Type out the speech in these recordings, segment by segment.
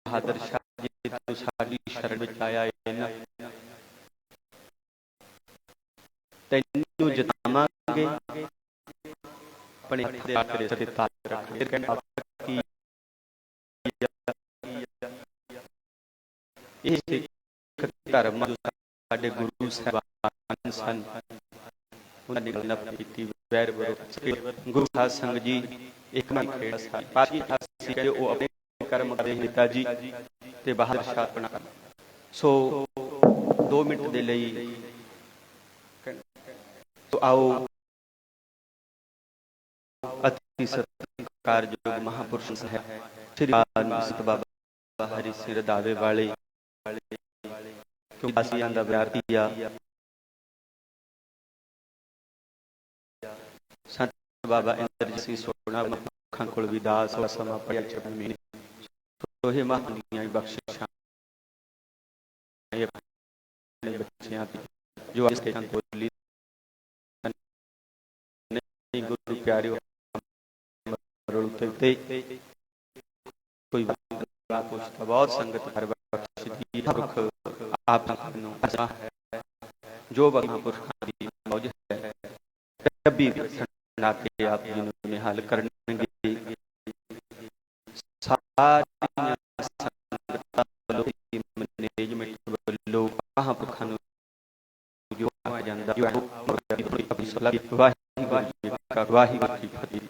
बहादुर शाह जी तू साडी शरण विच आया है ना, तैनूं जितावांगे अपने हत्थ दे आकरे ते ताज रखांगे। फिर कहंदा की ਇਹ ਸਿੱਖ ਧਰਮ ਜੋ ਸਾਡੇ ਗੁਰੂ ਸਾਹਿਬਾਨ ਸਨ ਉਹਨਾਂ ਨੇ ਗੱਲ ਕੀਤੀ ਵੈਰ ਵਿਰੋਧ। ਗੁਰੂ ਸਾਧ ਸੰਗਤ ਜੀ ਇੱਕ ਮਨ ਖੇੜਾ ਸੀ, ਪਾਜੀ ਸੀ ਕਿ ਉਹ ਆਪਣੇ ਕਰਮ ਕਰਦੇ ਪਿਤਾ ਜੀ ਤੇ ਬਹਾਦਰ ਸ਼ਾਹ ਆਪਣਾ। ਸੋ 2 ਮਿੰਟ ਦੇ ਲਈ ਆਓ ਅਤੀ ਸਤਿਕਾਰਯੋਗ ਮਹਾਂਪੁਰਸ਼ ਸਾਹਿਬ ਸ੍ਰੀ ਸਤ ਬਾਬਾ ਹਰੀ ਸਿੰਘ ਰੰਧਾਵੇ ਵਾਲੇ, ਕਿਉਂਕਿ ਅਸੀਂ ਦਾ ਵਿਦਿਆਰਥੀ ਆ, ਸੰਤ ਬਾਬਾ ਇੰਦਰਜੀਤ ਸਿੰਘ ਸੋਹਣਾ ਮੱਖਾਂ ਕੋਲ ਵੀ ਦਾਸ ਸਮਾਂ ਪੜਿਆ ਚੜ੍ਹਮੀ ਸੋ ਇਹ ਮਹਾਂਦੀਆਂ ਬਖਸ਼ਿਸ਼ਾਂ ਆਪਣੇ ਬੱਚਿਆਂ ਦੀ ਜੋ ਇਸ ਕੇ ਬੋਲੀ ਨਹੀਂ ਗੁਰੂ ਪਿਆਰਿਓ ਰੋਲ ਤੇ ਕੋਈ ਪੁੱਛਦਾ ਬਹੁਤ ਸੰਗਤ ਕਰ ਬਖਸ਼ਦੀ ਰੁਖ ਆਪ ਨੂੰ ਅਜਾ ਹੈ ਜੋ ਮਹਾਂਪੁਰਖਾਂ ਦੀ ਮੌਜ ਹੈ ਰੱਬੀ ਸੁਣਾ ਕੇ ਆਪ ਜੀ ਨੂੰ ਨਿਹਾਲ ਕਰਨਗੇ। ਸਾਰੀਆਂ ਸੰਗਤਾਂ ਵੱਲੋਂ ਮੈਨੇਜਮੈਂਟ ਵੱਲੋਂ ਮਹਾਂਪੁਰਖਾਂ ਨੂੰ ਜੋ ਆ ਜਾਂਦਾ ਵਾਹਿਗੁਰੂ ਜੀ ਕਾ ਵਾਹਿਗੁਰੂ ਜੀ ਫਤਿਹ।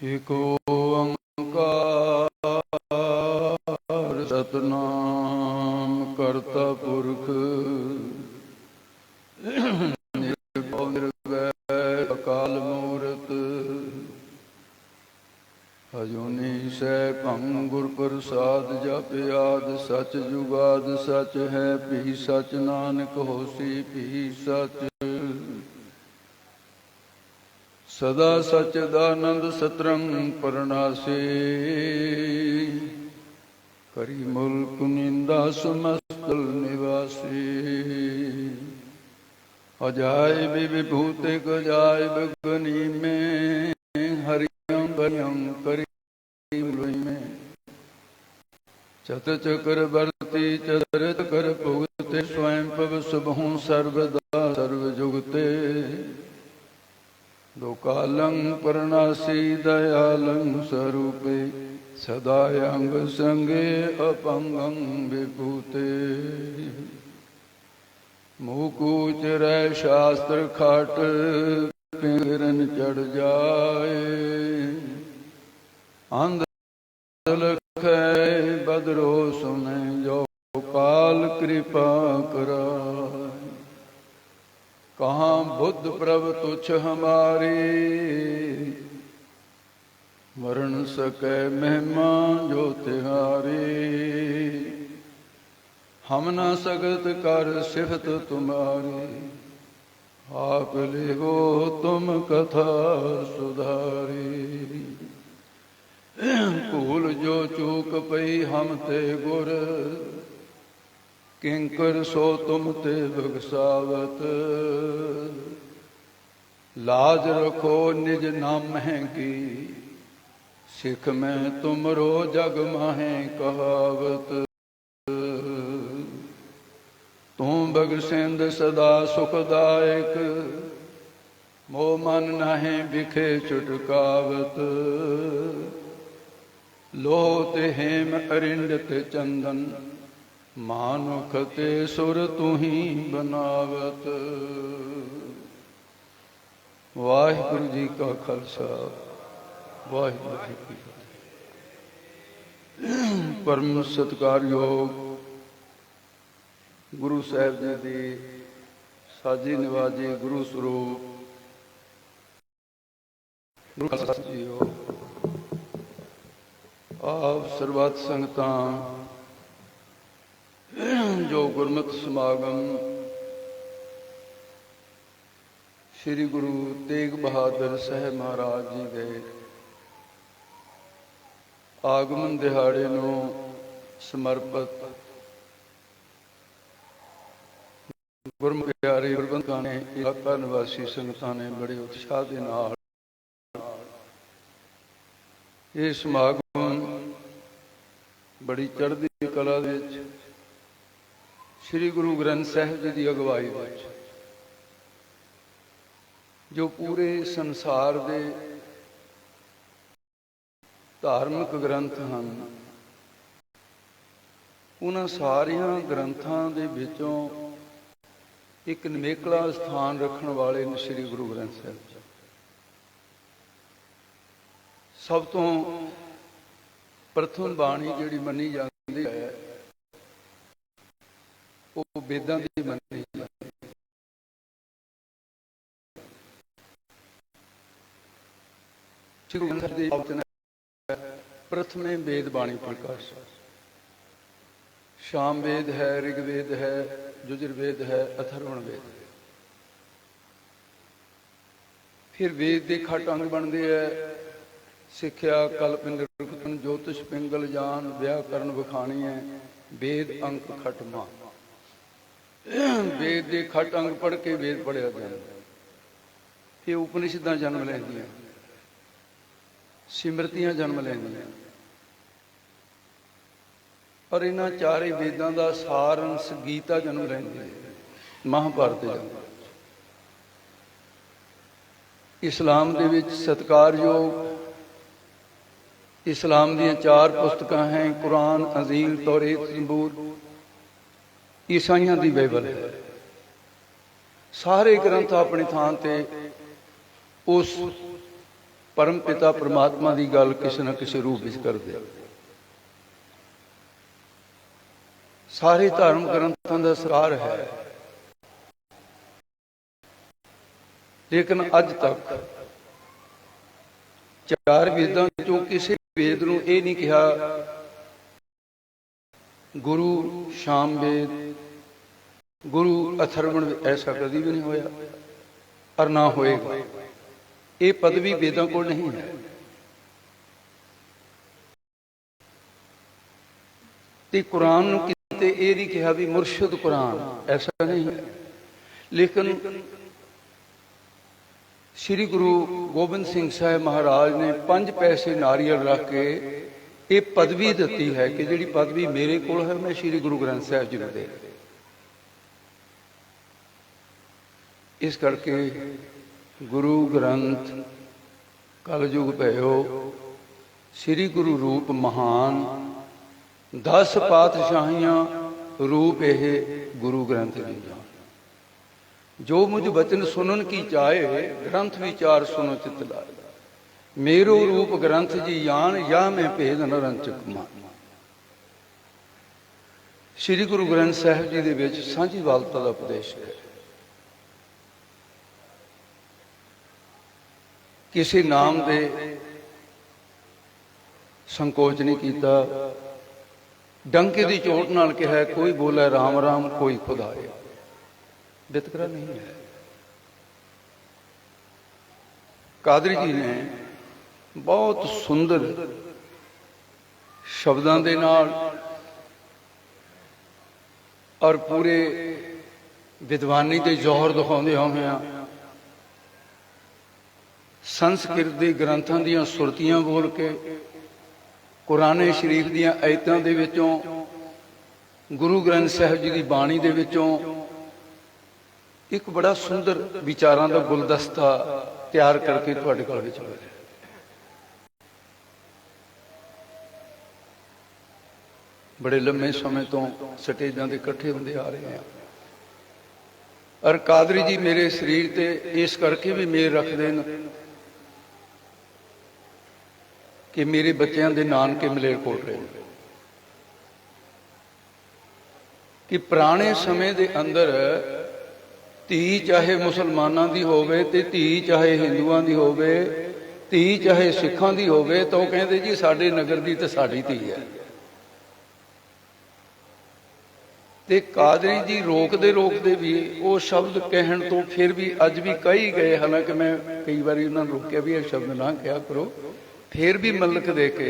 ਏਕ ਓੰਕਾਰ ਸਤਿਨਾਮ ਕਰਤਾ ਪੁਰਖ ਨਿਰਭਉ ਨਿਰਵੈਰ ਅਕਾਲ ਮੂਰਤ ਅਜੂਨੀ ਸੈਭੰ ਗੁਰ ਪ੍ਰਸਾਦ ਜਪ ਆਦਿ ਸਚ ਜੁਗਾਦ ਸਚ ਹੈ ਭੀ ਸਚ ਨਾਨਕ ਹੋਸੀ ਭੀ ਸਚ ਸਦਾ ਸਚਿਦਾਨੰਦ ਸਤਰੰ ਪਰਨਾਸੀ ਕਰੀ ਮੁਲਕ ਨਿੰਦਾ ਸਮਸਤਲ ਨਿਵਾਸੀ ਅਜਾਇਬ ਵਿਭੂਤਿਕ ਅਜਾਇਬ ਗਨੀ ਮੈਂ ਹਰਿਯੰ ਬਰਿਯੰ ਕਰੀ ਲੋਈ ਮੈਂ ਚਤ ਚਕਰ ਵਰਤੀ ਚਤਰਤ ਕਰ ਭੁਗਤੇ ਸਵੈਂ ਪਵ ਸੁਭਹੁ ਸਰਬਦਾ ਸਰਵ ਜੁਗਤੇ ਲੋਕਾਲੰ ਪਰਨਾਸੀ ਦਇਆਲੰ ਸਰੂਪੇ ਸਦਾ ਅੰਗ ਸੰਗੇ ਅਪੰਗੰ ਵਿਭੂਤੇ ਮੂਕੂਚ ਰਹਿ ਸ਼ਾਸਤਰ ਖਾਟ ਪਿਰਨ ਚੜ ਜਾਏ ਅੰਧ ਲਖੈ ਬਦਰੋ ਸੁਨੇ ਜੋ ਕਾਲ ਕਿਰਪਾ ਕਰਾਏ। कहाँ बुद्ध प्रभ तुच्छ हमारी मरण सकै महिमा जो तिहारी हम न सकत कर सिफत तुम्हारी आप लिखो तुम कथा सुधारी। भूल जो चूक पई हम ते गुर किंकर सो तुम ते बगसावत लाज रखो निज नाम है की सिख में तुमरो जग माहे कहावत। तू बगसिंद सदा सुखदायक मोह मन नाहे बिखे चुटकावत लोह ते हेम अरिंद ते चंदन मानुख ते सुर तू ही बनावत। वाहिगुरु जी का खालसा वाहिगुरु जी की फतेह। परम सत्कारयोग गुरु साहिब जी दी साजी निवाजी गुरु स्वरूप गुरु जीओ आप सर्बत संगतां ਜੋ ਗੁਰਮਤਿ ਸਮਾਗਮ ਸ੍ਰੀ ਗੁਰੂ ਤੇਗ ਬਹਾਦਰ ਸਾਹਿਬ ਮਹਾਰਾਜ ਜੀ ਦੇ ਆਗਮਨ ਦਿਹਾੜੇ ਨੂੰ ਸਮਰਪਿਤ ਗੁਰਮੁਖ ਪਿਆਰੇ ਪ੍ਰਬੰਧਕਾਂ ਨੇ, ਇਲਾਕਾ ਨਿਵਾਸੀ ਸੰਗਤਾਂ ਨੇ ਬੜੇ ਉਤਸ਼ਾਹ ਦੇ ਨਾਲ ਇਹ ਸਮਾਗਮ ਬੜੀ ਚੜ੍ਹਦੀ ਕਲਾ ਵਿੱਚ ਸ੍ਰੀ ਗੁਰੂ ਗ੍ਰੰਥ ਸਾਹਿਬ ਜੀ ਦੀ ਅਗਵਾਈ ਵਿੱਚ, ਜੋ ਪੂਰੇ ਸੰਸਾਰ ਦੇ ਧਾਰਮਿਕ ਗ੍ਰੰਥ ਹਨ, ਉਹਨਾਂ ਸਾਰਿਆਂ ਗ੍ਰੰਥਾਂ ਦੇ ਵਿੱਚੋਂ ਇੱਕ ਨਿਵੇਕਲਾ ਸਥਾਨ ਰੱਖਣ ਵਾਲੇ ਨੇ ਸ੍ਰੀ ਗੁਰੂ ਗ੍ਰੰਥ ਸਾਹਿਬ ਜੀ। ਸਭ ਤੋਂ ਪ੍ਰਥਮ ਬਾਣੀ ਜਿਹੜੀ ਮੰਨੀ ਜਾਂਦੀ ਹੈ ਉਹ ਵੇਦਾਂ ਦੀ ਮੰਨੀ ਜਾਂਦੀ ਹੈ। ਸ੍ਰੀ ਗੁਰੂ ਗ੍ਰੰਥ ਸਾਹਿਬ ਦੇ ਬਚਨ ਪ੍ਰਥਮੇ ਵੇਦ ਬਾਣੀ ਪ੍ਰਕਾਸ਼, ਸ਼ਾਮ ਵੇਦ ਹੈ, ਰਿਗਵੇਦ ਹੈ, ਯਜੁਰਵੇਦ ਹੈ, ਅਥਰਵਣ ਵੇਦ। ਫਿਰ ਵੇਦ ਦੇ ਖਟ ਅੰਗ ਬਣਦੇ ਹੈ ਸਿੱਖਿਆ, ਕਲਪ, ਨਿਰੁਕਤਨ, ਜੋਤਿਸ਼, ਪਿੰਗਲ, ਜਾਨ, ਵਿਆਕਰਨ, ਵਿਖਾਣੀ ਹੈ, ਵੇਦ ਅੰਕ ਖਟ ਮਾਂ। ਵੇਦ ਦੇ ਖਟ ਅੰਗ ਪੜ੍ਹ ਕੇ ਵੇਦ ਪੜ੍ਹਿਆ ਜਾਂਦਾ। ਫਿਰ ਉਪਨਿਸ਼ਦਾਂ ਜਨਮ ਲੈਂਦੀਆਂ, ਸਿਮਰਤੀਆਂ ਜਨਮ ਲੈਂਦੀਆਂ, ਔਰ ਇਹਨਾਂ ਚਾਰੇ ਵੇਦਾਂ ਦਾ ਸਾਰ ਅੰਸ਼ ਗੀਤਾ ਜਨਮ ਲੈਂਦੀ ਹੈ, ਮਹਾਭਾਰਤ ਜਨਮ। ਇਸਲਾਮ ਦੇ ਵਿੱਚ ਸਤਿਕਾਰਯੋਗ ਇਸਲਾਮ ਦੀਆਂ 4 ਪੁਸਤਕਾਂ ਹੈ, ਕੁਰਾਨ, ਅੰਜੀਲ, ਤੌਰੇਤ, ਜ਼ਬੂਰ। ਈਸਾਈਆਂ ਦੀ ਬਾਈਬਲ ਹੈ। ਸਾਰੇ ਗ੍ਰੰਥ ਆਪਣੀ ਥਾਂ ਤੇ ਉਸ ਪਰਮ ਪਿਤਾ ਪ੍ਰਮਾਤਮਾ ਦੀ ਗੱਲ ਕਿਸੇ ਨਾ ਕਿਸੇ ਰੂਪ ਵਿੱਚ ਕਰਦੇ। ਸਾਰੇ ਧਰਮ ਗ੍ਰੰਥਾਂ ਦਾ ਸਾਰ ਹੈ, ਲੇਕਿਨ ਅੱਜ ਤੱਕ 4 ਵੇਦਾਂ ਵਿੱਚੋਂ ਕਿਸੇ ਵੇਦ ਨੂੰ ਇਹ ਨਹੀਂ ਕਿਹਾ ਗੁਰੂ ਸ਼ਾਮ ਵੇਦ, ਗੁਰੂ ਅਥਰਵਣ ਵੇਦ। ਐਸਾ ਕਦੀ ਵੀ ਨਹੀਂ ਹੋਇਆ ਔਰ ਨਾ ਹੋਏਗਾ। ਇਹ ਪਦਵੀ ਵੇਦਾਂ ਕੋਲ ਨਹੀਂ ਹੈ। ਤੇ ਕੁਰਾਨ ਨੂੰ ਕਿਤੇ ਇਹ ਨਹੀਂ ਕਿਹਾ ਵੀ ਮੁਰਸ਼ਿਦ ਕੁਰਾਨ, ਐਸਾ ਨਹੀਂ ਹੈ। ਲੇਕਿਨ ਸ੍ਰੀ ਗੁਰੂ ਗੋਬਿੰਦ ਸਿੰਘ ਸਾਹਿਬ ਮਹਾਰਾਜ ਨੇ 5 ਪੈਸੇ ਨਾਰੀਅਲ ਰੱਖ ਕੇ ਇਹ ਪਦਵੀ ਦਿੱਤੀ ਹੈ ਕਿ ਜਿਹੜੀ ਪਦਵੀ ਮੇਰੇ ਕੋਲ ਹੈ, ਮੈਂ ਸ੍ਰੀ ਗੁਰੂ ਗ੍ਰੰਥ ਸਾਹਿਬ ਜੀ ਨੂੰ ਦੇ। ਇਸ ਕਰਕੇ ਗੁਰੂ ਗ੍ਰੰਥ ਕਲਯੁਗ ਭਇਓ, ਸ੍ਰੀ ਗੁਰੂ ਰੂਪ ਮਹਾਨ, 10 ਪਾਤਸ਼ਾਹੀਆਂ ਰੂਪ ਇਹ ਗੁਰੂ ਗ੍ਰੰਥ ਜੀ। ਜੋ ਮੁਝ ਬਚਨ ਸੁਨਨ ਕੀ ਚਾਹੇ, ਗ੍ਰੰਥ ਵਿਚਾਰ ਸੁਨੋ ਚਿਤ ਲਾਏ। ਮੇਰੋ ਰੂਪ ਗ੍ਰੰਥ ਜੀ ਜਾਣ, ਜਾਂ ਮੈਂ ਭੇਦ ਨਰੰਚਕ ਮਾਨ। ਸ੍ਰੀ ਗੁਰੂ ਗ੍ਰੰਥ ਸਾਹਿਬ ਜੀ ਦੇ ਵਿੱਚ ਸਾਂਝੀਵਾਲਤਾ ਦਾ ਉਪਦੇਸ਼ ਹੈ। ਕਿਸੇ ਨਾਮ ਦੇ ਸੰਕੋਚ ਨਹੀਂ ਕੀਤਾ। ਡੰਕੇ ਦੀ ਚੋਟ ਨਾਲ ਕਿਹਾ, ਕੋਈ ਬੋਲੇ ਰਾਮ ਰਾਮ, ਕੋਈ ਖੁਦਾਏ। ਵਿਤਕਰਾ ਨਹੀਂ ਹੈ। ਕਾਦਰੀ ਜੀ ਨੇ ਬਹੁਤ ਸੁੰਦਰ ਸ਼ਬਦਾਂ ਦੇ ਨਾਲ ਔਰ ਪੂਰੇ ਵਿਦਵਾਨੀ ਦੇ ਜੋਹਰ ਦਿਖਾਉਂਦੇ ਹੋਇਆਂ ਸੰਸਕ੍ਰਿਤ ਦੇ ਗ੍ਰੰਥਾਂ ਦੀਆਂ ਸੁਰਤੀਆਂ ਬੋਲ ਕੇ, ਕੁਰਾਨ ਸ਼ਰੀਫ ਦੀਆਂ ਆਇਤਾਂ ਦੇ ਵਿੱਚੋਂ, ਗੁਰੂ ਗ੍ਰੰਥ ਸਾਹਿਬ ਜੀ ਦੀ ਬਾਣੀ ਦੇ ਵਿੱਚੋਂ ਇੱਕ ਬੜਾ ਸੁੰਦਰ ਵਿਚਾਰਾਂ ਦਾ ਗੁਲਦਸਤਾ ਤਿਆਰ ਕਰਕੇ ਤੁਹਾਡੇ ਕੋਲ ਵਿੱਚ ਹੋਇਆ। ਬੜੇ ਲੰਮੇ ਸਮੇਂ ਤੋਂ ਸਟੇਜਾਂ ਦੇ ਇਕੱਠੇ ਹੁੰਦੇ ਆ ਰਹੇ ਆ। ਔਰ ਕਾਦਰੀ ਜੀ ਮੇਰੇ ਸਰੀਰ ਤੇ ਇਸ ਕਰਕੇ ਵੀ ਮੇਰ ਰੱਖਦੇ ਨੇ ਕਿ ਮੇਰੇ ਬੱਚਿਆਂ ਦੇ ਨਾਨਕੇ ਮਲੇਰਕੋਟਲੇ ਨੇ। ਕਿ ਪੁਰਾਣੇ ਸਮੇਂ ਦੇ ਅੰਦਰ ਧੀ ਚਾਹੇ ਮੁਸਲਮਾਨਾਂ ਦੀ ਹੋਵੇ ਤੇ ਧੀ ਚਾਹੇ ਹਿੰਦੂਆਂ ਦੀ ਹੋਵੇ, ਧੀ ਚਾਹੇ ਸਿੱਖਾਂ ਦੀ ਹੋਵੇ, ਤਾਂ ਉਹ ਕਹਿੰਦੇ ਜੀ ਸਾਡੇ ਨਗਰ ਦੀ ਤੇ ਸਾਡੀ ਧੀ ਹੈ। ਤੇ ਕਾਦਰੀ ਜੀ ਰੋਕਦੇ ਵੀ ਉਹ ਸ਼ਬਦ ਕਹਿਣ ਤੋਂ ਫਿਰ ਵੀ ਅੱਜ ਵੀ ਕਹੀ ਗਏ, ਹਾਲਾਂਕਿ ਮੈਂ ਕਈ ਵਾਰੀ ਉਹਨਾਂ ਨੂੰ ਰੋਕਿਆ ਵੀ ਇਹ ਸ਼ਬਦ ਨਾ ਕਿਹਾ ਕਰੋ, ਫਿਰ ਵੀ ਮਲਕ ਦੇ ਕੇ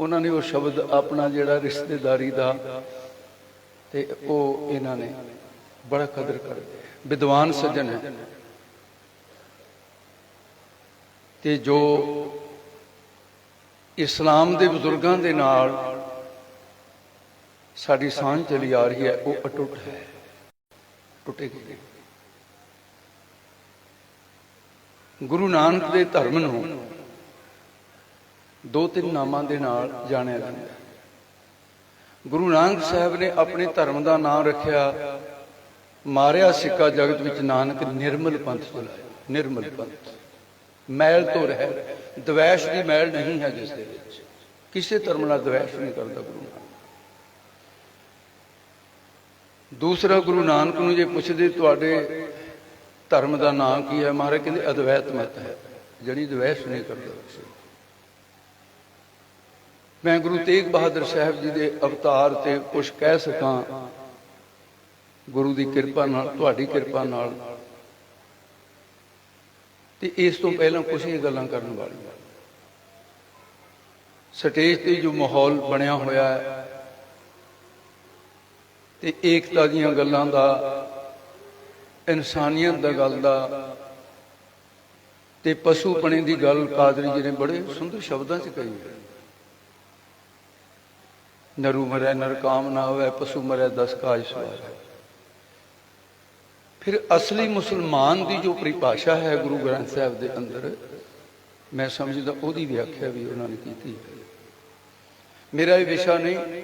ਉਹਨਾਂ ਨੇ ਉਹ ਸ਼ਬਦ ਆਪਣਾ ਜਿਹੜਾ ਰਿਸ਼ਤੇਦਾਰੀ ਦਾ ਤੇ ਉਹ ਇਹਨਾਂ ਨੇ ਬੜਾ ਕਦਰ ਕਰਦੇ, ਵਿਦਵਾਨ ਸੱਜਣ ਹੈ। ਤੇ ਜੋ ਇਸਲਾਮ ਦੇ ਬਜ਼ੁਰਗਾਂ ਦੇ ਨਾਲ ਸਾਡੀ ਸਾਂਝ ਚਲੀ ਆ ਰਹੀ ਹੈ, ਉਹ ਅਟੁੱਟ ਹੈ, ਟੁੱਟੇਗੀ ਨਹੀਂ। ਗੁਰੂ ਨਾਨਕ ਦੇ ਧਰਮ ਨੂੰ ਦੋ ਤਿੰਨ ਨਾਮਾਂ ਦੇ ਨਾਲ ਜਾਣਿਆ ਜਾਂਦਾ ਹੈ। ਗੁਰੂ ਨਾਨਕ ਸਾਹਿਬ ਨੇ ਆਪਣੇ ਧਰਮ ਦਾ ਨਾਮ ਰੱਖਿਆ, ਮਾਰਿਆ ਸਿੱਕਾ ਜਗਤ ਵਿੱਚ ਨਾਨਕ ਨਿਰਮਲ ਪੰਥ ਚਲਾਇਆ। ਨਿਰਮਲ ਪੰਥ, ਮੈਲ ਤੋਂ ਰਹਿਤ, ਦਵੈਸ਼ ਦੀ ਮੈਲ ਨਹੀਂ ਹੈ ਜਿਸ ਦੇ ਵਿੱਚ, ਕਿਸੇ ਧਰਮ ਨਾਲ ਦਵੈਸ਼ ਨਹੀਂ ਕਰਦਾ ਗੁਰੂ ਨਾਨਕ। ਦੂਸਰਾ, ਗੁਰੂ ਨਾਨਕ ਨੂੰ ਜੇ ਪੁੱਛਦੇ ਤੁਹਾਡੇ ਧਰਮ ਦਾ ਨਾਮ ਕੀ ਹੈ, ਮਹਾਰਾਜ ਕਹਿੰਦੇ ਅਦਵੈਤ ਮਤ ਹੈ, ਜਿਹੜੀ ਦਵੈਸ਼ ਨਹੀਂ ਕਰਦਾ। ਮੈਂ ਗੁਰੂ ਤੇਗ ਬਹਾਦਰ ਸਾਹਿਬ ਜੀ ਦੇ ਅਵਤਾਰ ਤੇ ਕੁਝ ਕਹਿ ਸਕਾਂ ਗੁਰੂ ਦੀ ਕਿਰਪਾ ਨਾਲ, ਤੁਹਾਡੀ ਕਿਰਪਾ ਨਾਲ, ਤੇ ਇਸ ਤੋਂ ਪਹਿਲਾਂ ਕੁਝ ਹੀ ਗੱਲਾਂ ਕਰਨ ਵਾਲੀਆਂ। ਸਟੇਜ ਤੇ ਜੋ ਮਾਹੌਲ ਬਣਿਆ ਹੋਇਆ ਹੈ ਤੇ ਏਕਤਾ ਦੀਆਂ ਗੱਲਾਂ ਦਾ, ਇਨਸਾਨੀਅਤ ਦਾ ਗੱਲ ਦਾ ਤੇ ਪਸ਼ੂਪਣੇ ਦੀ ਗੱਲ ਕਾਦਰੀ ਜੀ ਨੇ ਬੜੇ ਸੁੰਦਰ ਸ਼ਬਦਾਂ 'ਚ ਕਹੀ ਹੈ। ਨਰੂ ਮਰੈ ਨਰ ਕਾਮ ਨਾ ਹੋਵੇ, ਪਸ਼ੂ ਮਰੈ ਦਸ ਕਾਜ ਸਵਾਰ। ਫਿਰ ਅਸਲੀ ਮੁਸਲਮਾਨ ਦੀ ਜੋ ਪਰਿਭਾਸ਼ਾ ਹੈ ਗੁਰੂ ਗ੍ਰੰਥ ਸਾਹਿਬ ਦੇ ਅੰਦਰ, ਮੈਂ ਸਮਝਦਾ ਉਹਦੀ ਵਿਆਖਿਆ ਵੀ ਉਹਨਾਂ ਨੇ ਕੀਤੀ ਹੈ। ਮੇਰਾ ਇਹ ਵਿਸ਼ਾ ਨਹੀਂ,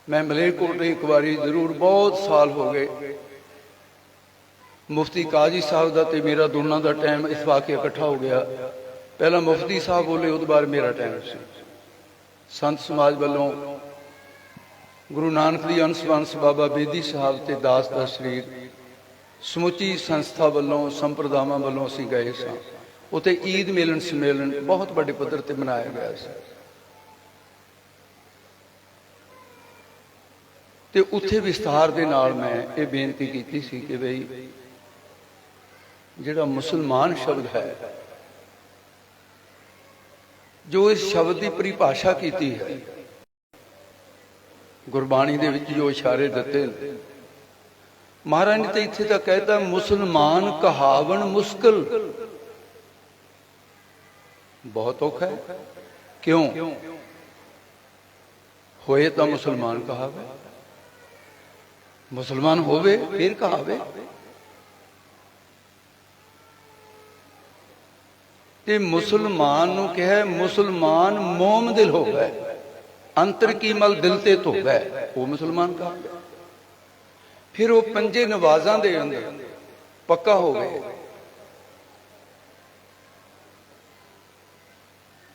ਮੈਂ ਮਲੇਰਕੋਟਲੇ ਇੱਕ ਵਾਰੀ ਜ਼ਰੂਰ, ਬਹੁਤ ਸਾਲ ਹੋ ਗਏ, ਮੁਫਤੀ ਕਾਜ਼ੀ ਸਾਹਿਬ ਦਾ ਤੇ ਮੇਰਾ ਦੋਨਾਂ ਦਾ ਟਾਈਮ ਇਸ ਵਾਕੇ ਇਕੱਠਾ ਹੋ ਗਿਆ। ਪਹਿਲਾਂ ਮੁਫਤੀ ਸਾਹਿਬ ਬੋਲੇ, ਉਹਦੇ ਬਾਅਦ ਮੇਰਾ ਟਾਈਮ ਸੀ। ਸੰਤ ਸਮਾਜ ਵੱਲੋਂ ਗੁਰੂ ਨਾਨਕ ਦੀ ਅੰਸ ਵੰਸ ਬਾਬਾ ਬੇਦੀ ਸਾਹਿਬ ਤੇ ਦਾਸ ਦਾ ਸਰੀਰ, ਸਮੁੱਚੀ ਸੰਸਥਾ ਵੱਲੋਂ, ਸੰਪਰਦਾਵਾਂ ਵੱਲੋਂ ਅਸੀਂ ਗਏ ਸਾਂ। ਉੱਥੇ ਈਦ ਮਿਲਨ ਸੰਮੇਲਨ ਬਹੁਤ ਵੱਡੇ ਪੱਧਰ ਤੇ ਮਨਾਇਆ ਗਿਆ ਸੀ ਤੇ ਉੱਥੇ ਵਿਸਥਾਰ ਦੇ ਨਾਲ ਮੈਂ ਇਹ ਬੇਨਤੀ ਕੀਤੀ ਸੀ ਕਿ ਬਈ ਜਿਹੜਾ ਮੁਸਲਮਾਨ ਸ਼ਬਦ ਹੈ, ਜੋ ਇਸ ਸ਼ਬਦ ਦੀ ਪਰਿਭਾਸ਼ਾ ਕੀਤੀ ਹੈ ਗੁਰਬਾਣੀ ਦੇ ਵਿੱਚ, ਜੋ ਇਸ਼ਾਰੇ ਦਿੱਤੇ ਨੇ, ਮਹਾਰਾਜ ਨੇ ਤਾਂ ਇੱਥੇ ਤੱਕ ਕਹਿਤਾ, ਮੁਸਲਮਾਨ ਕਹਾਵਣ ਮੁਸ਼ਕਿਲ, ਬਹੁਤ ਔਖਾ ਹੈ। ਕਿਉਂ? ਹੋਏ ਤਾਂ ਮੁਸਲਮਾਨ ਕਹਾਵੇ, ਮੁਸਲਮਾਨ ਹੋਵੇ ਫਿਰ ਕਹਾਵੇ। ਤੇ ਮੁਸਲਮਾਨ ਨੂੰ ਕਿਹਾ, ਮੁਸਲਮਾਨ ਮੋਮ ਦਿਲ ਹੋਵੇ, ਅੰਤਰ ਕੀ ਮਲ ਦਿਲ ਤੇ ਧੋਵੇ, ਉਹ ਮੁਸਲਮਾਨ ਕਹਾਵੇ। ਫਿਰ ਉਹ ਪੰਜੇ ਨਵਾਜ਼ਾਂ ਦੇ ਅੰਦਰ ਪੱਕਾ ਹੋ ਗਏ।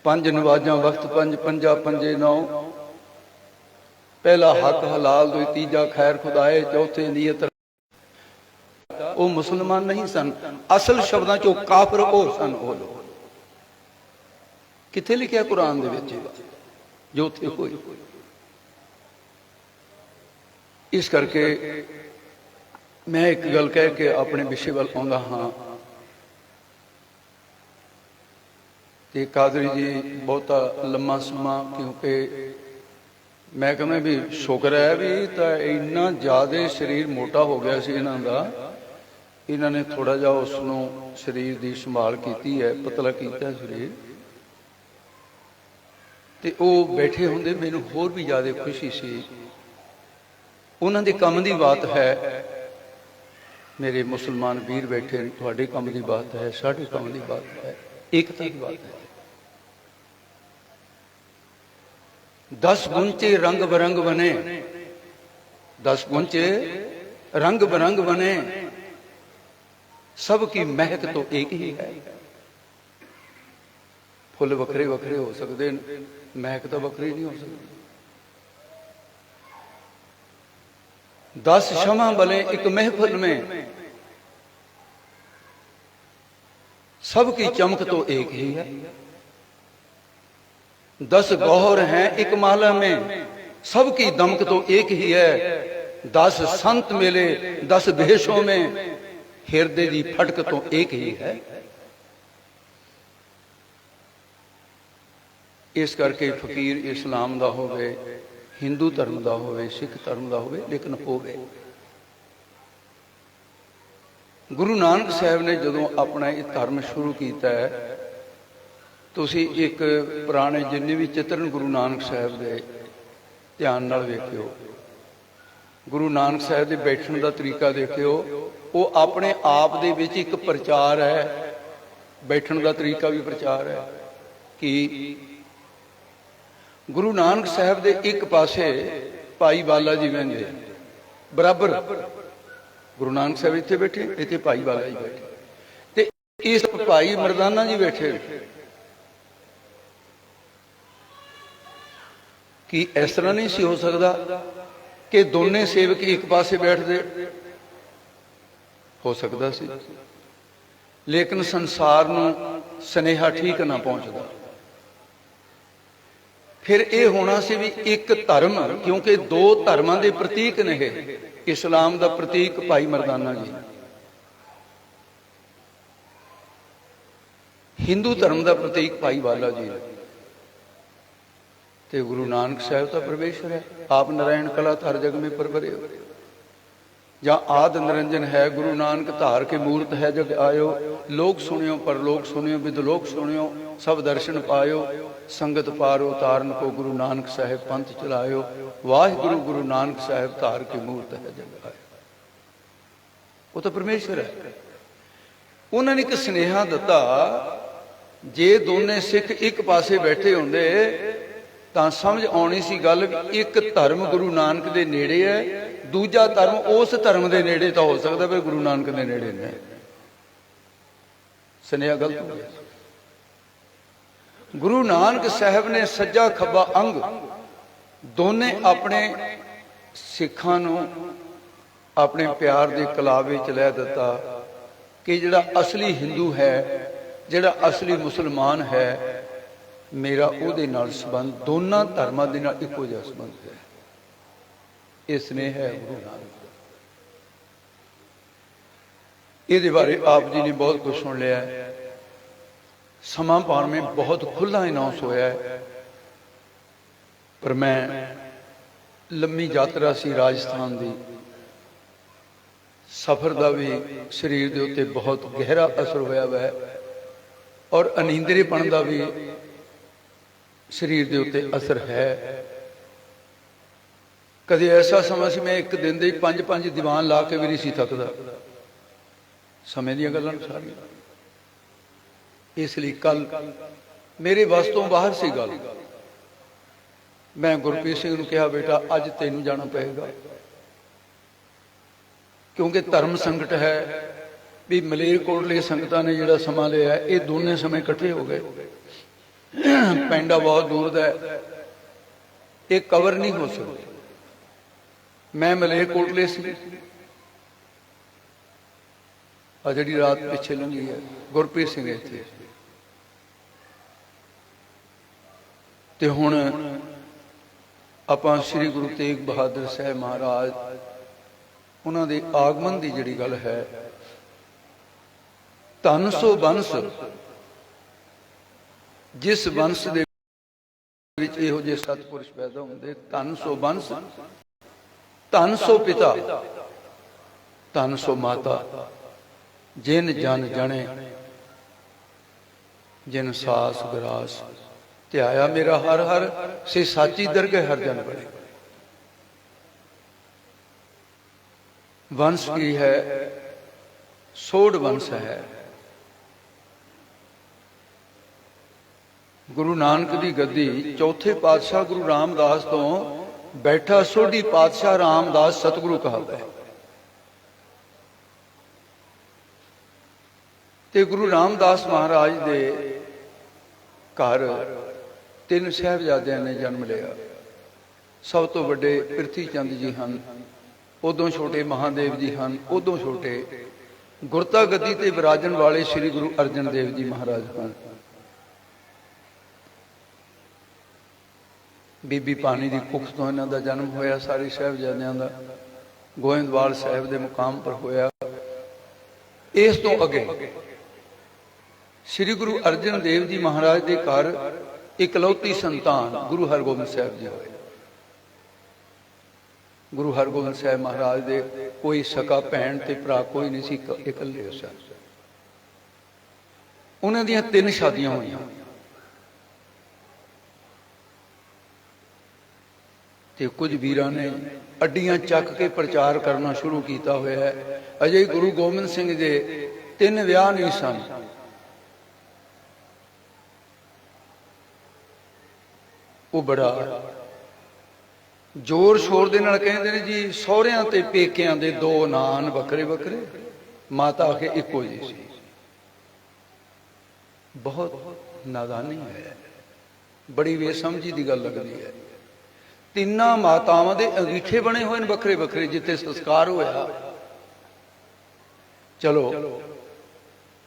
ਪੰਜ ਨਵਾਜ਼ਾਂ ਵਕਤ ਪੰਜ, ਪੰਜਾ ਪੰਜੇ ਨੌ, ਪਹਿਲਾ ਹੱਕ ਹਲਾਲ, ਦੂਈ ਤੀਜਾ ਖੈਰ ਖੁਦਾਏ, ਚੌਥੇ ਨੀਅਤ। ਉਹ ਮੁਸਲਮਾਨ ਨਹੀਂ ਸਨ, ਅਸਲ ਸ਼ਬਦਾਂ ਚੋਂ ਕਾਫਰ ਉਹ ਸਨ। ਉਹ ਲੋਕ ਕਿੱਥੇ ਲਿਖਿਆ ਕੁਰਾਨ ਦੇ ਵਿੱਚ ਜੋ ਉੱਥੇ ਹੋਈ? ਇਸ ਕਰਕੇ ਮੈਂ ਇੱਕ ਗੱਲ ਕਹਿ ਕੇ ਆਪਣੇ ਵਿਸ਼ੇ ਵੱਲ ਆਉਂਦਾ ਹਾਂ। ਤੇ ਕਾਦਰੀ ਜੀ ਬਹੁਤਾ ਲੰਮਾ ਸਮਾਂ, ਕਿਉਂਕਿ ਮੈਂ ਕਹਿੰਦਾ ਵੀ ਸ਼ੁਕਰ ਹੈ ਵੀ ਤਾਂ ਇੰਨਾ ਜ਼ਿਆਦਾ ਸਰੀਰ ਮੋਟਾ ਹੋ ਗਿਆ ਸੀ ਇਹਨਾਂ ਦਾ, ਇਹਨਾਂ ਨੇ ਥੋੜਾ ਜਿਹਾ ਉਸ ਨੂੰ ਸਰੀਰ ਦੀ ਸੰਭਾਲ ਕੀਤੀ ਹੈ, ਪਤਲਾ ਕੀਤਾ ਸਰੀਰ। ਤੇ ਉਹ ਬੈਠੇ ਹੁੰਦੇ ਮੈਨੂੰ ਹੋਰ ਵੀ ਜ਼ਿਆਦਾ ਖੁਸ਼ੀ ਸੀ। ਉਹਨਾਂ ਦੇ ਕੰਮ ਦੀ ਬਾਤ ਹੈ, ਮੇਰੇ ਮੁਸਲਮਾਨ ਵੀਰ ਬੈਠੇ, ਤੁਹਾਡੇ ਕੰਮ ਦੀ ਬਾਤ ਹੈ, ਸਾਡੇ ਕੰਮ ਦੀ ਬਾਤ ਹੈ, ਏਕਤਾ ਦੀ ਬਾਤ ਹੈ। 10 ਗੁੰਚੇ ਰੰਗ ਬਰੰਗ ਬਨੇ, 10 ਗੁੰਚੇ रंग बरंग बने, सबकी महक तो एक ही है। फुल वखरे वखरे हो सकते, महक तो वखरी नहीं हो सकती। 10 शमा बने एक महफिल में, सबकी चमक तो एक ही है। 10 गौहर हैं एक माला में, सबकी दमक तो एक ही है। 10 संत मिले 10 भेषों में, हिरदे दी फटक तो एक ही है। इस करके फकीर इस्लाम दा होवे, हिंदू धर्म दा होवे, सिख धर्म दा होवे, लेकिन होवे। गुरु नानक साहब ने जदों अपना ये धर्म शुरू किया है, तुसी एक पुराने जिन्ने भी चित्रण गुरु नानक साहब दे ध्यान नाल वेखियो, गुरु नानक साहब दे बैठण दा तरीका देखियो, वो अपने आप दे विच एक प्रचार है, बैठण दा तरीका भी प्रचार है। कि गुरु नानक साहब दे एक पासे भाई बाला जी बहंदे बराबर, गुरु नानक साहब इत्थे बैठे, इत्थे भाई बाला जी बैठे, ते इस भाई मरदाना जी बैठे। कि इस तरह नहीं सी हो सकता कि दोनों सेवक एक पासे बैठते, हो सकता सी, लेकिन संसार नूं स्नेहा ठीक ना पहुंचता। फिर यह होना सी भी एक धर्म, क्योंकि दो धर्मां दे प्रतीक ने, इस्लाम दा प्रतीक भाई मरदाना जी, हिंदू धर्म दा प्रतीक भाई बाला जी, ते गुरु नानक साहब तो परमेश्वर है। आप नारायण कला हर जग में परवरे हो, या आद निरंजन है गुरु नानक धार के मूर्त है जग आयो, लोक सुनियो पर लोक सुनियो विदलोक सुनियो, सब दर्शन पायो, संगत पारो तारन को गुरु नानक साहब पंथ चलायो, वाहिगुरु गुरु नानक साहब धार के मूर्त है जग आयो। वो तो परमेश्वर है। उन्होंने एक स्नेहा दिता, जे दोने सिख एक पासे बैठे होंदे ਤਾਂ समझ आनी सी गल, एक धर्म गुरु नानक दे नेड़े है, दूजा धर्म उस धर्म दे नेड़े तो हो सकता पर गुरु नानक दे नेड़े नहीं। स्नेहा गलत हो गया। गुरु नानक साहब ने सज्जा खब्बा अंग दोने अपने सिखां नूं अपने प्यार के कलावे च लै दिता कि जिहड़ा असली हिंदू है, जिहड़ा असली मुसलमान है, मेरा उहदे नाल संबंध दोनों धर्मां दे नाल इक्को जिहा संबंध है। ये स्नेह है गुरु नानक दा। इहदे बारे आप जी ने बहुत कुछ सुन लिया है। समा पाण में बहुत खुला अनाउंस होया है, पर मैं लम्मी यात्रा सी राजस्थान दी, सफर का भी शरीर के उत्ते बहुत गहरा असर होया हुआ है, और अनींदरेपन का भी शरीर के उत्ते असर है। कदे ऐसा समा सी मैं एक दिन दे 5-5 दीवान ला के भी नहीं सी थकदा, समय दी गल्लां सारियां। इसलिए कल मेरे बस तो बाहर सी गल, मैं गुरप्रीत सिंह नूं कहा, बेटा अज तैनूं जाना पेगा, क्योंकि धर्म संकट है। भी मलेरकोटले संगतां ने जिहड़ा समा लिया है, ये दोनों समय इकट्ठे हो गए, पैंडा बहुत दूर का है, ये कवर नहीं हो सकती। मैं मलेरकोटले से जी रात पिछे लंघी है, गुरप्रीत सिंह इत्थे, ते हुण आपां श्री गुरु तेग बहादुर साहब महाराज उन्हां दे आगमन की जिहड़ी गल है, धन सो बंस, जिस वंश दे विच इहो जिहे सतपुरुष पैदा होंदे, धन सो वंश, धन सो पिता, धन सो माता, जिन जन जने, जिन सास ग्रास ध्याया मेरा हर हर, से साची दरगह हर जन बने। वंश की है, सोड वंश है। गुरु नानक की गद्दी चौथे पातशाह गुरु रामदास तो बैठा सोढ़ी पातशाह रामदास सतगुरु कहावता है। ते गुरु रामदास महाराज दे घर 3 साहिबजादियां ने जन्म लिया। सब तो बड़े पिरथी चंद जी हैं, उदों छोटे महादेव जी हैं, उदों छोटे गुरता गद्दी ते विराजन वाले श्री गुरु अर्जन देव जी महाराज हैं। बीबी पानी की कुख तो इन्हों का जन्म होया, सारे साहिबजादियां का। ਗੋਇੰਦਵਾਲ ਸਾਹਿਬ ਦੇ ਮੁਕਾਮ ਪਰ ਹੋਇਆ। ਇਸ ਤੋਂ ਅੱਗੇ ਸ੍ਰੀ ਗੁਰੂ ਅਰਜਨ ਦੇਵ ਜੀ ਮਹਾਰਾਜ ਦੇ ਘਰ ਇਕਲੌਤੀ ਸੰਤਾਨ ਗੁਰੂ ਹਰਗੋਬਿੰਦ ਸਾਹਿਬ ਜੀ ਹੋਏ। ਗੁਰੂ ਹਰਗੋਬਿੰਦ ਸਾਹਿਬ ਮਹਾਰਾਜ ਦੇ ਕੋਈ ਸਕਾ ਭੈਣ ਤੇ ਭਰਾ ਕੋਈ ਨਹੀਂ ਸੀ, ਇਕੱਲੇ ਸਨ। ਉਹਨਾਂ ਦੀਆਂ 3 ਸ਼ਾਦੀਆਂ ਹੋਈਆਂ ਤੇ ਕੁਝ ਵੀਰਾਂ ਨੇ ਅੱਡੀਆਂ ਚੱਕ ਕੇ ਪ੍ਰਚਾਰ ਕਰਨਾ ਸ਼ੁਰੂ ਕੀਤਾ ਹੋਇਆ ਹੈ। ਅਜੇ ਗੁਰੂ ਗੋਬਿੰਦ ਸਿੰਘ ਦੇ 3 ਵਿਆਹ ਨਹੀਂ ਸਨ। ਉਹ ਬੜਾ ਜ਼ੋਰ ਸ਼ੋਰ ਦੇ ਨਾਲ ਕਹਿੰਦੇ ਨੇ ਜੀ, ਸਹੁਰਿਆਂ ਤੇ ਪੇਕਿਆਂ ਦੇ 2 ਨਾਨ ਵੱਖਰੇ ਵੱਖਰੇ, ਮਾਤਾ ਆਖੇ ਇੱਕੋ ਜਿਹੀ ਸੀ। ਬਹੁਤ ਨਾਦਾਨੀ ਹੈ, ਬੜੀ ਬੇਸਮਝੀ ਦੀ ਗੱਲ ਲੱਗਦੀ ਹੈ। 3 ਮਾਤਾਵਾਂ ਦੇ ਅੰਗੀਠੇ ਬਣੇ ਹੋਏ ਨੇ ਵੱਖਰੇ ਵੱਖਰੇ, ਜਿੱਥੇ ਸੰਸਕਾਰ ਹੋਇਆ। ਚਲੋ,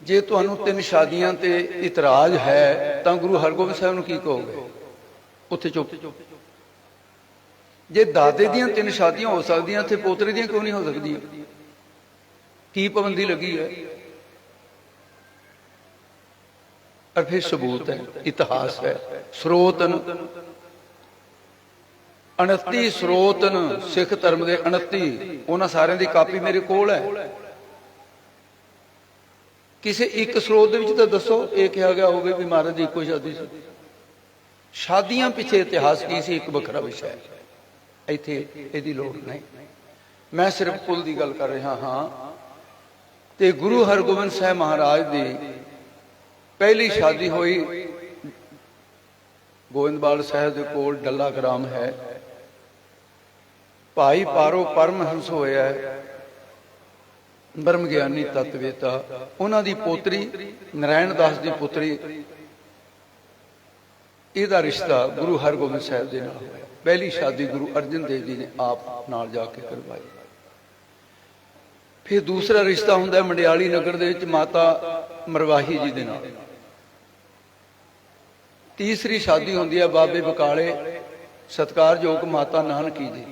ਜੇ ਤੁਹਾਨੂੰ 3 ਸ਼ਾਦੀਆਂ ਤੇ ਇਤਰਾਜ਼ ਹੈ ਤਾਂ ਗੁਰੂ ਹਰਗੋਬਿੰਦ ਸਾਹਿਬ ਨੂੰ ਕੀ ਕਹੋਗੇ? ਉੱਥੇ ਚੁੱਪ। ਜੇ ਦਾਦੇ ਦੀਆਂ 3 ਸ਼ਾਦੀਆਂ ਹੋ ਸਕਦੀਆਂ, ਤੇ ਪੋਤਰੇ ਦੀਆਂ ਕਿਉਂ ਨਹੀਂ ਹੋ ਸਕਦੀਆਂ? ਕੀ ਪਾਬੰਦੀ ਲੱਗੀ ਹੈ? और फिर सबूत है, इतिहास है, स्रोतन 29 स्रोतन सिख धर्म के 29 उन्होंने सारे की कापी मेरे कोल है। किसी एक स्रोत तो दसो ये कहा गया होगा भी महाराज जी इको शादी सी। शादियां पिछे इतिहास की सी, एक वखरा विषय है, इत्थे इहदी लोड़ नहीं। मैं सिर्फ कुल की गल कर रहा हाँ। ते गुरु हरगोबिंद साहब महाराज की पहली शादी हुई गोविंदवाल साहब के कोल डल्ला ग्राम है। भाई पारो परमहंस होया है, ब्रह्म ज्ञानी तत्ववेता। उन्हां दी पोतरी नारायण दास की पुत्री, इहदा रिश्ता गुरु हरगोबिंद साहब दे नाल होया। पहली शादी गुरु अर्जन देव जी ने आप नाल जाके करवाई। फिर दूसरा रिश्ता हुंदा मंडियाली नगर दे विच माता मरवाही जी दे नाल। तीसरी शादी होंदी है बाबे बकाले सत्कारयोग माता नानकी जी।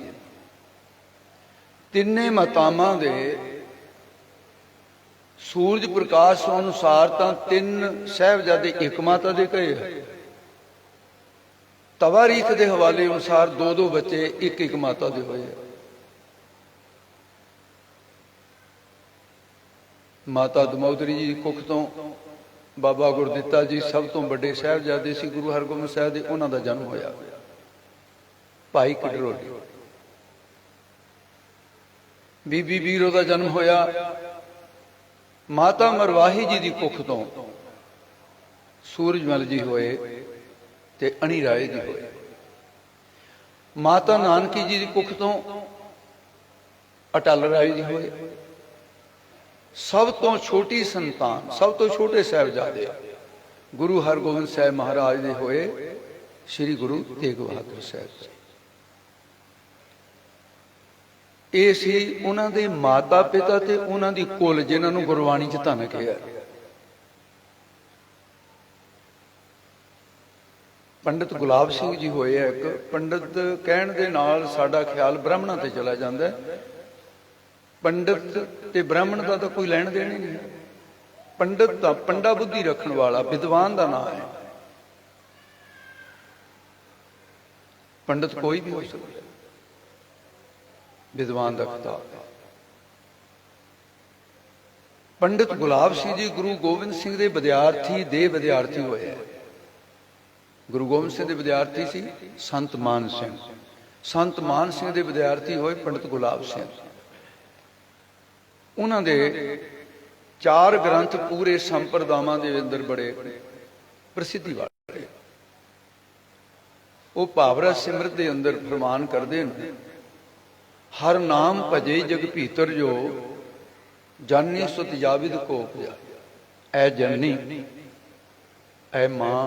3 मातावां दे सूरज प्रकाश अनुसार तां 3 साहिबजादे एक माता दे कहे है। तवारीख के हवाले अनुसार 2-2 बच्चे एक माता दे होए। माता दमोदरी जी कुख तो बाबा गुरदित्ता जी सब तो बड़े साहिबजादे सी गुरु हरगोबिंद साहब दे, उन्हां दा जन्म होया। भाई किडरोली बीबी बीरो का जन्म होया। माता मरवाही जी की कुख तो सूरजमल जी होए ते अणी राय जी होए। माता नानकी जी की कुख तो अटल राय जी होए। सब तो छोटी संतान, सब तो छोटे साहिबजादे गुरु हरगोबिंद साहब महाराज दे होए श्री गुरु तेग बहादुर साहब जी। ये सी उन्हां दे माता पिता ते उन्हां दी कुल, जिन्हां नूं गुरबाणी च धन कहा। पंडित गुलाब सिंह जी होए एक। पंडित कहण दे नाल साडा ख्याल ब्राह्मणां ते चला जांदा है। पंडित ते ब्राह्मण का तो कोई लैण देण ही नहीं। पंडित का पंडा बुद्धि रखने वाला विद्वान का नाम है। पंडित कोई भी हो सकता, विद्वान का खिताब। पंडित गुलाब सिंह जी गुरु गोबिंद सिंह के विद्यार्थी होए। गुरु गोबिंद सिंह के विद्यार्थी सी संत मान सिंह। संत मान सिंह के विद्यार्थी होए पंडित गुलाब सिंह। उन्होंने 4 ग्रंथ पूरे संप्रदावां दे अंदर बड़े प्रसिद्धि वाले। वो भावरा सिमरत के अंदर फरमान करते हैं, हर नाम भजे जग भीतर जो जानी सुत जाविद को उपजा। ऐ जननी, ऐ मां,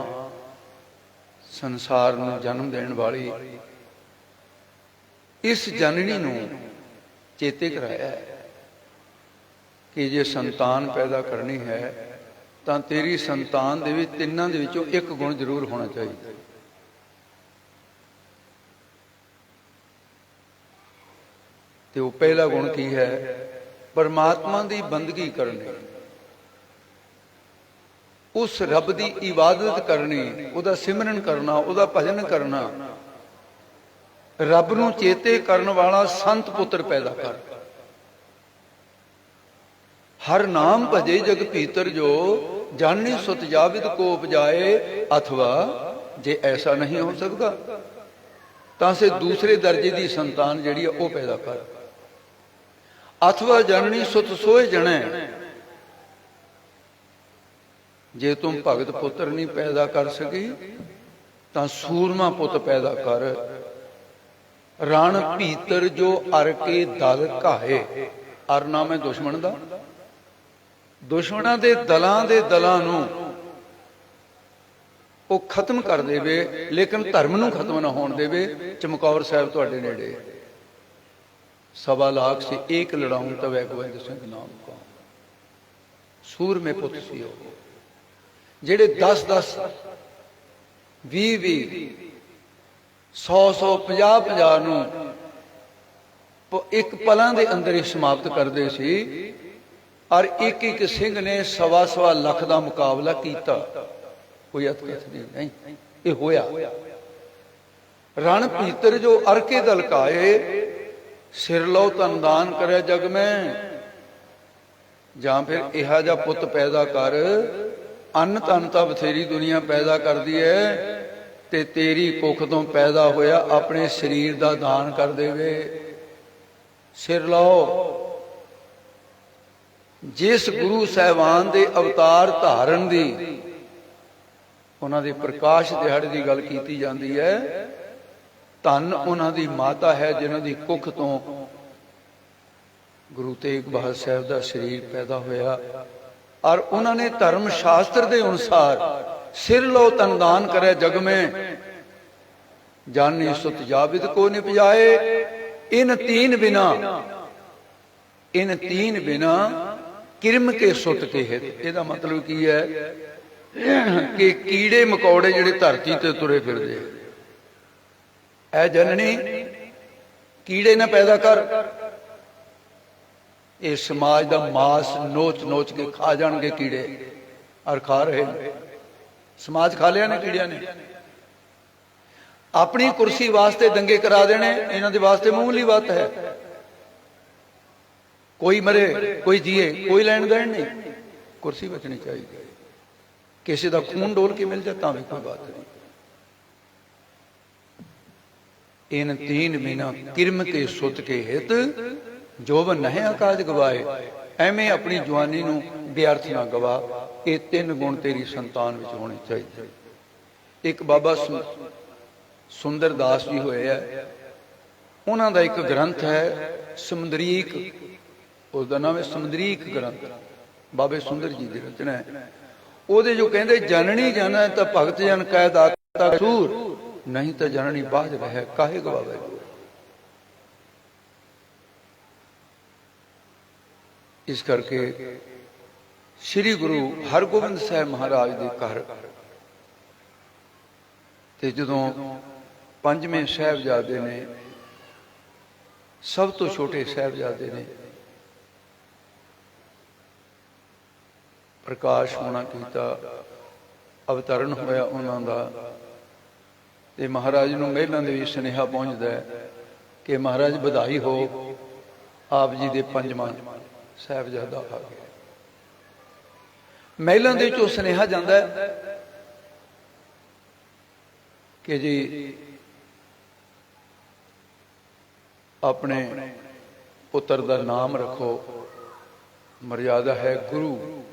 संसार नूं जन्म देण वाली, इस जननी नूं चेते कराया है कि जे संतान पैदा करनी है तो तेरी संतान दे विच 3 दे विचों एक गुण जरूर होना चाहिए। ਤੇ ਉਹ ਪਹਿਲਾ ਗੁਣ ਕੀ ਹੈ? ਪਰਮਾਤਮਾ ਦੀ ਬੰਦਗੀ ਕਰਨੀ, ਉਸ ਰੱਬ ਦੀ ਇਬਾਦਤ ਕਰਨੀ, ਉਹਦਾ ਸਿਮਰਨ ਕਰਨਾ, ਉਹਦਾ ਭਜਨ ਕਰਨਾ, ਰੱਬ ਨੂੰ ਚੇਤੇ ਕਰਨ ਵਾਲਾ ਸੰਤ ਪੁੱਤਰ ਪੈਦਾ ਕਰ। ਹਰ ਨਾਮ ਭਜੇ ਜਗ ਭੀਤਰ ਜੋ, ਜਾਨੀ ਸੁਤ ਜਾਵਿਦ ਕੋ ਉਪਜਾਏ। ਅਥਵਾ ਜੇ ਐਸਾ ਨਹੀਂ ਹੋ ਸਕਦਾ ਤਾਂ ਸੇ ਦੂਸਰੇ ਦਰਜੇ ਦੀ ਸੰਤਾਨ ਜਿਹੜੀ ਆ ਉਹ ਪੈਦਾ ਕਰ। ਅਥਵਾ ਜਨਨੀ ਸੁਤ ਸੋਏ ਜਣੈ, ਜੇ ਤੁਮ ਭਗਤ ਪੁੱਤਰ ਨਹੀਂ ਪੈਦਾ ਕਰ ਸਕੀ ਤਾਂ ਸੂਰਮਾ ਪੁੱਤ ਪੈਦਾ ਕਰ। ਰਣ ਭੀਤਰ ਜੋ ਅਰ ਕੇ ਦਲ ਘਾਏ। ਅਰ ਨਾਮ ਹੈ ਦੁਸ਼ਮਣ ਦਾ, ਦੁਸ਼ਮਣਾਂ ਦੇ ਦਲਾਂ ਨੂੰ ਉਹ ਖਤਮ ਕਰ ਦੇਵੇ, ਲੇਕਿਨ ਧਰਮ ਨੂੰ ਖਤਮ ਨਾ ਹੋਣ ਦੇਵੇ। ਚਮਕੌਰ ਸਾਹਿਬ ਤੁਹਾਡੇ ਨੇੜੇ, 1.25 ਲੱਖ ਸੇ ਏਕ ਲੜਾਉਂ ਤਵੈ ਗੋਬਿੰਦ ਸਿੰਘ ਨਾਮ ਕਾ। ਸੂਰਮੇ ਪੁੱਤ ਸੀ ਉਹ, ਜਿਹੜੇ 10-10 20-20 100-100 50-50 ਨੂੰ ਇੱਕ ਪਲਾਂ ਦੇ ਅੰਦਰ ਹੀ ਸਮਾਪਤ ਕਰਦੇ ਸੀ। ਔਰ ਇੱਕ ਇੱਕ ਸਿੰਘ ਨੇ 1.25 ਲੱਖ ਦਾ ਮੁਕਾਬਲਾ ਕੀਤਾ। ਕੋਈ ਅਤਕਥ ਨਹੀਂ, ਇਹ ਹੋਇਆ। ਰਣ ਭੀਤਰ ਜੋ ਅਰਕੇ ਦਲ ਕਾਏ, ਸਿਰ ਲਓ ਤਨਦਾਨ ਕਰੇ ਜਗ ਮੈਂ। ਜਾਂ ਫਿਰ ਇਹੋ ਜਿਹਾ ਪੁੱਤ ਪੈਦਾ ਕਰ, ਅੰਨ ਧਨ ਤਾਂ ਬਥੇਰੀ ਦੁਨੀਆ ਪੈਦਾ ਕਰਦੀ ਹੈ, ਤੇ ਤੇਰੀ ਕੁੱਖ ਤੋਂ ਪੈਦਾ ਹੋਇਆ ਆਪਣੇ ਸਰੀਰ ਦਾ ਦਾਨ ਕਰ ਦੇਵੇ। ਸਿਰ ਲਾਓ। ਜਿਸ ਗੁਰੂ ਸਾਹਿਬਾਨ ਦੇ ਅਵਤਾਰ ਧਾਰਨ ਦੀ, ਉਹਨਾਂ ਦੇ ਪ੍ਰਕਾਸ਼ ਦਿਹਾੜੇ ਦੀ ਗੱਲ ਕੀਤੀ ਜਾਂਦੀ ਹੈ। ਧੰਨ ਉਹਨਾਂ ਦੀ ਮਾਤਾ ਹੈ ਜਿਨ੍ਹਾਂ ਦੀ ਕੁੱਖ ਤੋਂ ਗੁਰੂ ਤੇਗ ਬਹਾਦਰ ਸਾਹਿਬ ਦਾ ਸਰੀਰ ਪੈਦਾ ਹੋਇਆ। ਔਰ ਉਹਨਾਂ ਨੇ ਧਰਮ ਸ਼ਾਸਤਰ ਦੇ ਅਨੁਸਾਰ ਸਿਰ ਲੋ ਤਨਦਾਨ ਕਰੇ ਜਗ में, ਜਾਨੀ ਸੁਤ ਜਾਵਿਦ ਕੋ ਨਿਪਜਾਏ। ਇਨ तीन बिना किरम के सुत के हित। ਇਹਦਾ ਮਤਲਬ ਕੀ ਹੈ ਕਿ ਕੀੜੇ ਮਕੌੜੇ ਜਿਹੜੇ ਧਰਤੀ ਤੇ ਤੁਰੇ ਫਿਰਦੇ, ਐ ਜਨਨੀ ਕੀੜੇ ਨਾ ਪੈਦਾ ਕਰ। ਇਹ ਸਮਾਜ ਦਾ ਮਾਸ ਨੋਚ ਨੋਚ ਕੇ ਖਾ ਜਾਣਗੇ ਕੀੜੇ, ਔਰ ਖਾ ਰਹੇ ਨੇ। ਸਮਾਜ ਖਾ ਲਿਆ ਨੇ ਕੀੜਿਆਂ ਨੇ। ਆਪਣੀ ਕੁਰਸੀ ਵਾਸਤੇ ਦੰਗੇ ਕਰਾ ਦੇਣੇ, ਇਹਨਾਂ ਦੇ ਵਾਸਤੇ ਮਾਮੂਲੀ ਬਾਤ ਹੈ। ਕੋਈ ਮਰੇ ਕੋਈ ਜੀਏ, ਕੋਈ ਲੈਣ ਦੇਣ ਨਹੀਂ, ਕੁਰਸੀ ਬਚਣੀ ਚਾਹੀਦੀ। ਕਿਸੇ ਦਾ ਖੂਨ ਡੋਲ ਕੇ ਮਿਲ ਜਾਤਾ ਵੀ ਕੋਈ ਬਾਤ ਨਹੀਂ। ਇਨ तीन बिना किरम के सुत के हित, ਜੋਬਨ ਨਹੀਂ ਆਕਾਜ ਗਵਾਏ। ਐਵੇਂ ਆਪਣੀ ਜਵਾਨੀ ਨੂੰ ਵਿਅਰਥ ਨਾ ਗਵਾ। ਇਹ 3 ਗੁਣ ਤੇਰੀ ਸੰਤਾਨ ਵਿੱਚ ਹੋਣੇ ਚਾਹੀਦੇ। ਇੱਕ ਬਾਬਾ ਸੁੰਦਰ ਦਾਸ ਜੀ ਹੋਏ ਆ, ਉਹਨਾਂ ਦਾ ਇੱਕ ਗ੍ਰੰਥ ਹੈ ਸਮੁੰਦਰੀਕ, ਉਸ ਦਾ ਨਾਮ ਹੈ ਸਮੁੰਦਰੀਕ ਗ੍ਰੰਥ, ਬਾਬੇ ਸੁੰਦਰ ਜੀ ਦੀ ਰਚਨਾ ਹੈ। ਉਹਦੇ ਜੋ ਕਹਿੰਦੇ ਜਨਨੀ ਜਾਣਾ ਤਾਂ ਭਗਤ ਜਨ ਕਹਿ ਦਾਤਾ ਕਸੂਰ, ਨਹੀਂ ਤਾਂ ਜਨਨੀ ਬਾਝ ਰਹਿ ਕਾਹੇ ਗਵਾਵੇ। ਇਸ ਕਰਕੇ ਸ੍ਰੀ ਗੁਰੂ ਹਰਗੋਬਿੰਦ ਸਾਹਿਬ ਮਹਾਰਾਜ ਦੇ ਘਰ ਤੇ ਜਦੋਂ 5ਵੇਂ ਸਾਹਿਬਜ਼ਾਦੇ ਨੇ, ਸਭ ਤੋਂ ਛੋਟੇ ਸਾਹਿਬਜ਼ਾਦੇ ਨੇ, ਪ੍ਰਕਾਸ਼ ਹੋਣਾ ਕੀਤਾ, ਅਵਤਰਨ ਹੋਇਆ ਉਹਨਾਂ ਦਾ, ਤੇ ਮਹਾਰਾਜ ਨੂੰ ਮਹਿਲਾਂ ਦੇ ਵਿੱਚ ਸੁਨੇਹਾ ਪਹੁੰਚਦਾ ਹੈ ਕਿ ਮਹਾਰਾਜ ਵਧਾਈ ਹੋ, ਆਪ ਜੀ ਦੇ 5ਵਾਂ ਸਾਹਿਬਜ਼ਾਦਾ ਆ ਗਿਆ। ਮਹਿਲਾਂ ਦੇ ਵਿੱਚੋਂ ਸੁਨੇਹਾ ਜਾਂਦਾ ਹੈ ਕਿ ਜੀ ਆਪਣੇ ਪੁੱਤਰ ਦਾ ਨਾਮ ਰੱਖੋ, ਮਰਿਆਦਾ ਹੈ ਗੁਰੂ।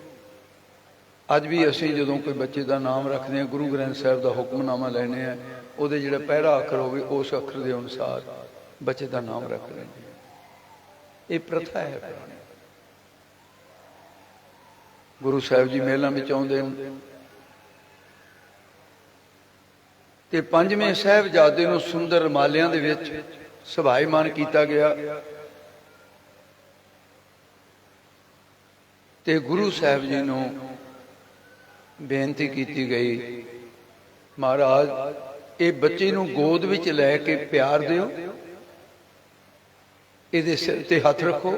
ਅੱਜ ਵੀ ਅਸੀਂ ਜਦੋਂ ਕੋਈ ਬੱਚੇ ਦਾ ਨਾਮ ਰੱਖਦੇ ਹਾਂ, ਗੁਰੂ ਗ੍ਰੰਥ ਸਾਹਿਬ ਦਾ ਹੁਕਮਨਾਮਾ ਲੈਣੇ ਆ, ਉਹਦੇ ਜਿਹੜਾ ਪਹਿਲਾ ਅੱਖਰ ਹੋਵੇ ਉਸ ਅੱਖਰ ਦੇ ਅਨੁਸਾਰ ਬੱਚੇ ਦਾ ਨਾਮ ਰੱਖ ਲੈਂਦੇ ਹਾਂ। ਇਹ ਪ੍ਰਥਾ ਹੈ ਪੁਰਾਣੀ। ਗੁਰੂ ਸਾਹਿਬ ਜੀ ਮਹਿਲਾਂ ਵਿੱਚ ਆਉਂਦੇ ਨੇ ਤੇ 5ਵੇਂ ਸਾਹਿਬਜ਼ਾਦੇ ਨੂੰ ਸੁੰਦਰ ਮਾਲਿਆਂ ਦੇ ਵਿੱਚ ਸਭਾਈਮਾਨ ਕੀਤਾ ਗਿਆ ਤੇ ਗੁਰੂ ਸਾਹਿਬ ਜੀ ਨੂੰ ਬੇਨਤੀ ਕੀਤੀ ਗਈ, ਮਹਾਰਾਜ ਇਹ ਬੱਚੇ ਨੂੰ ਗੋਦ ਵਿੱਚ ਲੈ ਕੇ ਪਿਆਰ ਦਿਓ ਇਹਦੇ ਸਿਰ ਤੇ ਹੱਥ ਰੱਖੋ,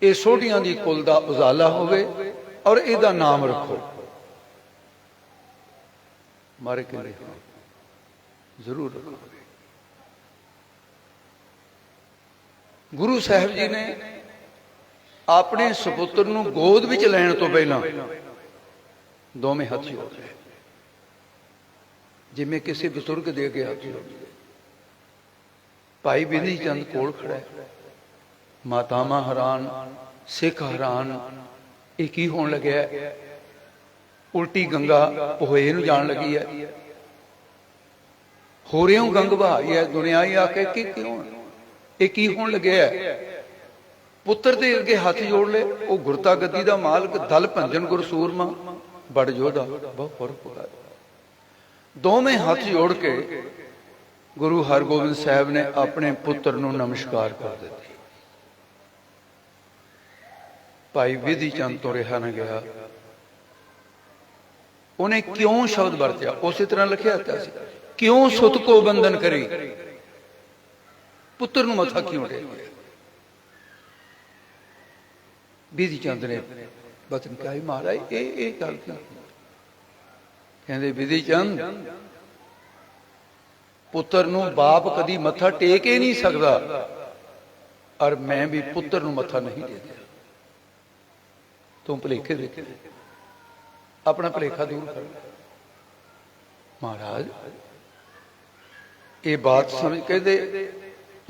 ਇਹ ਸੋਢੀਆਂ ਦੀ ਕੁਲ ਦਾ ਉਜਾਲਾ ਹੋਵੇ ਔਰ ਇਹਦਾ ਨਾਮ ਰੱਖੋ। ਮਾਰੇ ਕਹਿੰਦੇ ਹਾਂ ਜ਼ਰੂਰ ਰੱਖੋ। ਗੁਰੂ ਸਾਹਿਬ ਜੀ ਨੇ ਆਪਣੇ ਸੁਪੁੱਤਰ ਨੂੰ ਗੋਦ ਵਿੱਚ ਲੈਣ ਤੋਂ ਪਹਿਲਾਂ ਦੋਵੇਂ ਹੱਥ ਜੋੜ ਲਏ, ਜਿਵੇਂ ਕਿਸੇ ਬਜ਼ੁਰਗ ਦੇ ਅੱਗੇ ਹੱਥ ਜੋੜਦੇ। ਭਾਈ ਬਿਧੀ ਚੰਦ ਕੋਲ ਖੜਾ ਹੈ, ਮਾਤਾਵਾਂ ਹੈਰਾਨ, ਸਿੱਖ ਹੈਰਾਨ, ਇਹ ਕੀ ਹੋਣ ਲੱਗਿਆ? ਉਲਟੀ ਗੰਗਾ ਪੋਹੇ ਨੂੰ ਜਾਣ ਲੱਗੀ ਹੈ, ਹੋ ਰਿਓ ਗੰਗ ਬਹਾਈ ਹੈ, ਦੁਨੀਆ ਹੀ ਆ ਕੇ ਕਿ ਕਿਉਂ ਇਹ ਕੀ ਹੋਣ ਲੱਗਿਆ? ਪੁੱਤਰ ਦੇ ਅੱਗੇ ਹੱਥ ਜੋੜ ਲਏ। ਉਹ ਗੁਰਤਾ ਗੱਦੀ ਦਾ ਮਾਲਕ, ਦਲ ਭੰਜਨ ਗੁਰ ਸੂਰਮਾ, ਬੜ ਯੋਧਾ, ਬਹੁਤ ਫਰਕ ਹੋਇਆ। ਦੋਵੇਂ ਹੱਥ ਜੋੜ ਕੇ ਗੁਰੂ ਹਰਗੋਬਿੰਦ ਸਾਹਿਬ ਨੇ ਆਪਣੇ ਪੁੱਤਰ ਨੂੰ ਨਮਸਕਾਰ ਕਰ ਦਿੱਤੀ। ਭਾਈ ਬਿਧੀ ਚੰਦ ਤੋਂ ਰਿਹਾ ਨਾ ਗਿਆ। ਉਹਨੇ ਕਿਉਂ ਸ਼ਬਦ ਵਰਤਿਆ? ਉਸੇ ਤਰ੍ਹਾਂ ਲਿਖਿਆ ਹੋਇਆ ਸੀ, ਕਿਉਂ ਸੁਤ ਕੋ ਬੰਧਨ ਕਰੀ, ਪੁੱਤਰ ਨੂੰ ਮੱਥਾ ਕਿਉਂ ਟੇਕਿਆ? ਬਿਧੀ ਚੰਦ ਨੇ ਬਚਨ ਕਿਹਾ, ਮਹਾਰਾਜ ਇਹ ਗੱਲ ਕੀ? ਕਹਿੰਦੇ ਬਿਧੀ ਚੰਦ, ਪੁੱਤਰ ਨੂੰ ਬਾਪ ਕਦੀ ਮੱਥਾ ਟੇਕ ਹੀ ਨਹੀਂ ਸਕਦਾ, ਔਰ ਮੈਂ ਵੀ ਪੁੱਤਰ ਨੂੰ ਮੱਥਾ ਨਹੀਂ ਟੇਕਿਆ। ਤੂੰ ਭੁਲੇਖੇ ਦੇਖੇ, ਆਪਣਾ ਭੁਲੇਖਾ ਦੂਰ ਕਰ। ਮਹਾਰਾਜ ਇਹ ਬਾਤ ਸਮਝ, ਕਹਿੰਦੇ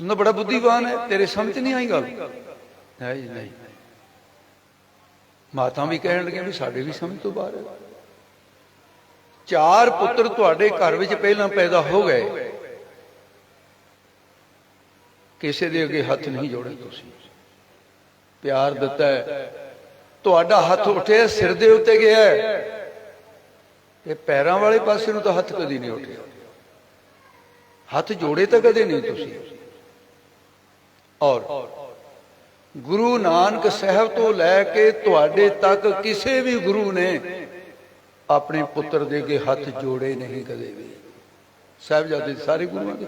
ਤੂੰ ਤਾਂ ਬੜਾ ਬੁੱਧੀਵਾਨ ਹੈ, ਤੇਰੇ ਸਮਝ ਨਹੀਂ ਆਈ ਗੱਲ? ਨਹੀਂ ਨਹੀਂ, ਮਾਤਾ ਵੀ ਕਹਿਣ ਲੱਗੇ ਵੀ ਸਾਡੇ ਵੀ ਸਮਝ ਤੋਂ ਬਾਹਰ ਹੈ। 4 ਪੁੱਤਰ ਤੁਹਾਡੇ ਘਰ ਵਿੱਚ ਪਹਿਲਾਂ ਪੈਦਾ ਹੋ ਗਏ, ਕਿਸੇ ਦੇ ਅੱਗੇ ਹੱਥ ਨਹੀਂ ਜੋੜੇ, ਤੁਸੀਂ ਪਿਆਰ ਦਿੱਤਾ ਹੈ, ਤੁਹਾਡਾ ਹੱਥ ਉੱਠਿਆ ਸਿਰ ਦੇ ਉੱਤੇ ਗਿਆ, ਤੇ ਪੈਰਾਂ ਵਾਲੇ ਪਾਸੇ ਨੂੰ ਤਾਂ ਹੱਥ ਕਦੀ ਨਹੀਂ ਉੱਠਿਆ, ਹੱਥ ਜੋੜੇ ਤਾਂ ਕਦੇ ਨਹੀਂ ਤੁਸੀਂ। ਔਰ ਗੁਰੂ ਨਾਨਕ ਸਾਹਿਬ ਤੋਂ ਲੈ ਕੇ ਤੁਹਾਡੇ ਤੱਕ ਕਿਸੇ ਵੀ ਗੁਰੂ ਨੇ ਆਪਣੇ ਪੁੱਤਰ ਦੇ ਅੱਗੇ ਹੱਥ ਜੋੜੇ ਨਹੀਂ ਕਦੇ ਵੀ। ਸਾਹਿਬਜ਼ਾਦੇ ਸਾਰੇ ਗੁਰੂਆਂ ਦੇ,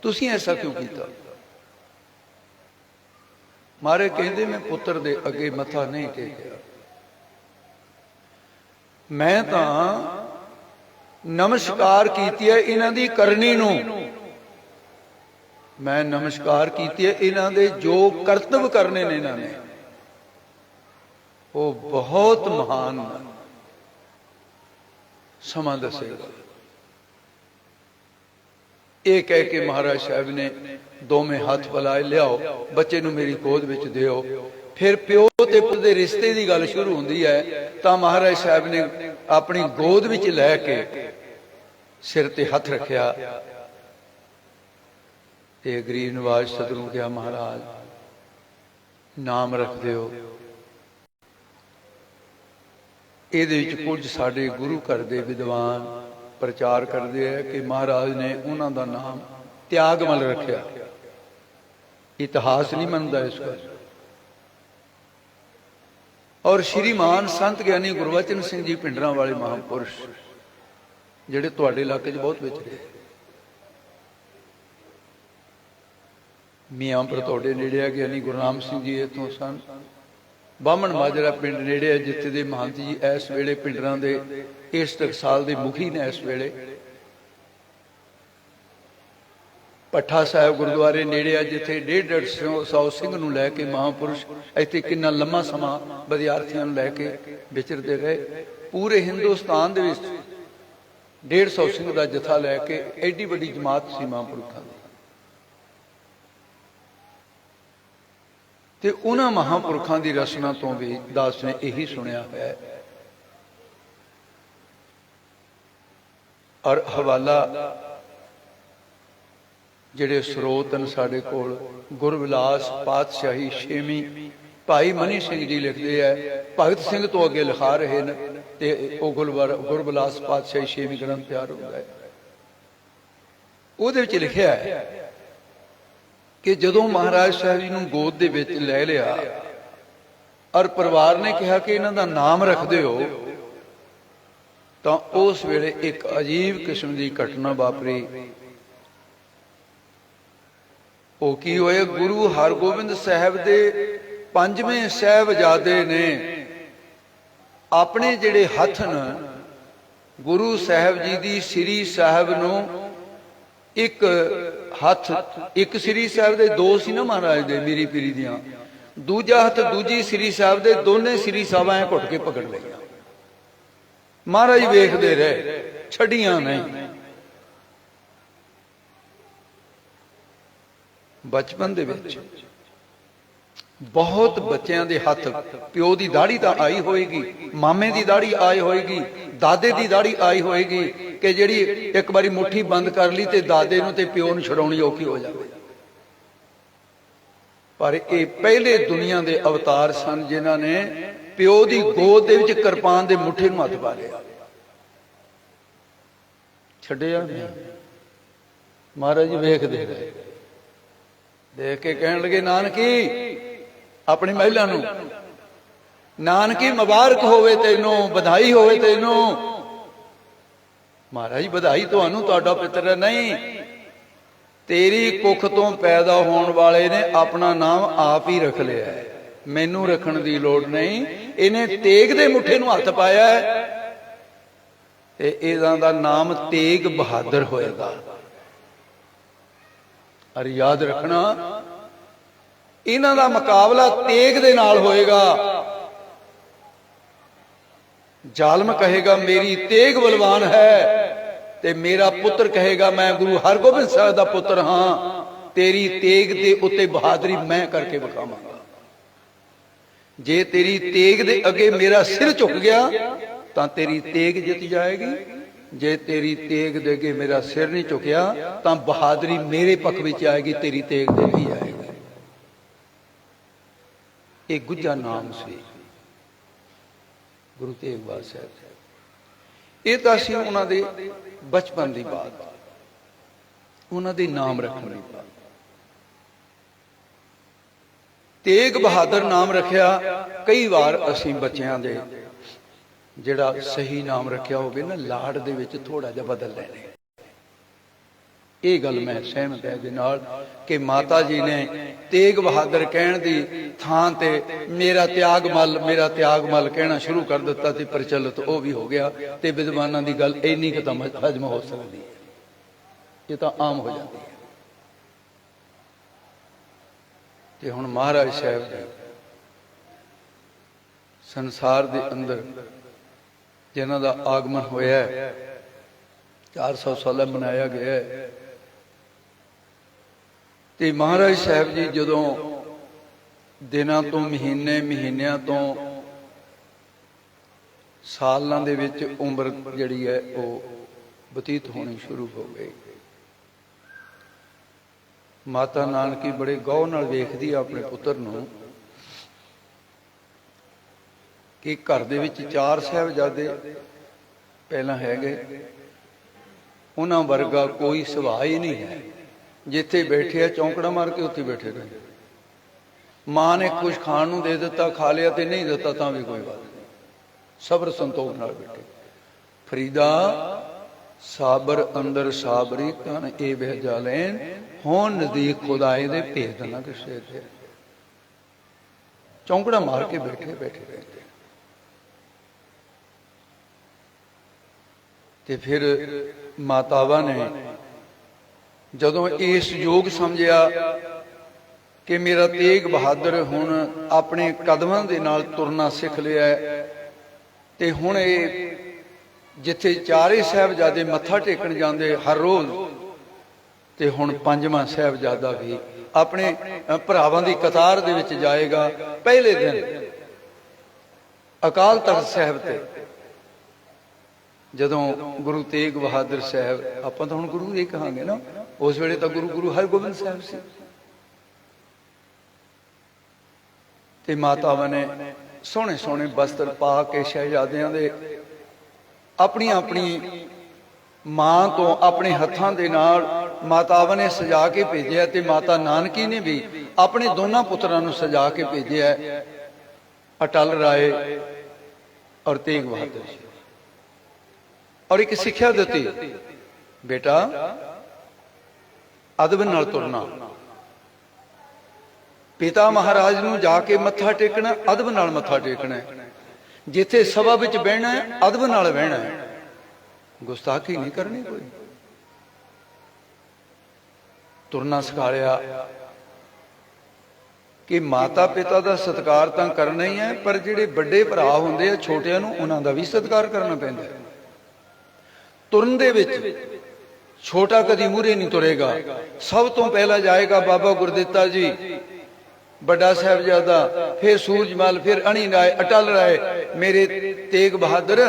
ਤੁਸੀਂ ਐਸਾ ਕਿਉਂ ਕੀਤਾ? ਮਾਰੇ ਕਹਿੰਦੇ ਮੈਂ ਪੁੱਤਰ ਦੇ ਅੱਗੇ ਮੱਥਾ ਨਹੀਂ ਟੇਕਿਆ, ਮੈਂ ਤਾਂ ਨਮਸਕਾਰ ਕੀਤੀ ਹੈ ਇਹਨਾਂ ਦੀ ਕਰਨੀ ਨੂੰ, ਮੈਂ ਨਮਸਕਾਰ ਕੀਤੀ ਹੈ ਇਹਨਾਂ ਦੇ ਜੋ ਕਰਤੱਵ ਕਰਨੇ ਨੇ, ਇਹਨਾਂ ਨੇ ਉਹ ਬਹੁਤ ਮਹਾਨ ਸਮਾਂ ਦੱਸੇਗਾ। ਇਹ ਕਹਿ ਕੇ ਮਹਾਰਾਜ ਸਾਹਿਬ ਨੇ ਦੋਵੇਂ ਹੱਥ ਫੈਲਾਏ, ਲਿਆਓ ਬੱਚੇ ਨੂੰ ਮੇਰੀ ਗੋਦ ਵਿੱਚ ਦਿਓ। ਫਿਰ ਪਿਓ ਤੇ ਪੁੱਤ ਦੇ ਰਿਸ਼ਤੇ ਦੀ ਗੱਲ ਸ਼ੁਰੂ ਹੁੰਦੀ ਹੈ, ਤਾਂ ਮਹਾਰਾਜ ਸਾਹਿਬ ਨੇ ਆਪਣੀ ਗੋਦ ਵਿੱਚ ਲੈ ਕੇ ਸਿਰ ਤੇ ਹੱਥ ਰੱਖਿਆ ਤੇ ਗਰੀਬ ਨਵਾਜ ਸਤਿਗੁਰੂ ਨੂੰ ਕਿਹਾ, ਮਹਾਰਾਜ ਨਾਮ ਰੱਖ ਦਿਓ। ਇਹਦੇ ਵਿੱਚ ਕੁਝ ਸਾਡੇ ਗੁਰੂ ਘਰ ਦੇ ਵਿਦਵਾਨ ਪ੍ਰਚਾਰ ਕਰਦੇ ਹੈ ਕਿ ਮਹਾਰਾਜ ਨੇ ਉਹਨਾਂ ਦਾ ਨਾਮ ਤਿਆਗਮਲ ਰੱਖਿਆ। ਇਤਿਹਾਸ ਨਹੀਂ ਮੰਨਦਾ ਇਸ ਗੱਲ। ਔਰ ਸ਼੍ਰੀਮਾਨ ਸੰਤ ਗਿਆਨੀ ਗੁਰਬਚਨ ਸਿੰਘ ਜੀ ਪਿੰਡਰਾਂ ਵਾਲੇ ਮਹਾਂਪੁਰਸ਼, ਜਿਹੜੇ ਤੁਹਾਡੇ ਇਲਾਕੇ 'ਚ ਬਹੁਤ ਵਿਚਰੇ, ਮੀਆਂਪੁਰ ਤੁਹਾਡੇ ਨੇੜੇ ਆ, ਗਿਆਨੀ ਗੁਰਨਾਮ ਸਿੰਘ ਜੀ ਇੱਥੋਂ ਸਨ। ਬਾਹਮਣ ਮਾਜਰਾ ਪਿੰਡ ਨੇੜੇ ਹੈ, ਜਿੱਥੇ ਦੇ ਮਹੰਤ ਜੀ ਇਸ ਵੇਲੇ ਪਿੰਡਰਾਂ ਦੇ ਇਸ ਟਕਸਾਲ ਦੇ ਮੁਖੀ ਨੇ। ਇਸ ਵੇਲੇ ਪੱਠਾ ਸਾਹਿਬ ਗੁਰਦੁਆਰੇ ਨੇੜੇ ਆ, ਜਿੱਥੇ 150-100 ਸਿੰਘ ਨੂੰ ਲੈ ਕੇ ਮਹਾਂਪੁਰਸ਼ ਇੱਥੇ ਕਿੰਨਾ ਲੰਮਾ ਸਮਾਂ ਵਿਦਿਆਰਥੀਆਂ ਨੂੰ ਲੈ ਕੇ ਵਿਚਰਦੇ ਰਹੇ। ਪੂਰੇ ਹਿੰਦੁਸਤਾਨ ਦੇ ਵਿੱਚ 150 ਸਿੰਘ ਦਾ ਜਥਾ ਲੈ ਕੇ ਐਡੀ ਵੱਡੀ ਜਮਾਤ ਸੀ ਮਹਾਂਪੁਰਖਾਂ ਦੀ। ਤੇ ਉਹਨਾਂ ਮਹਾਂਪੁਰਖਾਂ ਦੀ ਰਚਨਾ ਤੋਂ ਵੀ ਦਾਸ ਨੇ ਇਹੀ ਸੁਣਿਆ ਹੈ। ਔਰ ਹਵਾਲਾ ਜਿਹੜੇ ਸਰੋਤ ਹਨ ਸਾਡੇ ਕੋਲ, ਗੁਰਬਿਲਾਸ ਪਾਤਸ਼ਾਹੀ 6ਵੀਂ ਭਾਈ ਮਨੀ ਸਿੰਘ ਜੀ ਲਿਖਦੇ ਹੈ, ਭਗਤ ਸਿੰਘ ਤੋਂ ਅੱਗੇ ਲਿਖਾ ਰਹੇ ਨੇ, ਤੇ ਉਹ ਗੁਰਬਿਲਾਸ ਪਾਤਸ਼ਾਹੀ 6ਵੀਂ ਗ੍ਰੰਥ ਤਿਆਰ ਹੋ ਗਿਆ। ਉਹਦੇ ਵਿੱਚ ਲਿਖਿਆ ਹੈ ਕਿ ਜਦੋਂ ਮਹਾਰਾਜ ਸਾਹਿਬ ਜੀ ਨੂੰ ਗੋਦ ਦੇ ਵਿੱਚ ਲੈ ਲਿਆ ਔਰ ਪਰਿਵਾਰ ਨੇ ਕਿਹਾ ਕਿ ਇਹਨਾਂ ਦਾ ਨਾਮ ਰੱਖ ਦਿਓ, ਤਾਂ ਉਸ ਵੇਲੇ ਇੱਕ ਅਜੀਬ ਕਿਸਮ ਦੀ ਘਟਨਾ ਵਾਪਰੀ। ਉਹ ਕੀ ਹੋਏ? ਗੁਰੂ ਹਰਗੋਬਿੰਦ ਸਾਹਿਬ ਦੇ ਪੰਜਵੇਂ ਸਾਹਿਬਜ਼ਾਦੇ ਨੇ ਆਪਣੇ ਜਿਹੜੇ ਹੱਥ ਨੇ ਗੁਰੂ ਸਾਹਿਬ ਜੀ ਦੀ ਸ੍ਰੀ ਸਾਹਿਬ ਨੂੰ ਇੱਕ ਹੱਥ, ਇੱਕ ਸ੍ਰੀ ਸਾਹਿਬ ਦੇ ਦੋ ਸੀ ਨਾ ਮਹਾਰਾਜ ਦੇ ਮੀਰੀ ਪੀਰੀ ਦੀਆਂ, ਦੂਜਾ ਹੱਥ ਦੂਜੀ ਸ੍ਰੀ ਸਾਹਿਬ ਦੇ, ਦੋਨੇ ਸ੍ਰੀ ਸਾਹਿਬਾਂ ਐ ਘੁੱਟ ਕੇ ਪਕੜ ਲਈਆਂ। ਮਹਾਰਾਜ ਵੇਖਦੇ ਰਹੇ, ਛੱਡੀਆਂ ਨਹੀਂ। ਬਚਪਨ ਦੇ ਵਿੱਚ ਬਹੁਤ ਬੱਚਿਆਂ ਦੇ ਹੱਥ, ਪਿਓ ਦੀ ਦਾੜੀ ਤਾਂ ਆਈ ਹੋਏਗੀ, ਮਾਮੇ ਦੀ ਦਾੜੀ ਆਈ ਹੋਏਗੀ, ਦਾਦੇ ਦੀ ਦਾੜੀ ਆਈ ਹੋਏਗੀ, ਕਿ ਜਿਹੜੀ ਇੱਕ ਵਾਰੀ ਮੁੱਠੀ ਬੰਦ ਕਰ ਲਈ ਤੇ ਦਾਦੇ ਨੂੰ ਤੇ ਪਿਓ ਨੂੰ ਛਡਾਉਣੀ ਔਖੀ ਹੋ ਜਾਵੇ। ਪਰ ਇਹ ਪਹਿਲੇ ਦੁਨੀਆ ਦੇ ਅਵਤਾਰ ਸਨ ਜਿਨ੍ਹਾਂ ਨੇ ਪਿਓ ਦੀ ਗੋਦ ਦੇ ਵਿੱਚ ਕਿਰਪਾਨ ਦੇ ਮੁੱਠੇ ਨੂੰ ਹੱਥ ਪਾ ਲਿਆ, ਛੱਡਿਆ ਨਹੀਂ। ਮਹਾਰਾਜ ਜੀ ਵੇਖਦੇ ਰਹੇ, ਦੇਖ ਕੇ ਕਹਿਣ ਲੱਗੇ, ਨਾਨਕੀ ਆਪਣੀ ਮਹਿਲਾ ਨੂੰ, ਨਾਨਕੀ ਮੁਬਾਰਕ ਹੋਵੇ ਤੈਨੂੰ, ਵਧਾਈ ਹੋਵੇ ਤੈਨੂੰ। ਮਹਾਰਾਜ ਵਧਾਈ ਤੁਹਾਨੂੰ, ਤੁਹਾਡਾ ਪਿੱਤਰ ਨਹੀਂ, ਤੇਰੀ ਕੁੱਖ ਤੋਂ ਪੈਦਾ ਹੋਣ ਵਾਲੇ ਨੇ ਆਪਣਾ ਨਾਮ ਆਪ ਹੀ ਰੱਖ ਲਿਆ ਹੈ, ਮੈਨੂੰ ਰੱਖਣ ਦੀ ਲੋੜ ਨਹੀਂ। ਇਹਨੇ ਤੇਗ ਦੇ ਮੁੱਠੇ ਨੂੰ ਹੱਥ ਪਾਇਆ ਹੈ ਤੇ ਇਹਨਾਂ ਦਾ ਨਾਮ ਤੇਗ ਬਹਾਦਰ ਹੋਏਗਾ। ਅਰ ਯਾਦ ਰੱਖਣਾ, ਇਹਨਾਂ ਦਾ ਮੁਕਾਬਲਾ ਤੇਗ ਦੇ ਨਾਲ ਹੋਏਗਾ। ਜ਼ਾਲਮ ਕਹੇਗਾ ਮੇਰੀ ਤੇਗ ਬਲਵਾਨ ਹੈ, ਤੇ ਮੇਰਾ ਪੁੱਤਰ ਕਹੇਗਾ ਮੈਂ ਗੁਰੂ ਹਰਗੋਬਿੰਦ ਸਾਹਿਬ ਦਾ ਪੁੱਤਰ ਹਾਂ, ਤੇਰੀ ਤੇਗ ਦੇ ਉੱਤੇ ਬਹਾਦਰੀ ਮੈਂ ਕਰਕੇ ਵਿਖਾਵਾਂਗਾ। ਜੇ ਤੇਰੀ ਤੇਗ ਦੇ ਅੱਗੇ ਮੇਰਾ ਸਿਰ ਝੁਕ ਗਿਆ ਤਾਂ ਤੇਰੀ ਤੇਗ ਜਿੱਤ ਜਾਏਗੀ, ਜੇ ਤੇਰੀ ਤੇਗ ਦੇ ਅੱਗੇ ਮੇਰਾ ਸਿਰ ਨਹੀਂ ਝੁਕਿਆ ਤਾਂ ਬਹਾਦਰੀ ਮੇਰੇ ਪੱਖ ਵਿੱਚ ਆਏਗੀ, ਤੇਰੀ ਤੇਗ ਦੇ ਨਹੀਂ ਆਏਗੀ। ਇਹ ਗੁੱਜਾ ਨਾਮ ਸੀ ਗੁਰੂ ਤੇਗ ਬਹਾਦਰ ਸਾਹਿਬ। ਇਹ ਤਾਂ ਸੀ ਉਹਨਾਂ ਦੇ ਬਚਪਨ ਦੀ ਬਾਤ, ਉਹਨਾਂ ਦੇ ਨਾਮ ਰੱਖਣ ਦੀ ਬਾਤ। ਤੇਗ ਬਹਾਦਰ ਨਾਮ ਰੱਖਿਆ। ਕਈ ਵਾਰ ਅਸੀਂ ਬੱਚਿਆਂ ਦੇ ਜਿਹੜਾ ਸਹੀ ਨਾਮ ਰੱਖਿਆ ਹੋਵੇ ਨਾ, ਲਾੜ ਦੇ ਵਿੱਚ ਥੋੜਾ ਜਿਹਾ ਬਦਲ ਲੈਣੇ। ਇਹ ਗੱਲ ਮੈਂ ਸਹਿਮਤ ਹੈ ਦੇ ਨਾਲ ਕਿ ਮਾਤਾ ਜੀ ਨੇ ਤੇਗ ਬਹਾਦਰ ਕਹਿਣ ਦੀ ਥਾਂ ਤੇ ਮੇਰਾ ਤਿਆਗ ਮਲ ਕਹਿਣਾ ਸ਼ੁਰੂ ਕਰ ਦਿੱਤਾ ਤੇ ਪ੍ਰਚਲਿਤ ਉਹ ਵੀ ਹੋ ਗਿਆ। ਤੇ ਵਿਦਵਾਨਾਂ ਦੀ ਗੱਲ ਇੰਨੀ ਕੁ ਤਾਂ ਹਜਮ ਹੋ ਸਕਦੀ ਹੈ, ਇਹ ਤਾਂ ਆਮ ਹੋ ਜਾਂਦੀ ਹੈ। ਤੇ ਹੁਣ ਮਹਾਰਾਜ ਸਾਹਿਬ ਜੀ ਸੰਸਾਰ ਦੇ ਅੰਦਰ ਜਿਨ੍ਹਾਂ ਦਾ ਆਗਮਨ ਹੋਇਆ 400 ਸਾਲਾਂ ਮਨਾਇਆ ਗਿਆ ਹੈ, ਤੇ ਮਹਾਰਾਜ ਸਾਹਿਬ ਜੀ ਜਦੋਂ ਦਿਨਾਂ ਤੋਂ ਮਹੀਨਿਆਂ ਤੋਂ ਸਾਲਾਂ ਦੇ ਵਿੱਚ ਉਮਰ ਜਿਹੜੀ ਹੈ ਉਹ ਬਤੀਤ ਹੋਣੀ ਸ਼ੁਰੂ ਹੋ ਗਈ। ਮਾਤਾ ਨਾਨਕੀ ਬੜੇ ਗੌਰ ਨਾਲ ਵੇਖਦੀ ਆ ਆਪਣੇ ਪੁੱਤਰ ਨੂੰ ਕਿ ਘਰ ਦੇ ਵਿੱਚ 4 ਸਾਹਿਬਜ਼ਾਦੇ ਪਹਿਲਾਂ ਹੈਗੇ, ਉਹਨਾਂ ਵਰਗਾ ਕੋਈ ਸੁਭਾਅ ਹੀ ਨਹੀਂ ਹੈ। ਜਿੱਥੇ ਬੈਠੇ ਆ ਚੌਂਕੜਾ ਮਾਰ ਕੇ ਉੱਥੇ ਬੈਠੇ ਰਹੇ। ਮਾਂ ਨੇ ਕੁਝ ਖਾਣ ਨੂੰ ਦੇ ਦਿੱਤਾ, ਖਾ ਲਿਆ, ਤੇ ਨਹੀਂ ਦਿੱਤਾ ਤਾਂ ਵੀ ਕੋਈ ਬਾਤ ਨਹੀਂ, ਸਬਰ ਸੰਤੋਖ ਨਾਲ ਬੈਠੇ। ਫਰੀਦਾ ਸਾਬਰ ਅੰਦਰ ਸਾਬਰੀ ਤਨ ਇਹ ਬਹਿ ਜਾਲੈਨ, ਹੋਣ ਨਜ਼ਦੀਕ ਖੁਦਾਏ ਦੇ ਭੇਦ ਨਾ ਕਿਸੇ ਤੇ। ਚੌਂਕੜਾ ਮਾਰ ਕੇ ਬੈਠੇ ਰਹਿੰਦੇ। ਤੇ ਫਿਰ ਮਾਤਾਵਾਂ ਨੇ ਜਦੋਂ ਇਸ ਯੋਗ ਸਮਝਿਆ ਕਿ ਮੇਰਾ ਤੇਗ ਬਹਾਦਰ ਹੁਣ ਆਪਣੇ ਕਦਮਾਂ ਦੇ ਨਾਲ ਤੁਰਨਾ ਸਿੱਖ ਲਿਆ, ਤੇ ਹੁਣ ਇਹ ਜਿੱਥੇ 4 ਸਾਹਿਬਜ਼ਾਦੇ ਮੱਥਾ ਟੇਕਣ ਜਾਂਦੇ ਹਰ ਰੋਜ਼, ਤੇ ਹੁਣ 5ਵਾਂ ਸਾਹਿਬਜ਼ਾਦਾ ਵੀ ਆਪਣੇ ਭਰਾਵਾਂ ਦੀ ਕਤਾਰ ਦੇ ਵਿੱਚ ਜਾਏਗਾ। ਪਹਿਲੇ ਦਿਨ ਅਕਾਲ ਤਖਤ ਸਾਹਿਬ ਤੇ ਜਦੋਂ ਗੁਰੂ ਤੇਗ ਬਹਾਦਰ ਸਾਹਿਬ, ਆਪਾਂ ਤਾਂ ਹੁਣ ਗੁਰੂ ਹੀ ਕਹਾਂਗੇ ਨਾ, ਉਸ ਵੇਲੇ ਤਾਂ ਗੁਰੂ ਹਰਗੋਬਿੰਦ ਸਾਹਿਬ ਸੀ। ਤੇ ਮਾਤਾਵਾਂ ਨੇ ਸੋਹਣੇ ਸੋਹਣੇ ਬਸਤਰ ਪਾ ਕੇ ਸ਼ਹਿਜ਼ਾਦਿਆਂ ਦੇ ਆਪਣੀ ਮਾਂ ਤੋਂ ਆਪਣੇ ਹੱਥਾਂ ਦੇ ਨਾਲ ਮਾਤਾਵਾਂ ਨੇ ਸਜਾ ਕੇ ਭੇਜਿਆ। ਤੇ ਮਾਤਾ ਨਾਨਕੀ ਨੇ ਵੀ ਆਪਣੇ ਦੋਨਾਂ ਪੁੱਤਰਾਂ ਨੂੰ ਸਜਾ ਕੇ ਭੇਜਿਆ, ਅਟਲ ਰਾਏ ਔਰ ਤੇਗ ਬਹਾਦਰ ਜੀ। ਔਰ ਇੱਕ ਸਿੱਖਿਆ ਦਿੱਤੀ, ਬੇਟਾ ਅਦਬ ਨਾਲ ਤੁਰਨਾ, ਪਿਤਾ ਮਹਾਰਾਜ ਨੂੰ ਜਾ ਕੇ ਮੱਥਾ ਟੇਕਣਾ, ਅਦਬ ਨਾਲ ਮੱਥਾ ਟੇਕਣਾ ਹੈ। ਜਿੱਥੇ ਸਭਾ ਵਿੱਚ ਬਹਿਣਾ ਹੈ, ਅਦਬ ਨਾਲ ਬਹਿਣਾ ਹੈ, ਗੁਸਤਾਖੀ ਨਹੀਂ ਕਰਨੀ ਕੋਈ। ਤੁਰਨਾ ਸਿਖਾਇਆ ਕਿ ਮਾਤਾ ਪਿਤਾ ਦਾ ਸਤਿਕਾਰ ਤਾਂ ਕਰਨਾ ਹੀ ਹੈ, ਪਰ ਜਿਹੜੇ ਵੱਡੇ ਭਰਾ ਹੁੰਦੇ ਆ ਛੋਟਿਆਂ ਨੂੰ, ਉਹਨਾਂ ਦਾ ਵੀ ਸਤਿਕਾਰ ਕਰਨਾ ਪੈਂਦਾ ਹੈ। ਤੁਰਨ ਦੇ ਵਿੱਚ ਛੋਟਾ ਕਦੀ ਮੂਹਰੇ ਨਹੀਂ ਤੁਰੇਗਾ। ਸਭ ਤੋਂ ਪਹਿਲਾਂ ਜਾਏਗਾ ਬਾਬਾ ਗੁਰਦਿੱਤਾ ਜੀ, ਵੱਡਾ ਸਾਹਿਬਜ਼ਾਦਾ, ਫਿਰ ਸੂਰਜਮਲ, ਫਿਰ ਅਣੀ ਰਾਏ, ਅਟਲ ਰਾਏ। ਮੇਰੇ ਤੇਗ ਬਹਾਦਰ,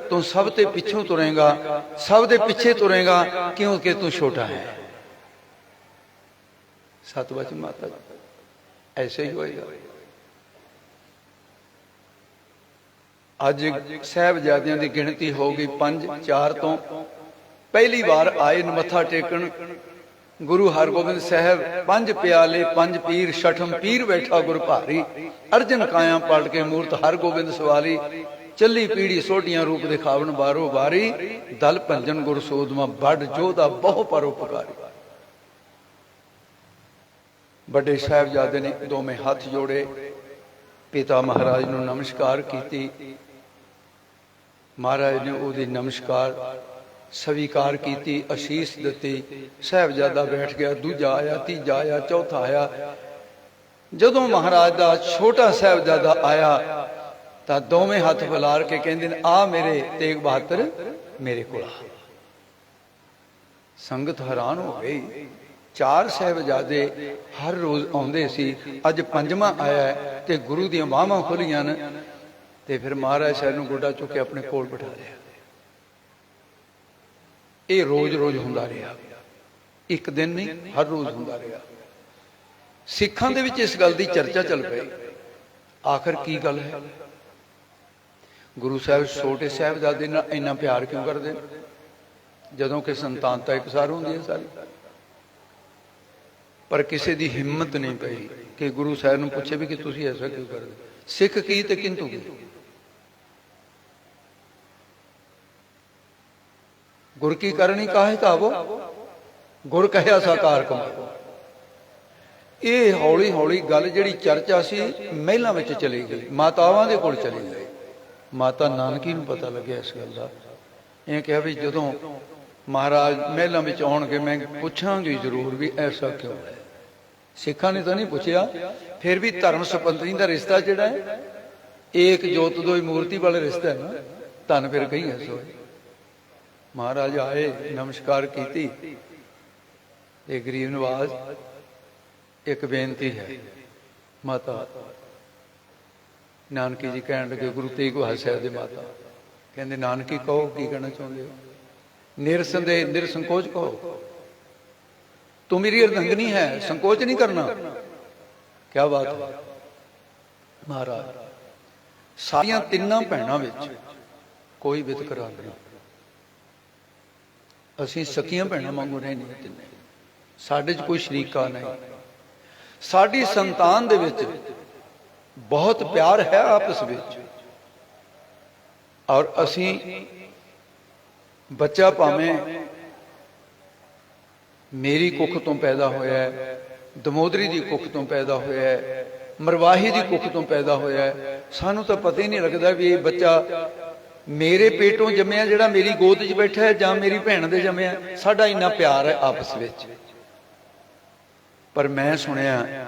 ਤੂੰ ਸਭ ਤੇ ਪਿੱਛੋਂ ਤੁਰੇਗਾ, ਸਭ ਦੇ ਪਿੱਛੇ ਤੁਰੇਗਾ, ਕਿਉਂਕਿ ਤੂੰ ਛੋਟਾ ਹੈ। ਸਤ ਵਚਨ ਮਾਤਾ ਜੀ, ਐਸੇ ਹੀ ਹੋਏਗਾ। ਅੱਜ ਸਾਹਿਬਜ਼ਾਦਿਆਂ ਦੀ ਗਿਣਤੀ ਹੋ ਗਈ 5, 4 ਤੋਂ। ਪਹਿਲੀ ਵਾਰ ਆਏ ਮੱਥਾ ਟੇਕਣ ਗੁਰੂ ਹਰਗੋਬਿੰਦ ਸਾਹਿਬ। 5 ਪਿਆਲੇ 5 ਪੀਰ, ਛਠਮ ਪੀਰ ਬੈਠਾ ਗੁਰ ਭਾਰੀ। ਅਰਜਨ ਕਾਇਆ ਪਲਟ ਕੇ ਮੂਰਤ ਹਰਗੋਬਿੰਦ ਸਵਾਰੀ। ਚੱਲੀ ਪੀੜੀ ਸੋਢੀਆਂ ਰੂਪ ਦਿਖਾਵਣ ਬਾਰੋ ਬਾਰੀ। ਦਲ ਭੰਜਨ ਗੁਰ ਸੋਧਮਾ ਵੱਡ ਜੋਧਾ ਬਹੁ ਪਰਉਪਕਾਰੀ। ਵੱਡੇ ਸਾਹਿਬਜ਼ਾਦੇ ਨੇ ਦੋਵੇਂ ਹੱਥ ਜੋੜੇ, ਪਿਤਾ ਮਹਾਰਾਜ ਨੂੰ ਨਮਸਕਾਰ ਕੀਤੀ। ਮਹਾਰਾਜ ਨੇ ਉਹਦੀ ਨਮਸਕਾਰ ਸਵੀਕਾਰ ਕੀਤੀ, ਅਸੀਸ ਦਿੱਤੀ। ਸਾਹਿਬਜ਼ਾਦਾ ਬੈਠ ਗਿਆ, ਦੂਜਾ ਆਇਆ, ਤੀਜਾ ਆਇਆ, ਚੌਥਾ ਆਇਆ। ਜਦੋਂ ਮਹਾਰਾਜ ਦਾ ਛੋਟਾ ਸਾਹਿਬਜ਼ਾਦਾ ਆਇਆ ਤਾਂ ਦੋਵੇਂ ਹੱਥ ਫੈਲਾਰ ਕੇ ਕਹਿੰਦੇ ਨੇ, ਆ ਮੇਰੇ ਤੇਗ ਬਹਾਦਰ, ਮੇਰੇ ਕੋਲ ਆ। ਸੰਗਤ ਹੈਰਾਨ ਹੋ ਗਈ। 4 ਸਾਹਿਬਜ਼ਾਦੇ ਹਰ ਰੋਜ਼ ਆਉਂਦੇ ਸੀ, ਅੱਜ 5ਵਾਂ ਆਇਆ ਤੇ ਗੁਰੂ ਦੀਆਂ ਬਾਹਾਂ ਖੁੱਲੀਆਂ ਨੇ। ਤੇ ਫਿਰ ਮਹਾਰਾਜ ਸਾਹਿਬ ਨੂੰ ਗੋਡਾ ਚੁੱਕ ਕੇ ਆਪਣੇ ਕੋਲ ਬਿਠਾ ਲਿਆ। ਇਹ ਰੋਜ਼-ਰੋਜ਼ ਹੁੰਦਾ ਰਿਹਾ, ਇੱਕ ਦਿਨ ਨਹੀਂ, ਹਰ ਰੋਜ਼ ਹੁੰਦਾ ਰਿਹਾ। ਸਿੱਖਾਂ ਦੇ ਵਿੱਚ ਇਸ ਗੱਲ ਦੀ ਚਰਚਾ ਚੱਲ ਪਈ, ਆਖਰ ਕੀ ਗੱਲ ਹੈ? ਗੁਰੂ ਸਾਹਿਬ ਛੋਟੇ ਸਾਹਿਬਜ਼ਾਦੇ ਨਾਲ ਇੰਨਾ ਪਿਆਰ ਕਿਉਂ ਕਰਦੇ, ਜਦੋਂ ਕਿ ਸੰਤਾਨਤਾ ਇਕਸਾਰ ਹੁੰਦੀ ਹੈ ਸਾਰੀ। ਪਰ ਕਿਸੇ ਦੀ ਹਿੰਮਤ ਨਹੀਂ ਪਈ ਕਿ ਗੁਰੂ ਸਾਹਿਬ ਨੂੰ ਪੁੱਛੇ ਵੀ ਕਿ ਤੁਸੀਂ ਐਸਾ ਕਿਉਂ ਕਰਦੇ। ਸਿੱਖ ਕੀ ਤੇ ਕਿੰਤੂ ਕੀ। ਗੁਰ ਕੀ ਕਰਨੀ ਕਾਹੇ ਧਾਵੋ, ਗੁਰ ਕਹਿਆ ਸਾਕਾਰ ਕਮਾਵੋ। ਇਹ ਹੌਲੀ ਹੌਲੀ ਗੱਲ ਜਿਹੜੀ ਚਰਚਾ ਸੀ ਮਹਿਲਾਂ ਵਿੱਚ ਚਲੀ ਗਈ, ਮਾਤਾਵਾਂ ਦੇ ਕੋਲ ਚਲੀ ਗਈ। ਮਾਤਾ ਨਾਨਕੀ ਨੂੰ ਪਤਾ ਲੱਗਿਆ ਇਸ ਗੱਲ ਦਾ। ਇਹ ਕਿਹਾ ਵੀ ਜਦੋਂ ਮਹਾਰਾਜ ਮਹਿਲਾਂ ਵਿੱਚ ਆਉਣਗੇ ਮੈਂ ਪੁੱਛਾਂਗੀ ਜ਼ਰੂਰ ਵੀ ਐਸਾ ਕਿਉਂ ਹੈ। ਸਿੱਖਾਂ ਨੇ ਤਾਂ ਨਹੀਂ ਪੁੱਛਿਆ, ਫਿਰ ਵੀ ਧਰਮ ਸੁਪੰਤਰੀ ਦਾ ਰਿਸ਼ਤਾ ਜਿਹੜਾ ਹੈ, ਏਕ ਜੋਤ ਦੋਈ ਮੂਰਤੀ ਵਾਲਾ ਰਿਸ਼ਤਾ ਹੈ ਨਾ, ਧੰਨ ਫਿਰ ਕਹੀ ਐਸੋ। ਮਹਾਰਾਜ ਆਏ, ਨਮਸਕਾਰ ਕੀਤੀ। ਤੇ ਗਰੀਬ ਨਵਾਜ਼, ਇੱਕ ਬੇਨਤੀ ਹੈ। ਮਾਤਾ ਨਾਨਕੀ ਜੀ ਕਹਿਣ ਲੱਗੇ, ਗੁਰੂ ਤੇਗ ਬਹਾਦਰ ਸਾਹਿਬ ਦੇ ਮਾਤਾ ਕਹਿੰਦੇ, ਨਾਨਕੀ ਕਹੋ ਕੀ ਕਹਿਣਾ ਚਾਹੁੰਦੇ ਹੋ। ਨਿਰਸੰਦੇਹ ਨਿਰਸੰਕੋਚ ਕਹੋ। ਤੂੰ ਮੇਰੀ ਅਰਧੰਗਨੀ ਹੈ, ਸੰਕੋਚ ਨਹੀਂ ਕਰਨਾ। ਕਿਆ ਬਾਤ ਹੈ ਮਹਾਰਾਜ। ਸਾਰੀਆਂ ਤਿੰਨਾਂ ਭੈਣਾਂ ਵਿੱਚ ਕੋਈ ਵਿਤਕਰਾ ਨਹੀਂ। ਅਸੀਂ ਸਕੀਆਂ ਭੈਣਾਂ ਵਾਂਗੂ ਰਹਿੰਦੇ ਤਿੰਨੇ, ਸਾਡੇ 'ਚ ਕੋਈ ਸ਼ਰੀਕਾ ਨਹੀਂ। ਸਾਡੀ ਸੰਤਾਨ ਦੇ ਵਿੱਚ ਬਹੁਤ ਪਿਆਰ ਹੈ ਆਪਸ ਵਿੱਚ। ਔਰ ਅਸੀਂ ਬੱਚਾ ਭਾਵੇਂ ਮੇਰੀ ਕੁੱਖ ਤੋਂ ਪੈਦਾ ਹੋਇਆ ਹੈ, ਦਮੋਦਰੀ ਦੀ ਕੁੱਖ ਤੋਂ ਪੈਦਾ ਹੋਇਆ ਹੈ, ਮਰਵਾਹੀ ਦੀ ਕੁੱਖ ਤੋਂ ਪੈਦਾ ਹੋਇਆ ਹੈ, ਸਾਨੂੰ ਤਾਂ ਪਤਾ ਹੀ ਨਹੀਂ ਲੱਗਦਾ ਵੀ ਇਹ ਬੱਚਾ ਮੇਰੇ ਪੇਟੋਂ ਜੰਮਿਆ ਜਿਹੜਾ ਮੇਰੀ ਗੋਦ 'ਚ ਬੈਠਾ ਹੈ ਜਾਂ ਮੇਰੀ ਭੈਣ ਦੇ ਜੰਮਿਆ। ਸਾਡਾ ਇੰਨਾ ਪਿਆਰ ਹੈ ਆਪਸ ਵਿੱਚ। ਪਰ ਮੈਂ ਸੁਣਿਆ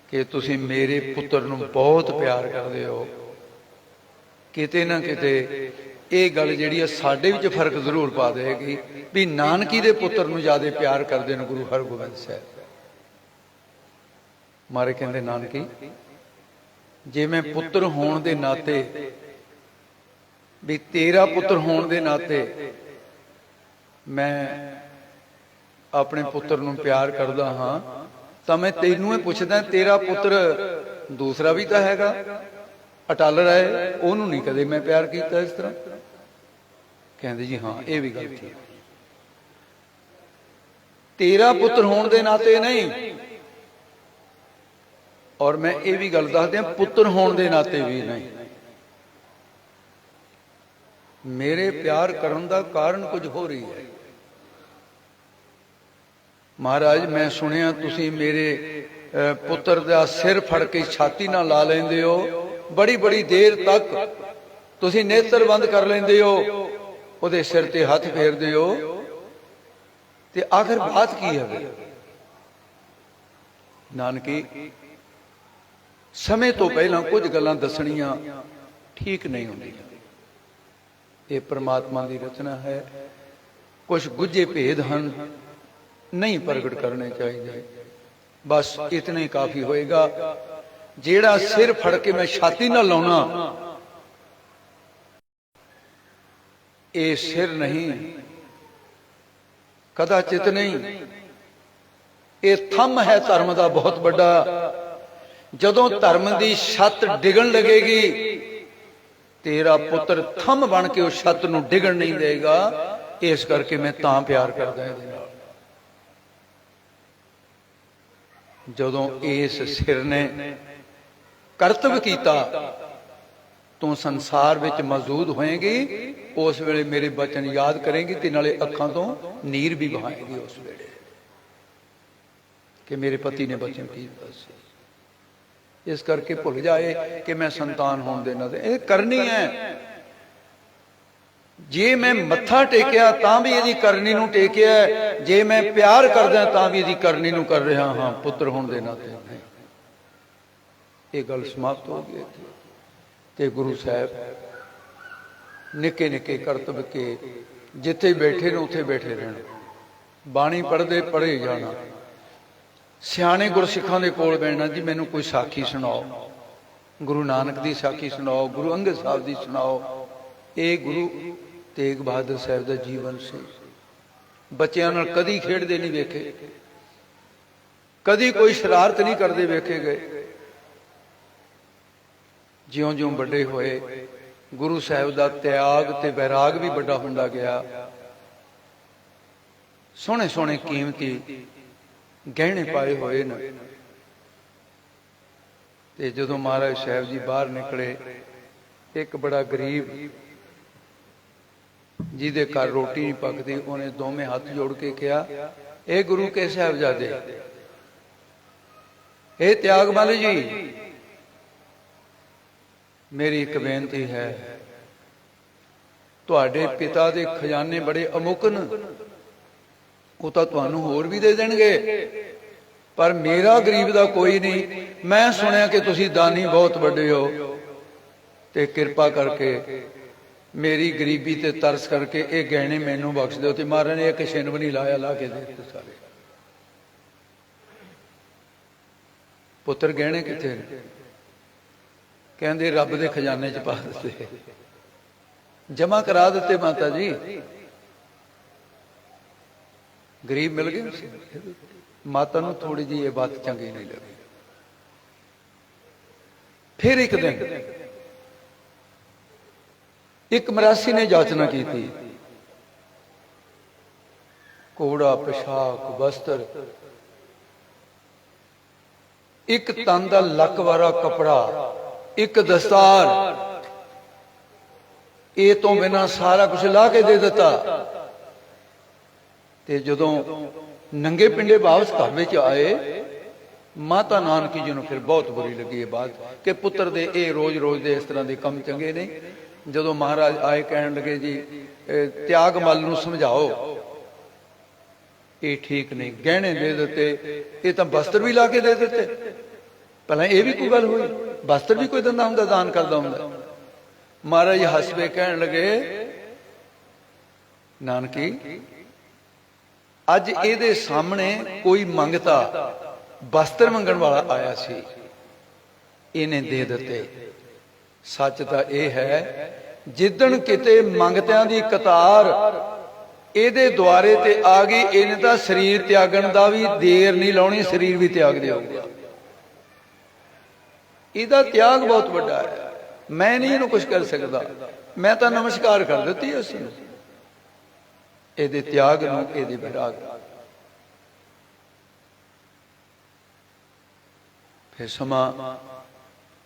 ਕਿ ਤੁਸੀਂ ਮੇਰੇ ਪੁੱਤਰ ਨੂੰ ਬਹੁਤ ਪਿਆਰ ਕਰਦੇ ਹੋ। ਕਿਤੇ ਨਾ ਕਿਤੇ ਇਹ ਗੱਲ ਜਿਹੜੀ ਹੈ ਸਾਡੇ ਵਿੱਚ ਫਰਕ ਜ਼ਰੂਰ ਪਾ ਦੇਗੀ ਵੀ ਨਾਨਕੀ ਦੇ ਪੁੱਤਰ ਨੂੰ ਜ਼ਿਆਦਾ ਪਿਆਰ ਕਰਦੇ ਨੇ ਗੁਰੂ ਹਰਗੋਬਿੰਦ ਸਾਹਿਬ। ਮਾਰੇ ਕਹਿੰਦੇ, ਨਾਨਕੀ ਜੇ ਮੈਂ ਪੁੱਤਰ ਹੋਣ ਦੇ ਨਾਤੇ, ਵੀ ਤੇਰਾ ਪੁੱਤਰ ਹੋਣ ਦੇ ਨਾਤੇ ਮੈਂ ਆਪਣੇ ਪੁੱਤਰ ਨੂੰ ਪਿਆਰ ਕਰਦਾ ਹਾਂ, ਤਾਂ ਮੈਂ ਤੈਨੂੰ ਇਹ ਪੁੱਛਦਾ, ਤੇਰਾ ਪੁੱਤਰ ਦੂਸਰਾ ਵੀ ਤਾਂ ਹੈਗਾ ਅਟਲ ਰਾਏ, ਉਹਨੂੰ ਨਹੀਂ ਕਦੇ ਮੈਂ ਪਿਆਰ ਕੀਤਾ ਇਸ ਤਰ੍ਹਾਂ। ਕਹਿੰਦੇ ਜੀ ਹਾਂ, ਇਹ ਵੀ ਗੱਲ ਠੀਕ। ਤੇਰਾ ਪੁੱਤਰ ਹੋਣ ਦੇ ਨਾਤੇ ਨਹੀਂ, ਔਰ ਮੈਂ ਇਹ ਵੀ ਗੱਲ ਦੱਸ ਦਿਆਂ, ਪੁੱਤਰ ਹੋਣ ਦੇ ਨਾਤੇ ਵੀ ਨਹੀਂ। ਮੇਰੇ ਪਿਆਰ ਕਰਨ ਦਾ ਕਾਰਨ ਕੁਝ ਹੋ ਰਹੀ ਹੈ। ਮਹਾਰਾਜ ਮੈਂ ਸੁਣਿਆ ਤੁਸੀਂ ਮੇਰੇ ਪੁੱਤਰ ਦਾ ਸਿਰ ਫੜ ਕੇ ਛਾਤੀ ਨਾਲ ਲਾ ਲੈਂਦੇ ਹੋ, ਬੜੀ ਬੜੀ ਦੇਰ ਤੱਕ ਤੁਸੀਂ ਨੇਤਰ ਬੰਦ ਕਰ ਲੈਂਦੇ ਹੋ, ਉਹਦੇ ਸਿਰ ਤੇ ਹੱਥ ਫੇਰਦੇ ਹੋ, ਤੇ ਆਖਰ ਬਾਤ ਕੀ ਹੈ? ਨਾਨਕੀ ਸਮੇਂ ਤੋਂ ਪਹਿਲਾਂ ਕੁਝ ਗੱਲਾਂ ਦੱਸਣੀਆਂ ਠੀਕ ਨਹੀਂ ਹੁੰਦੀਆਂ। ਇਹ ਪ੍ਰਮਾਤਮਾ ਦੀ ਰਚਨਾ ਹੈ, ਕੁਝ ਗੁੱਝੇ ਭੇਦ ਹਨ, ਨਹੀਂ ਪ੍ਰਗਟ ਕਰਨੇ ਚਾਹੀਦੇ। ਬਸ ਇਤਨਾ ਹੀ ਕਾਫੀ ਹੋਏਗਾ। ਜਿਹੜਾ ਸਿਰ ਫੜ ਕੇ ਮੈਂ ਛਾਤੀ ਨਾਲ ਲਾਉਣਾ, ਇਹ ਸਿਰ ਨਹੀਂ, ਕਦਾਚਿਤ ਨਹੀਂ, ਇਹ ਥੰਮ ਹੈ ਧਰਮ ਦਾ ਬਹੁਤ ਵੱਡਾ। ਜਦੋਂ ਧਰਮ ਦੀ ਛੱਤ ਡਿੱਗਣ ਲੱਗੇਗੀ, ਤੇਰਾ ਪੁੱਤਰ ਥੰਮ ਬਣ ਕੇ ਉਸ ਛੱਤ ਨੂੰ ਡਿੱਗਣ ਨਹੀਂ ਦੇਗਾ। ਇਸ ਕਰਕੇ ਮੈਂ ਤਾਂ ਪਿਆਰ ਕਰਦਾ ਇਹਦੇ ਨਾਲ। ਜਦੋਂ ਇਸ ਸਿਰ ਨੇ ਕਰਤੱਵ ਕੀਤਾ, ਤੂੰ ਸੰਸਾਰ ਵਿੱਚ ਮੌਜੂਦ ਹੋਏਗੀ, ਉਸ ਵੇਲੇ ਮੇਰੇ ਬਚਨ ਯਾਦ ਕਰੇਂਗੀ ਤੇ ਨਾਲੇ ਅੱਖਾਂ ਤੋਂ ਨੀਰ ਵੀ ਵਹਾਏਗੀ ਉਸ ਵੇਲੇ ਕਿ ਮੇਰੇ ਪਤੀ ਨੇ ਬਚਨ ਕੀਤਾ ਸੀ। ਇਸ ਕਰਕੇ ਭੁੱਲ ਜਾਏ ਕਿ ਮੈਂ ਸੰਤਾਨ ਹੋਣ ਦੇ ਨਾਤੇ ਇਹ ਕਰਨੀ ਹੈ। ਜੇ ਮੈਂ ਮੱਥਾ ਟੇਕਿਆ ਤਾਂ ਵੀ ਇਹਦੀ ਕਰਨੀ ਨੂੰ ਟੇਕਿਆ, ਜੇ ਮੈਂ ਪਿਆਰ ਕਰਦਾ ਤਾਂ ਵੀ ਇਹਦੀ ਕਰਨੀ ਨੂੰ ਕਰ ਰਿਹਾ ਹਾਂ, ਪੁੱਤਰ ਹੋਣ ਦੇ ਨਾਤੇ ਨਹੀਂ। ਇਹ ਗੱਲ ਸਮਾਪਤ ਹੋ ਗਈ ਇੱਥੇ। ਤੇ ਗੁਰੂ ਸਾਹਿਬ ਨਿੱਕੇ ਨਿੱਕੇ ਕਰਤੱਵ ਕੇ ਜਿੱਥੇ ਬੈਠੇ ਨੇ ਉੱਥੇ ਬੈਠੇ ਰਹਿਣ, ਬਾਣੀ ਪੜ੍ਹਦੇ ਪੜ੍ਹੇ ਜਾਣਾ। ਸਿਆਣੇ ਗੁਰਸਿੱਖਾਂ ਦੇ ਕੋਲ ਬੈਠਣਾ, ਜੀ ਮੈਨੂੰ ਕੋਈ ਸਾਖੀ ਸੁਣਾਓ, ਗੁਰੂ ਨਾਨਕ ਦੀ ਸਾਖੀ ਸੁਣਾਓ, ਗੁਰੂ ਅੰਗਦ ਸਾਹਿਬ ਦੀ ਸੁਣਾਓ। ਇਹ ਗੁਰੂ ਤੇਗ ਬਹਾਦਰ ਸਾਹਿਬ ਦਾ ਜੀਵਨ ਸੀ। ਬੱਚਿਆਂ ਨਾਲ ਕਦੀ ਖੇਡਦੇ ਨਹੀਂ ਵੇਖੇ, ਕਦੀ ਕੋਈ ਸ਼ਰਾਰਤ ਨਹੀਂ ਕਰਦੇ ਵੇਖੇ ਗਏ। ਜਿਉਂ-ਜਿਉਂ ਵੱਡੇ ਹੋਏ, ਗੁਰੂ ਸਾਹਿਬ ਦਾ ਤਿਆਗ ਤੇ ਵੈਰਾਗ ਵੀ ਵੱਡਾ ਹੁੰਦਾ ਗਿਆ। ਸੋਹਣੇ ਸੋਹਣੇ ਕੀਮਤੀ ਗਹਿਣੇ ਪਾਏ ਹੋਏ ਨੇ। ਤੇ ਜਦੋਂ ਮਹਾਰਾਜ ਸਾਹਿਬ ਜੀ ਬਾਹਰ ਨਿਕਲੇ, ਇੱਕ ਬੜਾ ਗਰੀਬ ਜਿਹਦੇ ਘਰ ਰੋਟੀ ਨਹੀਂ ਪੱਕਦੀ, ਉਹਨੇ ਦੋਵੇਂ ਹੱਥ ਜੋੜ ਕੇ ਕਿਹਾ, ਇਹ ਗੁਰੂ ਕੇ ਸਾਹਿਬਜ਼ਾਦੇ, ਇਹ ਤਿਆਗਮੱਲ ਜੀ, ਮੇਰੀ ਇੱਕ ਬੇਨਤੀ ਹੈ, ਤੁਹਾਡੇ ਪਿਤਾ ਦੇ ਖਜ਼ਾਨੇ ਬੜੇ ਅਮੁੱਕ ਨੇ, ਉਹ ਤਾਂ ਤੁਹਾਨੂੰ ਹੋਰ ਵੀ ਦੇ ਦੇਣਗੇ, ਪਰ ਮੇਰਾ ਗਰੀਬ ਦਾ ਕੋਈ ਨਹੀਂ। ਮੈਂ ਸੁਣਿਆ ਕਿ ਤੁਸੀਂ ਦਾਨੀ ਬਹੁਤ ਵੱਡੇ ਹੋ, ਤੇ ਕਿਰਪਾ ਕਰਕੇ ਮੇਰੀ ਗਰੀਬੀ ਤੇ ਤਰਸ ਕਰਕੇ ਇਹ ਗਹਿਣੇ ਮੈਨੂੰ ਬਖਸ਼ ਦਿਓ। ਤੇ ਮਹਾਰਾਜ ਨੇ ਇੱਕ ਛਿਨ ਵੀ ਨਹੀਂ ਲਾਇਆ, ਲਾ ਕੇ ਦੇ ਦਿੱਤੇ ਸਾਰੇ। ਪੁੱਤਰ ਗਹਿਣੇ ਕਿੱਥੇ ਨੇ? ਕਹਿੰਦੇ ਰੱਬ ਦੇ ਖਜ਼ਾਨੇ ਚ ਪਾ ਦਿੱਤੇ, ਜਮਾ ਕਰਾ ਦਿੱਤੇ ਮਾਤਾ ਜੀ। ਗਰੀਬ ਮਿਲ ਗਏ। ਮਾਤਾ ਨੂੰ ਥੋੜੀ ਜਿਹੀ ਇਹ ਬਾਤ ਚੰਗੀ ਨਹੀਂ ਲੱਗੀ। ਫਿਰ ਇੱਕ ਦਿਨ ਇੱਕ ਮਰਾਸੀ ਨੇ ਜਾਚਨਾ ਕੀਤੀ, ਕੋੜਾ, ਪਿਸ਼ਾਕ, ਵਸਤਰ, ਇੱਕ ਤਨ ਦਾ ਲੱਕ ਵਾਲਾ ਕਪੜਾ, ਇੱਕ ਦਸਤਾਰ, ਇਹ ਤੋਂ ਬਿਨਾਂ ਸਾਰਾ ਕੁਝ ਲਾ ਕੇ ਦੇ ਦਿੱਤਾ। ਤੇ ਜਦੋਂ ਨੰਗੇ ਪਿੰਡੇ ਵਾਪਸ ਘਰ ਵਿੱਚ ਆਏ, ਮਾਤਾ ਨਾਨਕੀ ਜੀ ਨੂੰ ਫਿਰ ਬਹੁਤ ਬੁਰੀ ਲੱਗੀ ਇਹ ਬਾਤ ਕਿ ਪੁੱਤਰ ਦੇ ਇਹ ਰੋਜ਼ ਰੋਜ਼ ਦੇ ਇਸ ਤਰ੍ਹਾਂ ਦੇ ਕੰਮ ਚੰਗੇ ਨਹੀਂ। ਜਦੋਂ ਮਹਾਰਾਜ ਆਏ, ਕਹਿਣ ਲੱਗੇ, ਜੀ ਤਿਆਗਮੱਲ ਨੂੰ ਸਮਝਾਓ, ਇਹ ਠੀਕ ਨਹੀਂ। ਗਹਿਣੇ ਦੇ ਦਿੱਤੇ, ਇਹ ਤਾਂ ਵਸਤਰ ਵੀ ਲਾ ਕੇ ਦੇ ਦਿੱਤੇ। ਪਹਿਲਾਂ ਇਹ ਵੀ ਕੋਈ ਗੱਲ ਹੋਈ? ਵਸਤਰ ਵੀ ਕੋਈ ਦਿੰਦਾ ਹੁੰਦਾ, ਦਾਨ ਕਰਦਾ ਹੁੰਦਾ? ਮਹਾਰਾਜ ਹੱਸਵੇ, ਕਹਿਣ ਲੱਗੇ, ਨਾਨਕੀ ਅੱਜ ਇਹਦੇ ਸਾਹਮਣੇ ਕੋਈ ਮੰਗਤਾ, ਵਸਤਰ ਮੰਗਣ ਵਾਲਾ ਆਇਆ ਸੀ, ਇਹਨੇ ਦੇ ਦਿੱਤੇ। ਸੱਚ ਤਾਂ ਇਹ ਹੈ, ਜਿੱਦਣ ਕਿਤੇ ਮੰਗਤਿਆਂ ਦੀ ਕਤਾਰ ਇਹਦੇ ਦੁਆਰੇ ਤੇ ਆ ਗਈ, ਇਹਨੇ ਤਾਂ ਸਰੀਰ ਤਿਆਗਣ ਦਾ ਵੀ ਦੇਰ ਨਹੀਂ ਲਾਉਣੀ, ਸਰੀਰ ਵੀ ਤਿਆਗ ਦੇਊਗਾ। ਇਹਦਾ ਤਿਆਗ ਬਹੁਤ ਵੱਡਾ ਹੈ। ਮੈਂ ਨਹੀਂ ਇਹਨੂੰ ਕੁਝ ਕਰ ਸਕਦਾ, ਮੈਂ ਤਾਂ ਨਮਸਕਾਰ ਕਰ ਦਿੱਤੀ ਉਸ ਨੂੰ, ਇਹਦੇ ਤਿਆਗ ਨੂੰ, ਇਹਦੇ ਵਿਰਾਗ ਨੂੰ। ਫਿਰ ਸਮਾਂ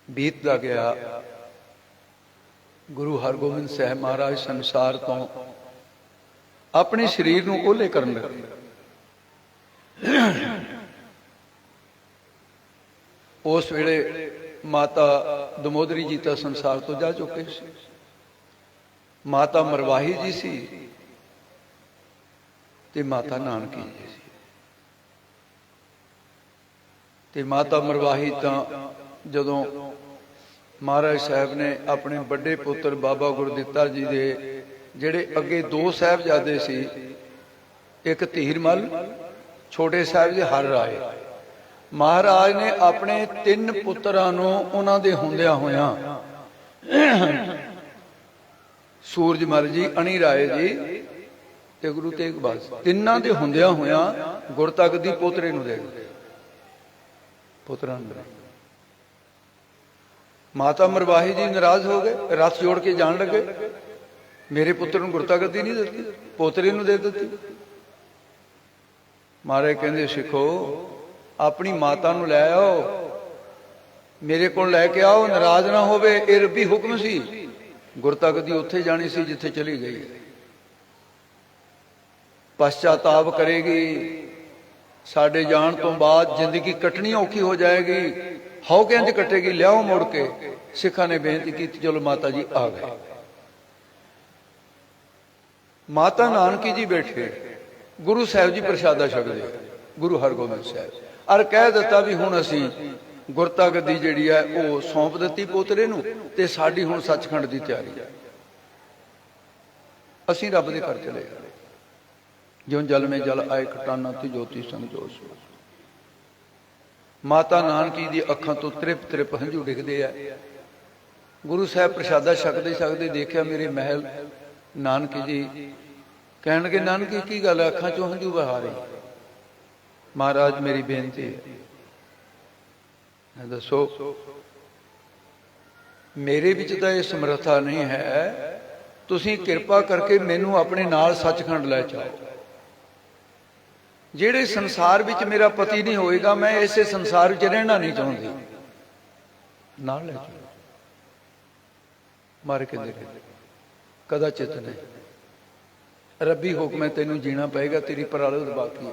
ਬੀਤਦਾ ਗਿਆ। ਗੁਰੂ ਹਰਗੋਬਿੰਦ ਸਾਹਿਬ ਮਹਾਰਾਜ ਸੰਸਾਰ ਤੋਂ ਆਪਣੇ ਸਰੀਰ ਨੂੰ ਓਹਲੇ ਕਰਨ ਲੱਗੇ। उस वेले माता दमोदरी जी तो संसार तो जा चुके सी। माता मरवाही जी सी ते माता नानकी जी सी। ते माता मरवाही तो जदों महाराज साहब ने अपने बड़े पुत्र बाबा गुरदित्ता जी दे ਜਿਹੜੇ ਅੱਗੇ ਦੋ ਸਾਹਿਬਜ਼ਾਦੇ ਸੀ, ਇੱਕ ਧੀਰਮਲ, ਛੋਟੇ ਸਾਹਿਬ ਜੀ ਹਰ ਰਾਏ, ਮਹਾਰਾਜ ਨੇ ਆਪਣੇ 3 ਪੁੱਤਰਾਂ ਨੂੰ ਉਹਨਾਂ ਦੇ ਹੁੰਦਿਆਂ ਹੋਇਆਂ ਸੂਰਜਮਲ ਜੀ, ਅਣੀ ਰਾਏ ਜੀ ਤੇ ਗੁਰੂ ਤੇਗ ਬਹਾਦਰ, ਤਿੰਨਾਂ ਦੇ ਹੁੰਦਿਆਂ ਹੋਇਆਂ ਗੁਰਤਕ ਦੀ ਪੋਤਰੇ ਨੂੰ ਦੇ ਦਿੱਤੇ, ਪੁੱਤਰਾਂ ਨੂੰ। ਮਾਤਾ ਮਰਵਾਹੀ ਜੀ ਨਾਰਾਜ਼ ਹੋ ਗਏ, ਰੱਥ ਜੋੜ ਕੇ ਜਾਣ ਲੱਗੇ, मेरे पुत्र ਨੂੰ ਗੁਰਤਾ ਗੱਦੀ नहीं ਦਿੱਤੀ, पोतरे ਨੂੰ ਦੇ ਦਿੱਤੀ। महाराज ਕਹਿੰਦੇ सिखो अपनी माता ਨੂੰ ਲੈ ਆਓ, मेरे ਕੋਲ ਲੈ ਕੇ ਆਓ, नाराज ना होवे, ਇਹ ਰੱਬੀ हुक्म सी। ਗੁਰਤਾ ਗੱਦੀ ਉੱਥੇ ਜਾਣੀ ਸੀ ਜਿੱਥੇ ਚਲੀ ਗਈ। ਪਛਤਾਤਾਪ ਕਰੇਗੀ, ਸਾਡੇ ਜਾਣ ਤੋਂ ਬਾਅਦ ਜ਼ਿੰਦਗੀ ਕੱਟਣੀ ਔਖੀ ਹੋ ਜਾਏਗੀ, ਹਉ ਕਿੰਜ ਕੱਟੇਗੀ, ਲਿਆਓ ਮੁੜ ਕੇ। ਸਿੱਖਾਂ ਨੇ ਬੇਨਤੀ ਕੀਤੀ, ਚਲੋ ਮਾਤਾ ਜੀ ਆ ਗਏ। माता नानकी जी बैठे, गुरु साहब जी प्रसादा छकदे, गुरु हरगोबिंद साहब, और कह दिता भी हुण असीं गुरता गद्दी जिहड़ी है वो सौंप दित्ती पोतरे नूं, ते साडी हुण सचखंड दी तैयारी है। असीं रब दे घर चले गए, ज्यों जल में जल आए खटाना ते ज्योति संग जोश। माता नानकी दी अखां तो त्रिप त्रिप हंझू डिगदे आ। गुरु साहब प्रसादा छकदे छकदे देखिया मेरे महल नानकी जी कहणगे, नानकी की गल है, अखां चों हंझू बहा रही। महाराज मेरी बेनती है, दसो मेरे विच तां इह समर्था नहीं है, तुसीं किरपा करके मैनू अपने नाल सचखंड लै चलो। जिहड़े संसार विच मेरा पति नहीं होएगा, मैं इसे संसार विच रहना नहीं चाहुंदी, नाल लै चलो। मारे कहंदे कदाचित नहीं, रब्बी हुक्म है, तेनू जीना पएगा, तेरी परालत बाकी है।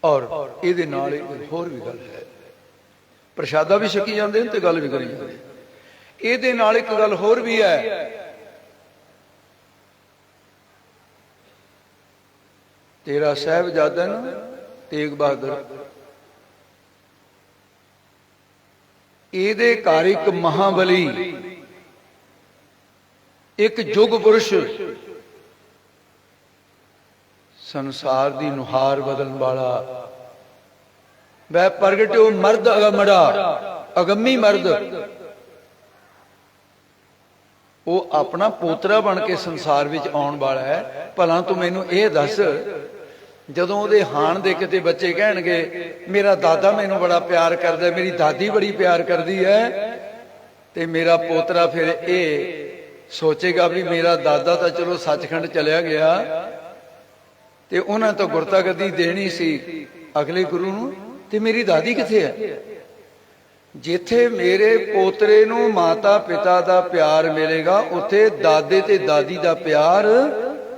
और इहदे नाल एक होर भी गल है, प्रशादा भी छकी जांदे ते गल भी करी जांदे। इहदे नाल एक गल होर भी है, तेरा साहिबजादा ना तेग बहादुर, ਇਹਦੇ ਘਰ ਇੱਕ ਮਹਾਬਲੀ, ਇੱਕ ਯੁਗ ਪੁਰਸ਼, ਸੰਸਾਰ ਦੀ ਨੁਹਾਰ ਬਦਲਣ ਵਾਲਾ, ਵੈ ਪ੍ਰਗਟਿਓ ਮਰਦ ਅਗਮੜਾ, ਅਗੰਮੀ ਮਰਦ, ਉਹ ਆਪਣਾ ਪੋਤਰਾ ਬਣ ਕੇ ਸੰਸਾਰ ਵਿੱਚ ਆਉਣ ਵਾਲਾ ਹੈ। ਭਲਾ ਤੂੰ ਮੈਨੂੰ ਇਹ ਦੱਸ, ਜਦੋਂ ਉਹਦੇ ਹਾਣ ਦੇ ਕਿਤੇ ਬੱਚੇ ਕਹਿਣਗੇ ਮੇਰਾ ਦਾਦਾ ਮੈਨੂੰ ਬੜਾ ਪਿਆਰ ਕਰਦਾ, ਮੇਰੀ ਦਾਦੀ ਬੜੀ ਪਿਆਰ ਕਰਦੀ ਹੈ, ਤੇ ਮੇਰਾ ਪੋਤਰਾ ਫਿਰ ਇਹ ਸੋਚੇਗਾ ਵੀ ਮੇਰਾ ਦਾਦਾ ਤਾਂ ਚਲੋ ਸੱਚਖੰਡ ਚਲਿਆ ਗਿਆ, ਤੇ ਉਹਨਾਂ ਤੋਂ ਗੁਰਤਾ ਗੱਦੀ ਦੇਣੀ ਸੀ ਅਗਲੇ ਗੁਰੂ ਨੂੰ, ਤੇ ਮੇਰੀ ਦਾਦੀ ਕਿੱਥੇ ਹੈ? ਜਿੱਥੇ ਮੇਰੇ ਪੋਤਰੇ ਨੂੰ ਮਾਤਾ ਪਿਤਾ ਦਾ ਪਿਆਰ ਮਿਲੇਗਾ, ਉੱਥੇ ਦਾਦੇ ਤੇ ਦਾਦੀ ਦਾ ਪਿਆਰ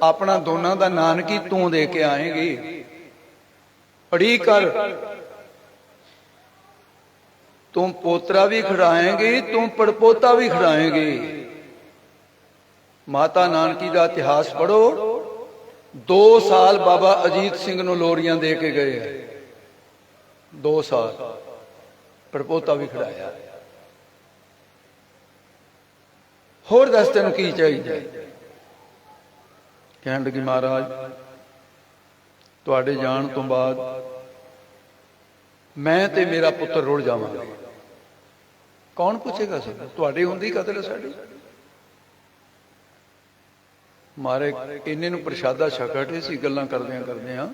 अपना दोनों का नानकी तू दे के आएगी। अड़ी कर, तुम पोतरा भी खड़ाएंगी, तुम पड़पोता भी खड़ाएंगी। माता नानकी का इतिहास पढ़ो, 2 साल बाबा अजीत सिंह नूं लोरियां दे के गए, 2 साल पड़पोता भी खड़ाया। होर दस तैनूं की चाहिए? कहन लगी, महाराज तुहाडे जाण तो बाद मैं ते मेरा पुत्र रुड़ जावांगे। कौन पूछेगा सानूं? तुहाडे हुंदी कदर है साडी। मारे इन्ने नूं प्रशादा छक हटे सी, गल्लां करदियां करदियां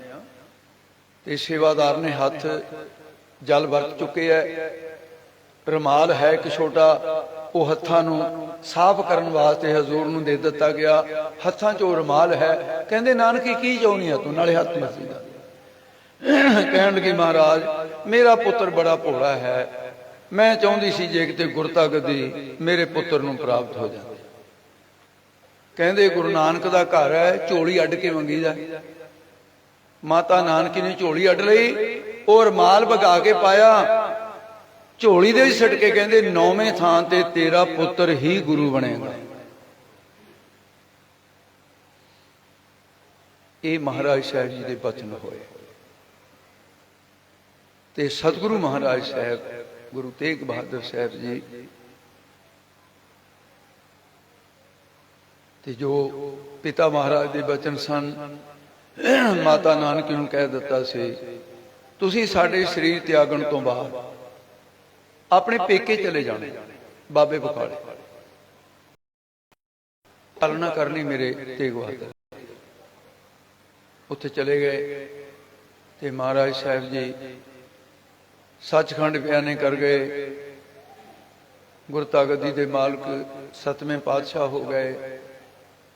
ते सेवादार ने हथ जल वरत चुके है, रुमाल है एक छोटा, वो हत्थां नूं साफ करने वास्ते हजूर नूं दे दिता गया। हत्थां चो रुमाल है, कहंदे नानकी की चाहुंदी है तूं? नाले हथ मसी दा। कहण लगी, महाराज मेरा पुत्र बड़ा भोला है, मैं चाहुंदी सी जे किते गुरता गद्दी मेरे पुत्र नूं प्राप्त हो जाए। कहंदे गुरु नानक दा घर है, झोली अड्ड के मंगी दा। माता नानकी ने झोली अड्ड लई, ਉਹ ਰਮਾਲ ਭਗਾ ਕੇ ਪਾਇਆ, ਝੋਲੀ ਦੇ ਵਿੱਚ ਸਿੱਟ ਕੇ ਕਹਿੰਦੇ 9ਵੇਂ ਥਾਂ ਤੇ ਤੇਰਾ ਪੁੱਤਰ ਹੀ ਗੁਰੂ ਬਣੇਗਾ। ਇਹ ਮਹਾਰਾਜ ਸਾਹਿਬ ਜੀ ਦੇ ਬਚਨ ਹੋਏ। ਤੇ ਸਤਿਗੁਰੂ ਮਹਾਰਾਜ ਸਾਹਿਬ ਗੁਰੂ ਤੇਗ ਬਹਾਦਰ ਸਾਹਿਬ ਜੀ ਤੇ ਜੋ ਪਿਤਾ ਮਹਾਰਾਜ ਦੇ ਬਚਨ ਸਨ, ਮਾਤਾ ਨਾਨਕੀ ਨੂੰ ਕਹਿ ਦਿੱਤਾ ਸੀ, ਤੁਸੀਂ ਸਾਡੇ ਸਰੀਰ ਤਿਆਗਣ ਤੋਂ ਬਾਅਦ ਆਪਣੇ ਪੇਕੇ ਚਲੇ ਜਾਣੇ, ਬਾਬੇ ਬਕਾਲੇ ਪਾਲਣਾ ਕਰਨੀ ਮੇਰੇ ਤੇਗ ਬਹਾਦਰ। ਉੱਥੇ ਚਲੇ ਗਏ ਤੇ ਮਹਾਰਾਜ ਸਾਹਿਬ ਜੀ ਸੱਚਖੰਡ ਬਿਆਨੇ ਕਰ ਗਏ। ਗੁਰਤਾ ਗੱਦੀ ਦੇ ਮਾਲਕ 7ਵੇਂ ਪਾਤਸ਼ਾਹ ਹੋ ਗਏ,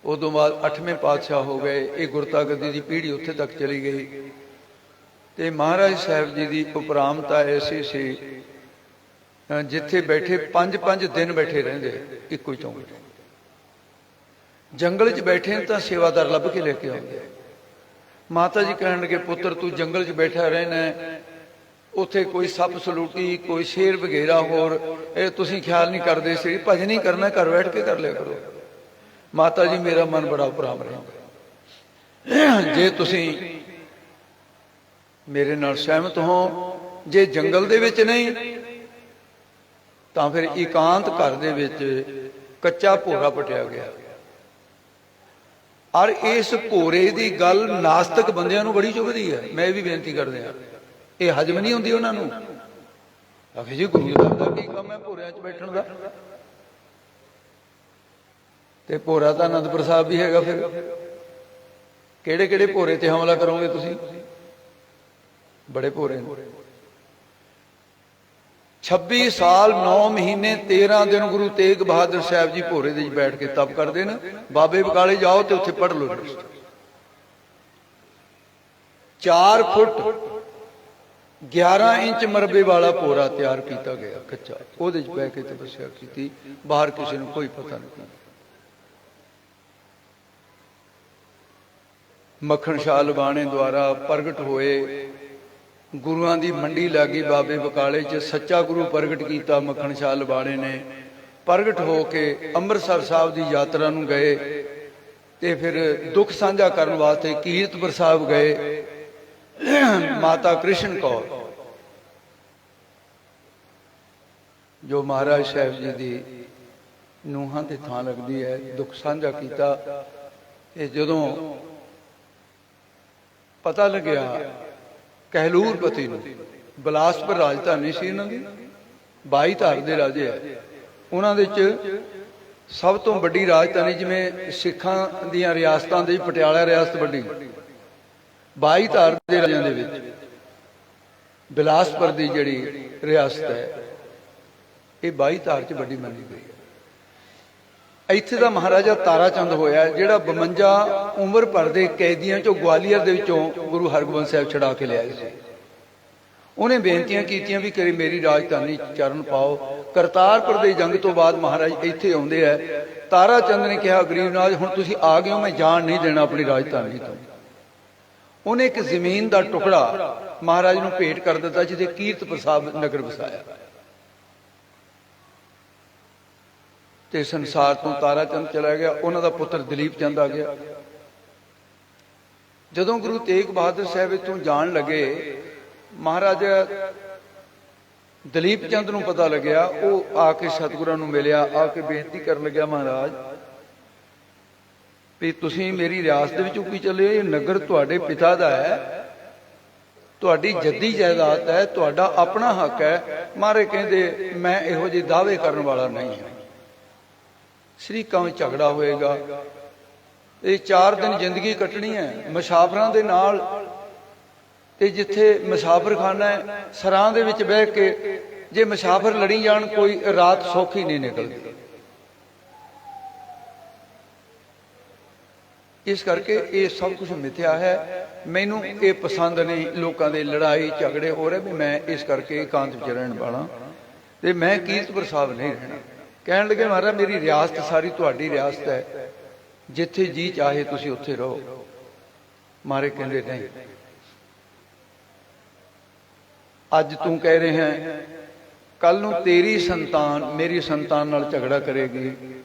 ਉਦੋਂ ਬਾਅਦ 8ਵੇਂ ਪਾਤਸ਼ਾਹ ਹੋ ਗਏ। ਇਹ ਗੁਰਤਾ ਗੱਦੀ ਦੀ ਪੀੜ੍ਹੀ ਉੱਥੇ ਤੱਕ ਚਲੀ ਗਈ। ਤੇ ਮਹਾਰਾਜ ਸਾਹਿਬ ਜੀ ਦੀ ਉਪਰਾਮਤਾ ਐਸੀ ਸੀ, ਜਿੱਥੇ ਬੈਠੇ 5-5 ਦਿਨ ਬੈਠੇ ਰਹਿੰਦੇ ਇੱਕੋ ਹੀ ਚੌਂਕ। ਜੰਗਲ 'ਚ ਬੈਠੇ ਤਾਂ ਸੇਵਾਦਾਰ ਲੱਭ ਕੇ ਲੈ ਕੇ ਆਉਂਦੇ। ਮਾਤਾ ਜੀ ਕਹਿਣ ਲੱਗੇ, ਪੁੱਤਰ ਤੂੰ ਜੰਗਲ 'ਚ ਬੈਠਾ ਰਹਿਣਾ, ਉੱਥੇ ਕੋਈ ਸੱਪ ਸਲੂਟੀ, ਕੋਈ ਸ਼ੇਰ ਵਗੈਰਾ ਹੋਰ, ਇਹ ਤੁਸੀਂ ਖਿਆਲ ਨਹੀਂ ਕਰਦੇ ਸੀ, ਭਜਨ ਹੀ ਕਰਨਾ, ਘਰ ਬੈਠ ਕੇ ਕਰ ਲਿਆ ਕਰੋ। ਮਾਤਾ ਜੀ ਮੇਰਾ ਮਨ ਬੜਾ ਉਪਰਾਮ ਰਿਹਾ, ਜੇ ਤੁਸੀਂ ਮੇਰੇ ਨਾਲ ਸਹਿਮਤ ਹੋ, ਜੇ ਜੰਗਲ ਦੇ ਵਿੱਚ ਨਹੀਂ ਤਾਂ ਫਿਰ ਇਕਾਂਤ ਘਰ ਦੇ ਵਿੱਚ ਕੱਚਾ ਭੋਰਾ ਪਟਿਆ ਗਿਆ। ਔਰ ਇਸ ਭੋਰੇ ਦੀ ਗੱਲ ਨਾਸਤਕ ਬੰਦਿਆਂ ਨੂੰ ਬੜੀ ਚੁਭਦੀ ਹੈ। ਮੈਂ ਇਹ ਵੀ ਬੇਨਤੀ ਕਰਦੇ ਹਾਂ, ਇਹ ਹਜਮ ਨਹੀਂ ਹੁੰਦੀ ਉਹਨਾਂ ਨੂੰ। ਆਖੇ ਜੀ ਗੁਰੂ ਸਾਹਿਬ ਦਾ ਕੀ ਕੰਮ ਹੈ ਭੋਰਿਆਂ 'ਚ ਬੈਠਣ ਦਾ? ਤੇ ਭੋਰਾ ਤਾਂ ਅਨੰਦਪੁਰ ਸਾਹਿਬ ਵੀ ਹੈਗਾ। ਫਿਰ ਕਿਹੜੇ ਕਿਹੜੇ ਭੋਰੇ ਤੇ ਹਮਲਾ ਕਰੋਗੇ ਤੁਸੀਂ? ਬੜੇ ਭੋਰੇ ਨੇ। 26 ਸਾਲ 9 ਮਹੀਨੇ 13 ਦਿਨ ਗੁਰੂ ਤੇਗ ਬਹਾਦਰ ਸਾਹਿਬ ਜੀ ਭੋਰੇ ਦੇ ਵਿੱਚ ਬੈਠ ਕੇ ਤਪ ਕਰਦੇ ਨੇ। ਬਾਬੇ ਬਕਾਲੇ ਜਾਓ ਤੇ ਉੱਥੇ ਪੜ੍ਹ ਲਓ। 4 ਫੁੱਟ 11 ਇੰਚ ਮਰਬੇ ਵਾਲਾ ਭੋਰਾ ਤਿਆਰ ਕੀਤਾ ਗਿਆ ਕੱਚਾ, ਉਹਦੇ 'ਚ ਬਹਿ ਕੇ ਤਪੱਸਿਆ ਕੀਤੀ। ਬਾਹਰ ਕਿਸੇ ਨੂੰ ਕੋਈ ਪਤਾ ਨਹੀਂ। ਮੱਖਣ ਸ਼ਾਹ ਲਵਾਣੇ ਦੁਆਰਾ ਪ੍ਰਗਟ ਹੋਏ, ਗੁਰੂਆਂ ਦੀ ਮੰਡੀ ਲੱਗੀ ਬਾਬੇ ਬਕਾਲੇ 'ਚ। ਸੱਚਾ ਗੁਰੂ ਪ੍ਰਗਟ ਕੀਤਾ ਮੱਖਣ ਸ਼ਾਹ ਲਵਾਣੇ ਨੇ। ਪ੍ਰਗਟ ਹੋ ਕੇ ਅੰਮ੍ਰਿਤਸਰ ਸਾਹਿਬ ਦੀ ਯਾਤਰਾ ਨੂੰ ਗਏ ਤੇ ਫਿਰ ਦੁੱਖ ਸਾਂਝਾ ਕਰਨ ਵਾਸਤੇ ਕੀਰਤਪੁਰ ਸਾਹਿਬ ਗਏ। ਮਾਤਾ ਕ੍ਰਿਸ਼ਨ ਕੌਰ ਜੋ ਮਹਾਰਾਜ ਸਾਹਿਬ ਜੀ ਦੀ ਨੂੰਹਾਂ ਦੇ ਥਾਂ ਲੱਗਦੀ ਹੈ, ਦੁੱਖ ਸਾਂਝਾ ਕੀਤਾ। ਤੇ ਜਦੋਂ ਪਤਾ ਲੱਗਿਆ ਕਹਿਲੂਰ ਪਤੀ ਨੂੰ, ਬਿਲਾਸਪੁਰ ਰਾਜਧਾਨੀ ਸੀ ਇਹਨਾਂ ਦੀ, 22 ਧਾਰ ਦੇ ਰਾਜੇ ਹੈ। ਉਹਨਾਂ ਦੇ ਚ ਸਭ ਤੋਂ ਵੱਡੀ ਰਾਜਧਾਨੀ, ਜਿਵੇਂ ਸਿੱਖਾਂ ਦੀਆਂ ਰਿਆਸਤਾਂ ਦੇ ਪਟਿਆਲਾ ਰਿਆਸਤ ਵੱਡੀ, 22 ਧਾਰ ਦੇ ਰਾਜਿਆਂ ਦੇ ਵਿੱਚ ਬਿਲਾਸਪੁਰ ਦੀ ਜਿਹੜੀ ਰਿਆਸਤ ਹੈ ਇਹ 22 ਧਾਰ 'ਚ ਵੱਡੀ ਮੰਨੀ ਗਈ ਹੈ। ਇੱਥੇ ਦਾ ਮਹਾਰਾਜਾ ਤਾਰਾ ਚੰਦ ਹੋਇਆ, ਜਿਹੜਾ 52 ਉਮਰ ਭਰ ਦੇ ਕੈਦੀਆਂ ਚੋਂ ਗਵਾਲੀਅਰ ਦੇ ਵਿੱਚੋਂ ਗੁਰੂ ਹਰਗੋਬਿੰਦ ਸਾਹਿਬ ਛੁਡਾ ਕੇ ਲਿਆਏ ਸੀ। ਉਹਨੇ ਬੇਨਤੀਆਂ ਕੀਤੀਆਂ ਵੀ ਕਰੇ ਮੇਰੀ ਰਾਜਧਾਨੀ ਚਰਨ ਪਾਓ। ਕਰਤਾਰਪੁਰ ਦੇ ਜੰਗ ਤੋਂ ਬਾਅਦ ਮਹਾਰਾਜ ਇੱਥੇ ਆਉਂਦੇ ਆ। ਤਾਰਾ ਚੰਦ ਨੇ ਕਿਹਾ ਗਰੀਬਨਾਥ ਹੁਣ ਤੁਸੀਂ ਆ ਗਏ ਹੋ, ਮੈਂ ਜਾਣ ਨਹੀਂ ਦੇਣਾ ਆਪਣੀ ਰਾਜਧਾਨੀ ਤੋਂ। ਉਹਨੇ ਇੱਕ ਜ਼ਮੀਨ ਦਾ ਟੁਕੜਾ ਮਹਾਰਾਜ ਨੂੰ ਭੇਟ ਕਰ ਦਿੱਤਾ, ਜਿਹਦੇ ਕੀਰਤਪੁਰ ਸਾਹਿਬ ਨਗਰ ਵਸਾਇਆ। ਤੇ ਸੰਸਾਰ ਤੋਂ ਤਾਰਾ ਚੰਦ ਚਲਾ ਗਿਆ। ਉਹਨਾਂ ਦਾ ਪੁੱਤਰ ਦਲੀਪ ਚੰਦ ਆ ਗਿਆ। ਜਦੋਂ ਗੁਰੂ ਤੇਗ ਬਹਾਦਰ ਸਾਹਿਬ ਇੱਥੋਂ ਜਾਣ ਲੱਗੇ, ਮਹਾਰਾਜਾ ਦਲੀਪ ਚੰਦ ਨੂੰ ਪਤਾ ਲੱਗਿਆ। ਉਹ ਆ ਕੇ ਸਤਿਗੁਰਾਂ ਨੂੰ ਮਿਲਿਆ, ਆ ਕੇ ਬੇਨਤੀ ਕਰਨ ਲੱਗਿਆ, ਮਹਾਰਾਜ ਵੀ ਤੁਸੀਂ ਮੇਰੀ ਰਿਆਸਤ ਦੇ ਵਿੱਚ ਕੀ ਚੱਲੇ ਹੋ? ਇਹ ਨਗਰ ਤੁਹਾਡੇ ਪਿਤਾ ਦਾ ਹੈ, ਤੁਹਾਡੀ ਜੱਦੀ ਜਾਇਦਾਦ ਹੈ, ਤੁਹਾਡਾ ਆਪਣਾ ਹੱਕ ਹੈ। ਮਹਾਰਾਜ ਕਹਿੰਦੇ ਮੈਂ ਇਹੋ ਜਿਹੇ ਦਾਅਵੇ ਕਰਨ ਵਾਲਾ ਨਹੀਂ ਹਾਂ। ਸ਼ਰੀਕਾਂ ਵਿੱਚ ਝਗੜਾ ਹੋਏਗਾ। ਇਹ 4 ਦਿਨ ਜ਼ਿੰਦਗੀ ਕੱਟਣੀ ਹੈ ਮੁਸਾਫਰਾਂ ਦੇ ਨਾਲ। ਤੇ ਜਿੱਥੇ ਮੁਸਾਫਰਖਾਨਾ ਹੈ, ਸਰਾਂ ਦੇ ਵਿੱਚ ਬਹਿ ਕੇ ਜੇ ਮੁਸਾਫਰ ਲੜੀ ਜਾਣ, ਕੋਈ ਰਾਤ ਸੌਖੀ ਨਹੀਂ ਨਿਕਲਦੀ। ਇਸ ਕਰਕੇ ਇਹ ਸਭ ਕੁਝ ਮਿਥਿਆ ਹੈ। ਮੈਨੂੰ ਇਹ ਪਸੰਦ ਨਹੀਂ, ਲੋਕਾਂ ਦੇ ਲੜਾਈ ਝਗੜੇ ਹੋ ਰਹੇ, ਵੀ ਮੈਂ ਇਸ ਕਰਕੇ ਇਕਾਂਤ ਵਿੱਚ ਰਹਿਣ ਵਾਲਾ ਤੇ ਮੈਂ ਕੀਰਤਪੁਰ ਸਾਹਿਬ ਨਹੀਂ ਰਹਿਣਾ। ਕਹਿਣ ਲੱਗੇ ਮਹਾਰਾਜ ਮੇਰੀ ਰਿਆਸਤ ਸਾਰੀ ਤੁਹਾਡੀ ਰਿਆਸਤ ਹੈ, ਜਿੱਥੇ ਜੀ ਚਾਹੇ ਤੁਸੀਂ ਉੱਥੇ ਰਹੋ। ਮਹਾਰਾਜ ਕਹਿੰਦੇ ਨਹੀਂ, ਅੱਜ ਤੂੰ ਕਹਿ ਰਿਹਾ ਕੱਲ ਨੂੰ ਤੇਰੀ ਸੰਤਾਨ ਮੇਰੀ ਸੰਤਾਨ ਨਾਲ ਝਗੜਾ ਕਰੇਗੀ।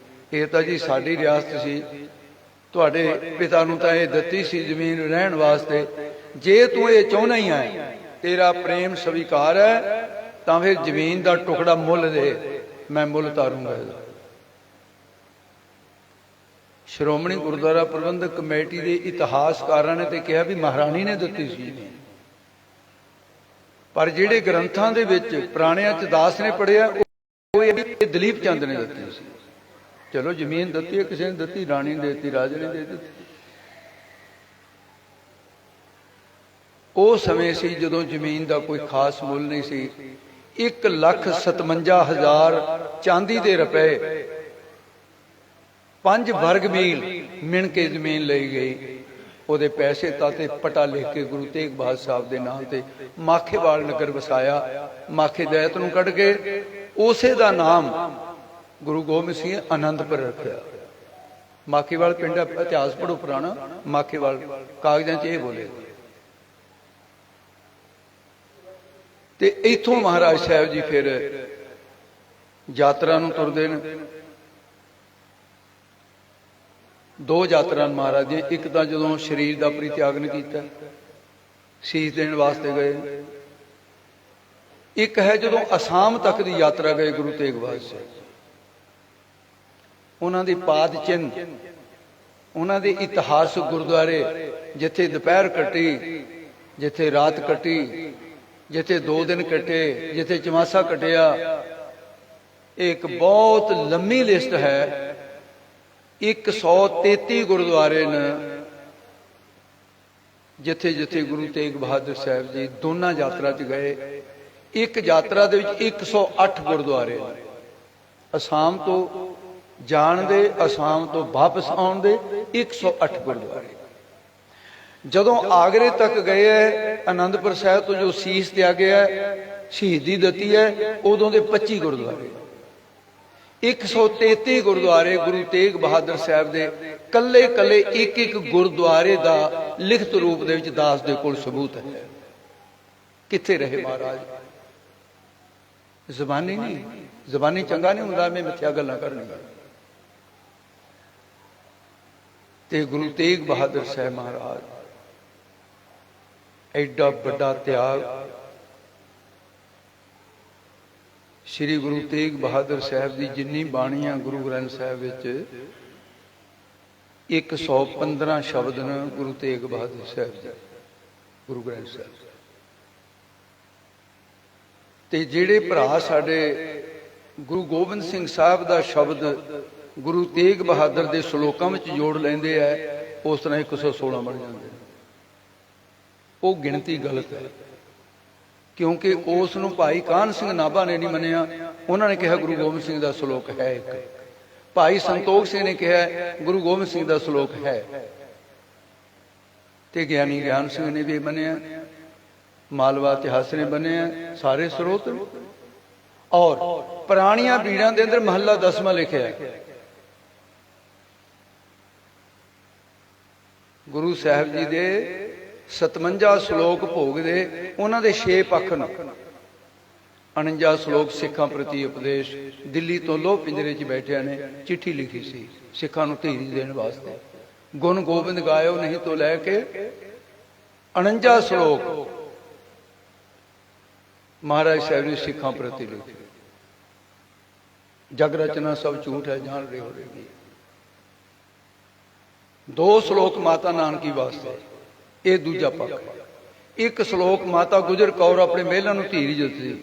ਇਹ ਤਾਂ ਜੀ ਸਾਡੀ ਰਿਆਸਤ ਸੀ, ਤੁਹਾਡੇ ਪਿਤਾ ਨੂੰ ਤਾਂ ਇਹ ਦਿੱਤੀ ਸੀ ਜ਼ਮੀਨ ਰਹਿਣ ਵਾਸਤੇ। ਜੇ ਤੂੰ ਇਹ ਚਾਹੁੰਦਾ ਹੀ ਹੈ, ਤੇਰਾ ਪ੍ਰੇਮ ਸਵੀਕਾਰ ਹੈ, ਤਾਂ ਫਿਰ ਜ਼ਮੀਨ ਦਾ ਟੁਕੜਾ ਮੁੱਲ ਦੇ, ਮੈਂ ਮੁੱਲ ਤਾਰੂੰਗਾ ਇਹਦਾ। ਸ਼੍ਰੋਮਣੀ ਗੁਰਦੁਆਰਾ ਪ੍ਰਬੰਧਕ ਕਮੇਟੀ ਦੇ ਇਤਿਹਾਸਕਾਰਾਂ ਨੇ ਤੇ ਕਿਹਾ ਵੀ ਮਹਾਰਾਣੀ ਨੇ ਦਿੱਤੀ ਸੀ, ਪਰ ਜਿਹੜੇ ਗ੍ਰੰਥਾਂ ਦੇ ਵਿੱਚ ਪੁਰਾਣਿਆਂ ਚ ਦਾਸ ਨੇ ਪੜ੍ਹਿਆ ਉਹ ਇਹ ਦਲੀਪ ਚੰਦ ਨੇ ਦਿੱਤੀ ਸੀ। ਚਲੋ ਜ਼ਮੀਨ ਦਿੱਤੀ ਹੈ, ਕਿਸੇ ਨੇ ਦਿੱਤੀ, ਰਾਣੀ ਨੇ ਦਿੱਤੀ, ਰਾਜੇ ਨੇ ਦੇ ਦਿੱਤੀ। ਉਹ ਸਮੇਂ ਸੀ ਜਦੋਂ ਜ਼ਮੀਨ ਦਾ ਕੋਈ ਖਾਸ ਮੁੱਲ ਨਹੀਂ ਸੀ। 1,57,000 ਚਾਂਦੀ ਦੇ ਰੁਪਏ 5 ਵਰਗ ਮੀਲ ਮਿਣ ਕੇ ਜ਼ਮੀਨ ਲਈ ਗਈ। ਉਹਦੇ ਪੈਸੇ ਤਾਤੇ ਪਟਾ ਲਿਖ ਕੇ ਗੁਰੂ ਤੇਗ ਬਹਾਦਰ ਸਾਹਿਬ ਦੇ ਨਾਂ ਤੇ ਮਾਖੇਵਾਲ ਨਗਰ ਵਸਾਇਆ। ਮਾਖੇ ਦੈਤ ਨੂੰ ਕੱਢ ਕੇ ਉਸੇ ਦਾ ਨਾਮ ਗੁਰੂ ਗੋਬਿੰਦ ਸਿੰਘ ਆਨੰਦਪੁਰ ਰੱਖਿਆ। ਮਾਖੇਵਾਲ ਪਿੰਡ ਦਾ ਇਤਿਹਾਸ ਪੜ੍ਹੋ ਪੁਰਾਣਾ, ਮਾਖੇਵਾਲ ਕਾਗਜ਼ਾਂ 'ਚ ਇਹ ਬੋਲੇ। ਤੇ ਇੱਥੋਂ ਮਹਾਰਾਜ ਸਾਹਿਬ ਜੀ ਫਿਰ ਯਾਤਰਾ ਨੂੰ ਤੁਰਦੇ ਨੇ। 2 ਯਾਤਰਾ ਮਹਾਰਾਜ ਦੀਆਂ, ਇੱਕ ਤਾਂ ਜਦੋਂ ਸਰੀਰ ਦਾ ਪਰਿਤਿਆਗਨ ਕੀਤਾ, ਸੀਸ ਦੇਣ ਵਾਸਤੇ ਗਏ। ਇੱਕ ਹੈ ਜਦੋਂ ਅਸਾਮ ਤੱਕ ਦੀ ਯਾਤਰਾ ਗਏ ਗੁਰੂ ਤੇਗ ਬਹਾਦਰ ਸਾਹਿਬ। ਉਹਨਾਂ ਦੀ ਪਾਦ ਚਿੰਨ੍ਹ, ਉਹਨਾਂ ਦੇ ਇਤਿਹਾਸਕ ਗੁਰਦੁਆਰੇ, ਜਿੱਥੇ ਦੁਪਹਿਰ ਕੱਟੀ, ਜਿੱਥੇ ਰਾਤ ਕੱਟੀ, ਜਿੱਥੇ 2 ਦਿਨ ਕੱਟੇ, ਜਿੱਥੇ ਚਮਾਸਾ ਕੱਟਿਆ। ਇਹ ਇੱਕ ਬਹੁਤ ਲੰਮੀ ਲਿਸਟ ਹੈ। 133 ਗੁਰਦੁਆਰੇ ਨੇ ਜਿੱਥੇ ਜਿੱਥੇ ਗੁਰੂ ਤੇਗ ਬਹਾਦਰ ਸਾਹਿਬ ਜੀ ਦੋਨਾਂ ਯਾਤਰਾ 'ਚ ਗਏ। ਇੱਕ ਯਾਤਰਾ ਦੇ ਵਿੱਚ 108 ਗੁਰਦੁਆਰੇ, ਅਸਾਮ ਤੋਂ ਜਾਣ ਦੇ, ਅਸਾਮ ਤੋਂ ਵਾਪਸ ਆਉਣ ਦੇ 108 ਗੁਰਦੁਆਰੇ। ਜਦੋਂ ਆਗਰੇ ਤੱਕ ਗਏ ਹੈ, ਆਨੰਦਪੁਰ ਸਾਹਿਬ ਤੋਂ ਜੋ ਸੀਸ ਤਿਆਗਿਆ, ਸ਼ਹੀਦੀ ਦਿੱਤੀ ਹੈ, ਉਦੋਂ ਦੇ 25 ਗੁਰਦੁਆਰੇ। 133 ਗੁਰਦੁਆਰੇ ਗੁਰੂ ਤੇਗ ਬਹਾਦਰ ਸਾਹਿਬ ਦੇ ਕੱਲੇ ਕੱਲੇ ਇੱਕ ਇੱਕ ਗੁਰਦੁਆਰੇ ਦਾ ਲਿਖਤ ਰੂਪ ਦੇ ਵਿੱਚ ਦਾਸ ਦੇ ਕੋਲ ਸਬੂਤ ਹੈ। ਕਿੱਥੇ ਰਹੇ ਮਹਾਰਾਜ? ਜ਼ਬਾਨੀ ਨਹੀਂ, ਜ਼ਬਾਨੀ ਚੰਗਾ ਨਹੀਂ ਹੁੰਦਾ, ਮੈਂ ਮਿੱਥਿਆ ਗੱਲਾਂ ਕਰਨੀਆਂ। ਤੇ ਗੁਰੂ ਤੇਗ ਬਹਾਦਰ ਸਾਹਿਬ ਮਹਾਰਾਜ ਐਡਾ ਵੱਡਾ ਤਿਆਗ। ਸ਼੍ਰੀ ਗੁਰੂ ਤੇਗ ਬਹਾਦਰ ਸਾਹਿਬ ਦੀ ਜਿੰਨੀ ਬਾਣੀਆਂ ਗੁਰੂ ਗ੍ਰੰਥ ਸਾਹਿਬ ਵਿੱਚ 115 ਸ਼ਬਦ ਨੇ ਗੁਰੂ ਤੇਗ ਬਹਾਦਰ ਸਾਹਿਬ ਦੇ ਗੁਰੂ ਗ੍ਰੰਥ ਸਾਹਿਬ। ਤੇ ਜਿਹੜੇ ਭਰਾ ਸਾਡੇ ਗੁਰੂ ਗੋਬਿੰਦ ਸਿੰਘ ਸਾਹਿਬ ਦਾ ਸ਼ਬਦ ਗੁਰੂ ਤੇਗ ਬਹਾਦਰ ਦੇ ਸ਼ਲੋਕਾਂ ਵਿੱਚ ਜੋੜ ਲੈਂਦੇ ਆ, ਉਸ ਤਰ੍ਹਾਂ 116 ਬਣ ਜਾਂਦੇ। ਉਹ ਗਿਣਤੀ ਗਲਤ ਹੈ, ਕਿਉਂਕਿ ਉਸ ਨੂੰ ਭਾਈ ਕਾਹਨ ਸਿੰਘ ਨਾਭਾ ਨੇ ਨਹੀਂ ਮੰਨਿਆ। ਉਹਨਾਂ ਨੇ ਕਿਹਾ ਗੁਰੂ ਗੋਬਿੰਦ ਸਿੰਘ ਦਾ ਸ਼ਲੋਕ ਹੈ ਇੱਕ। ਭਾਈ ਸੰਤੋਖ ਸਿੰਘ ਨੇ ਕਿਹਾ ਗੁਰੂ ਗੋਬਿੰਦ ਸਿੰਘ ਦਾ ਸ਼ਲੋਕ ਹੈ। ਤੇ ਗਿਆਨੀ ਗਿਆਨ ਸਿੰਘ ਨੇ ਵੀ ਮੰਨਿਆ, ਮਾਲਵਾ ਇਤਿਹਾਸ ਨੇ ਮੰਨਿਆ, ਸਾਰੇ ਸਰੋਤ। ਔਰ ਪੁਰਾਣੀਆਂ ਬੀੜਾਂ ਦੇ ਅੰਦਰ ਮਹੱਲਾ 10ਵਾਂ ਲਿਖਿਆ। ਗੁਰੂ ਸਾਹਿਬ ਜੀ ਦੇ 57 ਸ਼ਲੋਕ ਭੋਗ ਦੇ, ਉਹਨਾਂ ਦੇ 6 ਪੱਖ ਨੇ। 49 ਸ਼ਲੋਕ ਸਿੱਖਾਂ ਪ੍ਰਤੀ ਉਪਦੇਸ਼। ਦਿੱਲੀ ਤੋਂ ਲੋਹ ਪਿੰਜਰੇ 'ਚ ਬੈਠਿਆਂ ਨੇ ਚਿੱਠੀ ਲਿਖੀ ਸੀ ਸਿੱਖਾਂ ਨੂੰ ਧੀਰਜ ਦੇਣ ਵਾਸਤੇ। ਗੁਣ ਗੋਬਿੰਦ ਗਾਇਓ ਨਹੀਂ ਤੋਂ ਲੈ ਕੇ 49 ਸ਼ਲੋਕ ਮਹਾਰਾਜ ਸਾਹਿਬ ਨੇ ਸਿੱਖਾਂ ਪ੍ਰਤੀ ਲਿਖੇ। ਜਗ ਰਚਨਾ ਸਭ ਝੂਠ ਹੈ, ਜਾਣ ਰਹੇ ਹੋ ਰਹੀ। 2 ਸ਼ਲੋਕ ਮਾਤਾ ਨਾਨਕੀ ਵਾਸਤੇ, ਇਹ ਦੂਜਾ ਪੱਖ। 1 ਸ਼ਲੋਕ ਮਾਤਾ ਗੁਜਰ ਕੌਰ ਆਪਣੇ ਮਹਿਲਾਂ ਨੂੰ ਧੀਰਜ ਦਿੱਤੀ,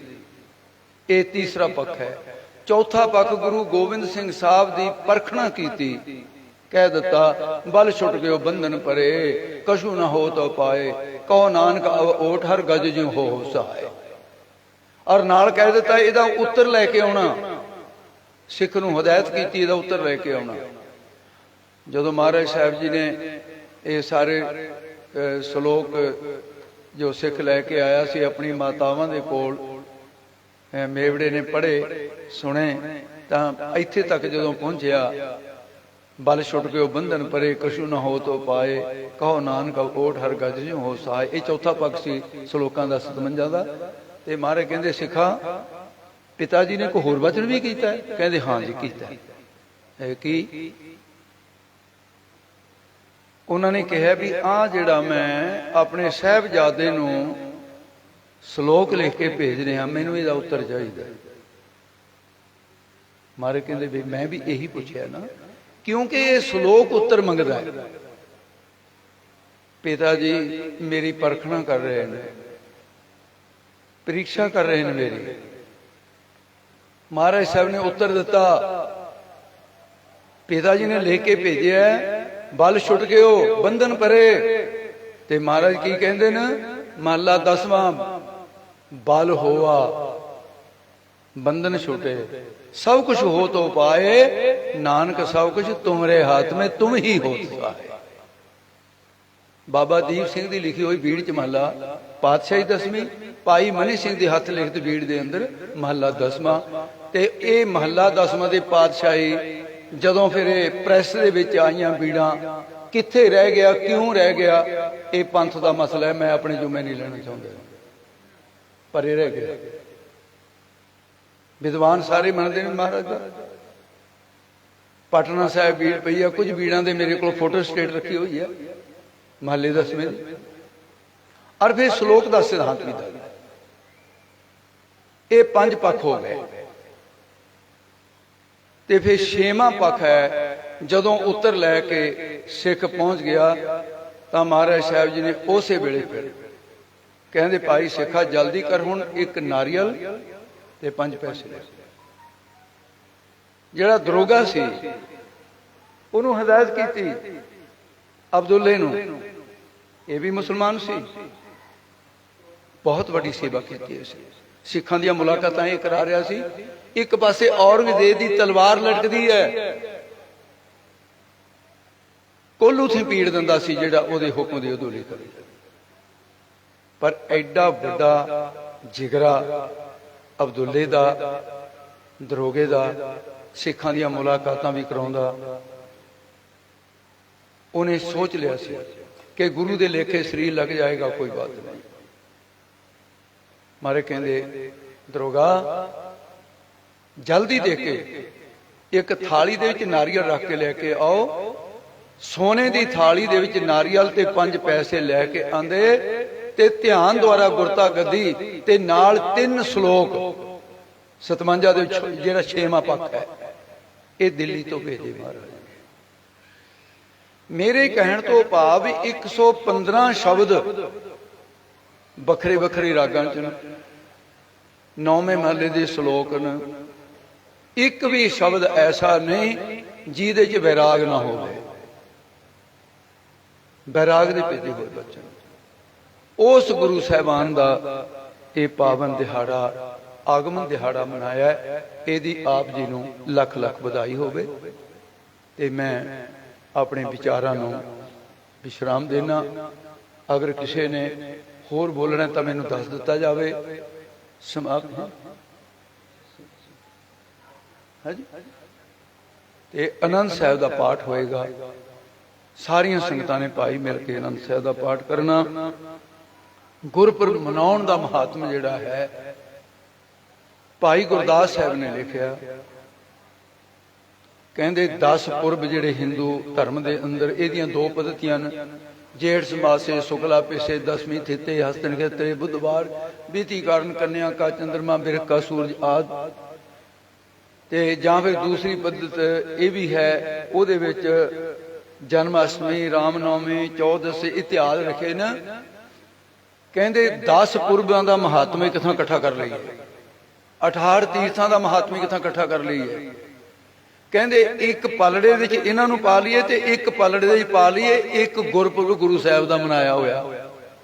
ਇਹ ਤੀਸਰਾ ਪੱਖ ਹੈ। ਚੌਥਾ ਪੱਖ ਗੁਰੂ ਗੋਬਿੰਦ ਸਿੰਘ ਸਾਹਿਬ ਦੀ ਪਰਖਣਾ ਕੀਤੀ। ਕਹਿ ਦਿੱਤਾ ਬਲ ਛੁੱਟ ਗਿਓ ਬੰਧਨ ਪਰੇ, ਕਛੂ ਨਾ ਹੋ ਤੋ ਪਾਏ, ਕਹੋ ਨਾਨਕ ਓਟ ਹਰ ਗਜ ਜਿਉ ਹੋ ਸਹਾਏ। ਔਰ ਨਾਲ ਕਹਿ ਦਿੱਤਾ ਇਹਦਾ ਉੱਤਰ ਲੈ ਕੇ ਆਉਣਾ। ਸਿੱਖ ਨੂੰ ਹਦਾਇਤ ਕੀਤੀ ਇਹਦਾ ਉੱਤਰ ਲੈ ਕੇ ਆਉਣਾ। ਜਦੋਂ ਮਹਾਰਾਜ ਸਾਹਿਬ ਜੀ ਨੇ ਇਹ ਸਾਰੇ ਸ਼ਲੋਕ ਜੋ ਸਿੱਖ ਲੈ ਕੇ ਆਇਆ ਸੀ ਆਪਣੀ ਮਾਤਾਵਾਂ ਦੇ ਕੋਲ, ਮੇਵੜੇ ਨੇ ਪੜ੍ਹੇ ਸੁਣੇ, ਤਾਂ ਇੱਥੇ ਤੱਕ ਜਦੋਂ ਪਹੁੰਚਿਆ ਬਲ ਛੁੱਟ ਗਿਓ ਬੰਧਨ ਪਰੇ, ਕਛੂ ਨਾ ਹੋ ਤੋ ਪਾਏ, ਕਹੋ ਨਾਨਕ ਓਟ ਹਰ ਗਜ ਜਿਉ ਹੋ ਸਹਾਏ। ਇਹ ਚੌਥਾ ਪੱਖ ਸੀ ਸ਼ਲੋਕਾਂ ਦਾ 57 ਦਾ। ਤੇ ਮਹਾਰਾਜ ਕਹਿੰਦੇ ਸਿੱਖਾ ਪਿਤਾ ਜੀ ਨੇ ਕੋਈ ਹੋਰ ਵਚਨ ਵੀ ਕੀਤਾ ਹੈ? ਕਹਿੰਦੇ ਹਾਂ ਜੀ ਕੀਤਾ ਹੈ। ਕੀ? ਉਹਨਾਂ ਨੇ ਕਿਹਾ ਵੀ ਆਹ ਜਿਹੜਾ ਮੈਂ ਆਪਣੇ ਸਾਹਿਬਜ਼ਾਦੇ ਨੂੰ ਸ਼ਲੋਕ ਲਿਖ ਕੇ ਭੇਜ ਰਿਹਾ, ਮੈਨੂੰ ਇਹਦਾ ਉੱਤਰ ਚਾਹੀਦਾ। ਮਹਾਰਾਜ ਕਹਿੰਦੇ ਵੀ ਮੈਂ ਵੀ ਇਹੀ ਪੁੱਛਿਆ ਨਾ, ਕਿਉਂਕਿ ਇਹ ਸ਼ਲੋਕ ਉੱਤਰ ਮੰਗਦਾ ਹੈ। ਪਿਤਾ ਜੀ ਮੇਰੀ ਪਰਖਣਾ ਕਰ ਰਹੇ ਨੇ, ਪ੍ਰੀਖਿਆ ਕਰ ਰਹੇ ਨੇ ਮੇਰੀ। ਮਹਾਰਾਜ ਸਾਹਿਬ ਨੇ ਉੱਤਰ ਦਿੱਤਾ, ਪਿਤਾ ਜੀ ਨੇ ਲਿਖ ਕੇ ਭੇਜਿਆ, ਬਲ ਛੁੱਟ ਗਿਓ ਬੰਧਨ ਪਰੇ। ਤੇ ਮਹਾਰਾਜ ਕੀ ਕਹਿੰਦੇ ਨੇ? ਮਹਲਾ 10ਵਾਂ, ਬਲ ਹੋਆ ਬੰਧਨ ਛੁਟੇ, सब कुछ हो तो पाए, नानक सब कुछ तुम्हारे हाथ में, तुम ही हो सहाय। बाबा दीप सिंह की लिखी हुई बीड़ च महला पातशाही 10वीं, भाई मनी सिंह के हथ लिखत बीड़ के अंदर महला 10वां। ते ये महला 10वां की पातशाही जदों फिर प्रैस दे विच आईयां बीड़ां, कित्थे रह गया, क्यों रह गया, ये पंथ का मसला है, मैं अपने जुम्मे नहीं लेना चाहता, पर रह गया। विद्वान सारे मनते हैं महाराज का। पटना साहब बीड़ पई है, कुछ बीड़ां दे मेरे को फोटो स्टेट रखी हुई है महले 10वें दी, और फिर श्लोक का सिद्धांत भी दस। ये 5 पक्ष हो गए। ते फिर 6वां पक्ष है, जदों उत्तर लैके सिख पहुंच गया तो महाराज साहब जी ने उसे वेले फिर कहते भाई सिखा जल्दी कर, हुण एक नारियल ते 5 पैसे। जिहड़ा दरोगा सी उन्होंने हिदायत की अब्दुल्ले नूं, ये भी मुसलमान सी, बहुत बड़ी सेवा की। सिखां दी मुलाकातां ये करा रहा सी। एक पासे औरंगजेब दी तलवार लटकदी है, कोल्लू थी पीड़ दिंदा सी जिहड़ा ओहदे हुक्म दे उदोले करे। पर एडा वड्डा जिगरा अब्दुल्ले दा, दरोगे दा, सिखां दी मुलाकातां भी कराउंदा। उन्हें सोच लिया सी कि गुरु दे लेखे शरीर लग जाएगा, कोई बात नहीं। मारे कहंदे दरोगा जल्दी दे के एक थाली दे विच नारियल रख के लेके आओ। सोने दी थाली दे विच नारियल ते 5 पैसे लैके आंदे, ते ध्यान द्वारा गुरता गद्दी ते नाल 3 श्लोक 57 दे जिहड़ा 6वां पक्ष है, ये दिल्ली तो भेजे महाराज। मेरे कहण तो भाव 115 शब्द बखरे बखरे रागां च, 9वें महले दे श्लोक न। एक भी शब्द ऐसा नहीं जिहदे च वैराग ना होवे। वैराग दे भेजे होए बच्चे उस गुरु साहबान का ये पावन दिहाड़ा, आगमन दिहाड़ा मनाया। यदि आप जी नूं लख लख बधाई होवे। ते मैं अपने विचारां नूं विश्राम देना। अगर किसी ने होर बोलना तो मैनूं दस दिता जावे। समाप्त है जी। ते आनंद साहब का पाठ होएगा। सारियां संगतां ने भाई मिल के आनंद साहब का पाठ करना। गुरपुरब मनाउण दा महात्म जिहड़ा है, भाई गुरदास साहब ने लिखिया। कहंदे 10 पुरब जिहड़े हिंदू धर्म दे अंदर इहदियां 2 पद्धतियां ने। जेठ समासे शुक्ला पिछे, 10वीं थिते हस्तन खेत्रे, बुधवार बीती कारण कन्या का चंद्रमा बिरख का सूरज आदि। ते जां फिर दूसरी पद्धत ये भी है, उहदे विच जन्माष्टमी, रामनवमी, चौदस इतिहास रखे न। कहते 10 पुरबां का महात्मा किथां इकट्ठा कर लीए, 18 तीर्थां का महात्मा किथां इकट्ठा कर लीए। कहते एक पलड़े विच इन्हां नूं पा लीए ते एक पलड़े विच पा लीए। एक गुरपुरब गुरु साहब का मनाया होया।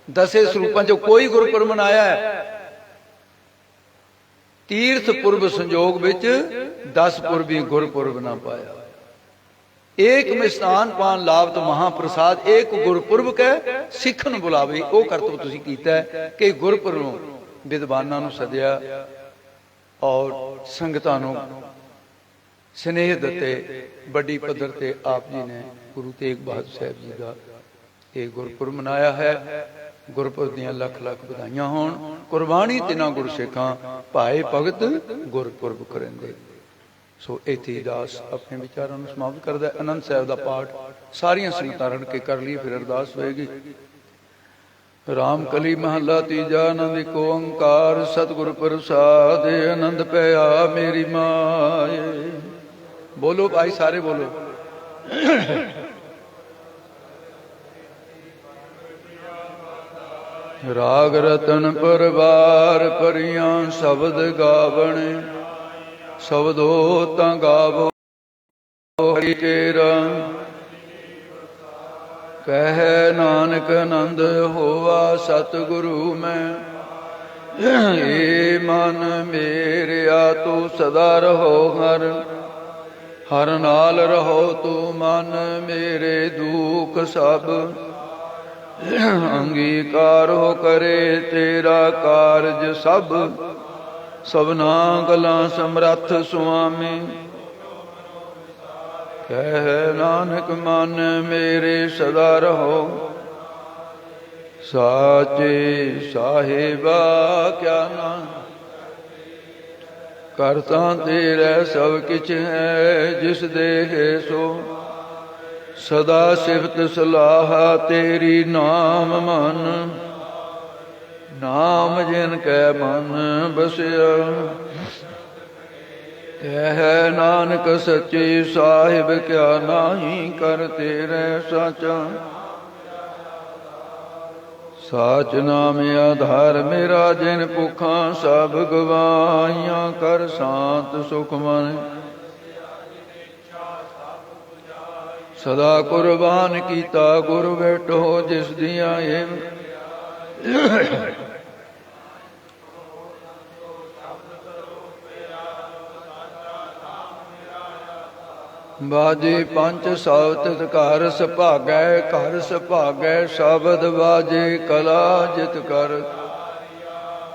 10 स्वरूपां चों कोई गुरपुरब मनाया है। तीर्थ पुरब संजोग विच 10 पुरबी गुरपुरब ना पाया। एक मिष्टान पान लाभ तो महाप्रसाद, एक गुरपुरब कह सिखन बुलावे। वो करतब तुसीं कीता है कि गुरपुरब विद्वानां नूं सदिया और संगतां नूं स्नेह दते। बड़ी पद्धर ते आप जी ने गुरु तेग बहादुर साहब जी का ये गुरपुरब मनाया है। ਗੁਰਪੁਰਬ ਦੀਆਂ ਲੱਖ ਲੱਖ ਵਧਾਈਆਂ ਹੋਣ। ਕੁਰਬਾਨੀ ਤਿਨਾ ਗੁਰਸਿੱਖਾਂ ਭਾਏ ਭਗਤ ਗੁਰਪੁਰਬ ਕਰਿੰਦੇ। ਸੋ ਇੱਥੇ ਦਾਸ ਆਪਣੇ ਵਿਚਾਰਾਂ ਨੂੰ ਸਮਾਪਤ ਕਰਦਾ। ਆਨੰਦ ਸਾਹਿਬ ਦਾ ਪਾਠ ਸਾਰੀਆਂ ਸੰਗਤਾਂ ਰਲ ਕੇ ਕਰ ਲਈ, ਫਿਰ ਅਰਦਾਸ ਹੋਏਗੀ। ਰਾਮ ਕਲੀ ਮਹੱਲਾ ਤੀਜਾ। ਆਨੰਦ ਏਕ ਓੰਕਾਰ ਸਤਿਗੁਰ ਪ੍ਰਸਾਦ। ਆਨੰਦ ਪਿਆ ਮੇਰੀ ਮਾਏ। ਬੋਲੋ ਭਾਈ ਸਾਰੇ ਬੋਲੋ। ਰਾਗ ਰਤਨ ਪਰਵਾਰ ਪਰੀਆਂ ਸ਼ਬਦ ਗਾਵਣ। ਸ਼ਬਦੋ ਤਾਂ ਗਾਵੋ ਹਰਿ ਕੇਰਾ। ਕਹਿ ਨਾਨਕ ਆਨੰਦ ਹੋਵਾ ਸਤਿਗੁਰੂ ਮੈਂ। ਏ ਮਨ ਮੇਰਿਆ ਤੂੰ ਸਦਾ ਰਹੋ ਹਰ। ਹਰ ਨਾਲ ਰਹੋ ਤੂੰ ਮਨ ਮੇਰੇ ਦੁਖ ਸਭ। ਅੰਗੀਕਾਰ ਹੋ ਕਰੇ ਤੇਰਾ ਕਾਰਜ ਸਭ। ਸਭਨਾ ਗਲਾਂ ਸਮਰੱਥ ਸੁਆਮੀ। ਕਹਿ ਨਾਨਕ ਮਨ ਮੇਰੇ ਸਦਾ ਰਹੋ। ਸਾਚੇ ਸਾਹਿਬਾ ਕਿਆ ਨਾਮ। ਕਰਤਾ ਤੇਰਾ ਸਭ ਕਿਛ ਹੈ ਜਿਸ ਦੇਹ ਸੋ। ਸਦਾ ਸਿਫਤ ਸਲਾਹ ਤੇਰੀ ਨਾਮ ਮਨ। ਨਾਮ ਜਿਨ ਕੈ ਮਨ ਬਸਿਆ। ਕਹਿ ਨਾਨਕ ਸੱਚੇ ਸਾਹਿਬ ਕਿਆ ਨਾਹੀ ਕਰ ਤੇਰੇ ਸਾਚਾ। ਸਾਚ ਨਾਮ ਆਧਾਰ ਮੇਰਾ ਜਿਨ ਭੁੱਖਾਂ ਸਭ ਗਵਾਈਆਂ। ਕਰ ਸ਼ਾਂਤ ਸੁਖ ਮਨ ਸਦਾ ਕੁਰਬਾਨ ਕੀਤਾ। ਗੁਰ ਬੈਠੋ ਜਿਸ ਦੀਆਂ ਏਮ। ਬਾਜੇ ਪੰਜ ਸੌਤਿਤ ਘਰ ਸੁਭਾਗੈ। ਘਰ ਸੁਭਾਗੈ ਸ਼ਬਦ ਬਾਜੇ ਕਲਾ ਜਿਤ ਕਰ।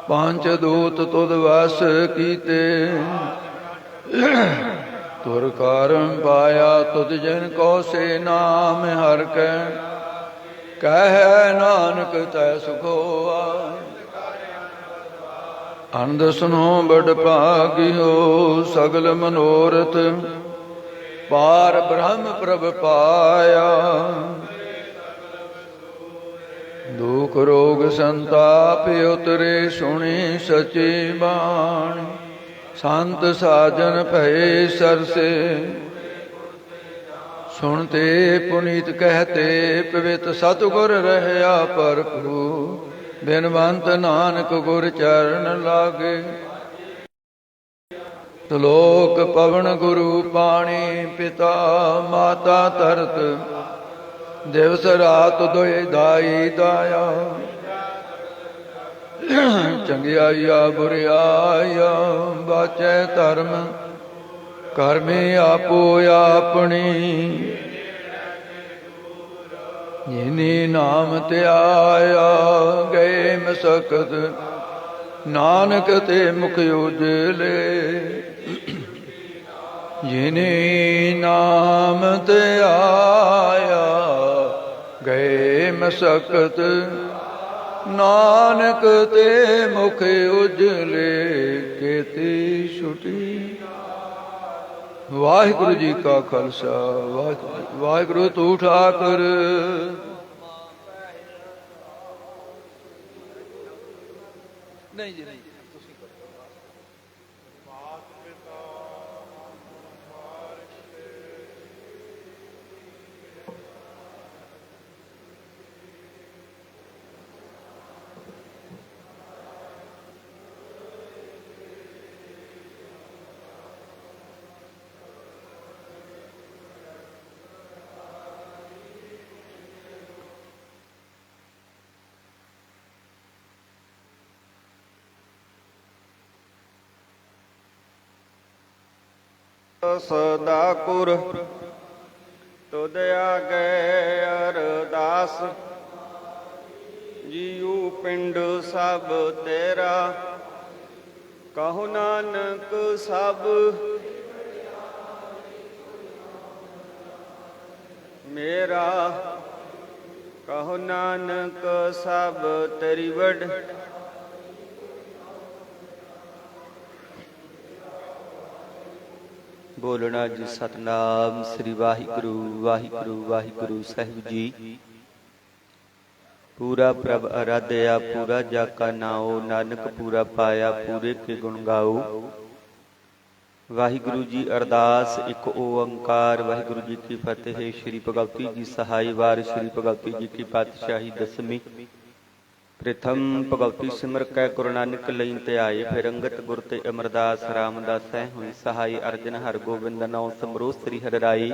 ਪੰਜ ਦੂਤ ਤੁਧ ਵਸ ਕੀਤੇ। ਤੁਰ ਕਰਮ ਪਾਇਆ ਤੁਧ ਜਨ ਕੋ ਸੇ ਨਾਮ ਹਰਿ ਕੈ। ਕਹਿ ਨਾਨਕ ਤੈ ਸੁਖ ਹੋਆ। ਅਨੰਦ ਸੁਨੋ ਬੜ ਭਾਗਿਓ ਸਗਲ ਮਨੋਰਥ। ਪਾਰ ਬ੍ਰਹਮ ਪ੍ਰਭ ਪਾਇਆ। ਦੁਖ ਰੋਗ ਸੰਤਾਪ ਉਤਰੇ ਸੁਣੀ ਸਚੀ ਬਾਣੀ। ਸੰਤ ਸਾਜਨ ਭਏ ਸਰਸੇ। ਸੁਣਤੇ ਪੁਨੀਤ ਕਹਤੇ ਪਵਿੱਤ ਸਤਿਗੁਰ ਰਹਿਆ ਭਰਪੂਰ। ਬਿਨਵੰਤ ਨਾਨਕ ਗੁਰ ਚਰਨ ਲਾਗੇ। ਸ਼ਲੋਕ ਪਵਨ ਗੁਰੂ ਪਾਣੀ ਪਿਤਾ ਮਾਤਾ ਧਰਤ। ਦਿਵਸ ਰਾਤ ਦੋਇ ਦਾਈ ਦਾਇਆ। ਚੰਗਿਆਈਆ ਬੁਰਿਆਈਆ ਬਾਚੈ ਧਰਮ। ਕਰਮੇ ਆਪੋ ਆਪਣੀ। ਜਿਨੀ ਨਾਮ ਧਿਆਇਆ ਗਏ ਮਸਕਤ। ਨਾਨਕ ਤੇ ਮੁਖ ਉਜਲੇ। ਜਿਨੇ ਨਾਮ ਧਿਆਇਆ ਗਏ ਮਸਕਤ। ਨਾਨਕ ਤੇ ਮੁਖ ਉਜਲੇ। ਕੀਤੀ ਛੁਟੀ। ਵਾਹਿਗੁਰੂ ਜੀ ਕਾ ਖਾਲਸਾ ਵਾਹਿਗੁਰੂ ਤੂੰ ਠਾਕੁਰ। ਨਹੀਂ ਜੀ ਨਹੀਂ। ਸਦਾ ਕੁਰ ਤੁਧ ਆਗੇ ਅਰਦਾਸ। ਜੀਉ ਪਿੰਡ ਸਭ ਤੇਰਾ। ਕਹੋ ਨਾਨਕ ਸਭ ਮੇਰਾ। ਕਹੋ ਨਾਨਕ ਸਭ ਤੇਰੀ ਵਡ ਬੋਲਣਾ ਜੀ ਸਤਨਾਮ ਸ੍ਰੀ ਵਾਹਿਗੁਰੂ ਵਾਹਿਗੁਰੂ ਵਾਹਿਗੁਰੂ ਸਾਹਿਬ ਜੀ। ਪੂਰਾ ਪ੍ਰਭ ਅਰਾਧਿਆ ਪੂਰਾ ਜਾ ਕਾ ਨਾਉ, ਨਾਨਕ ਪੂਰਾ ਪਾਇਆ ਪੂਰੇ ਕੇ ਗੁਣ ਗਾਓ। ਵਾਹਿਗੁਰੂ ਜੀ ਅਰਦਾਸ ਇੱਕ ਓੰਕਾਰ। ਵਾਹਿਗੁਰੂ ਜੀ ਕੀ ਫਤਿਹ। ਸ਼੍ਰੀ ਭਗਵਤੀ ਜੀ ਸਹਾਈ ਵਾਰ। ਸ਼੍ਰੀ ਭਗਵਤੀ ਜੀ ਕੀ ਪਾਤਸ਼ਾਹੀ ਦਸਵੀਂ। ਪ੍ਰਥਮ ਭਗਵਤੀ ਸਿਮਰ ਕੈ ਗੁਰੂ ਨਾਨਕ ਲਈ ਧਿਆਏ, ਫਿਰ ਅੰਗਤ ਗੁਰ ਤੇ ਅਮਰਦਾਸ ਰਾਮਦਾਸੈ ਹੋਈ ਸਹਾਈ। ਅਰਜਨ ਹਰਿ ਗੋਬਿੰਦ ਨਾਉ ਸਿਮਰੋ ਸ੍ਰੀ ਹਰਿ ਰਾਈ।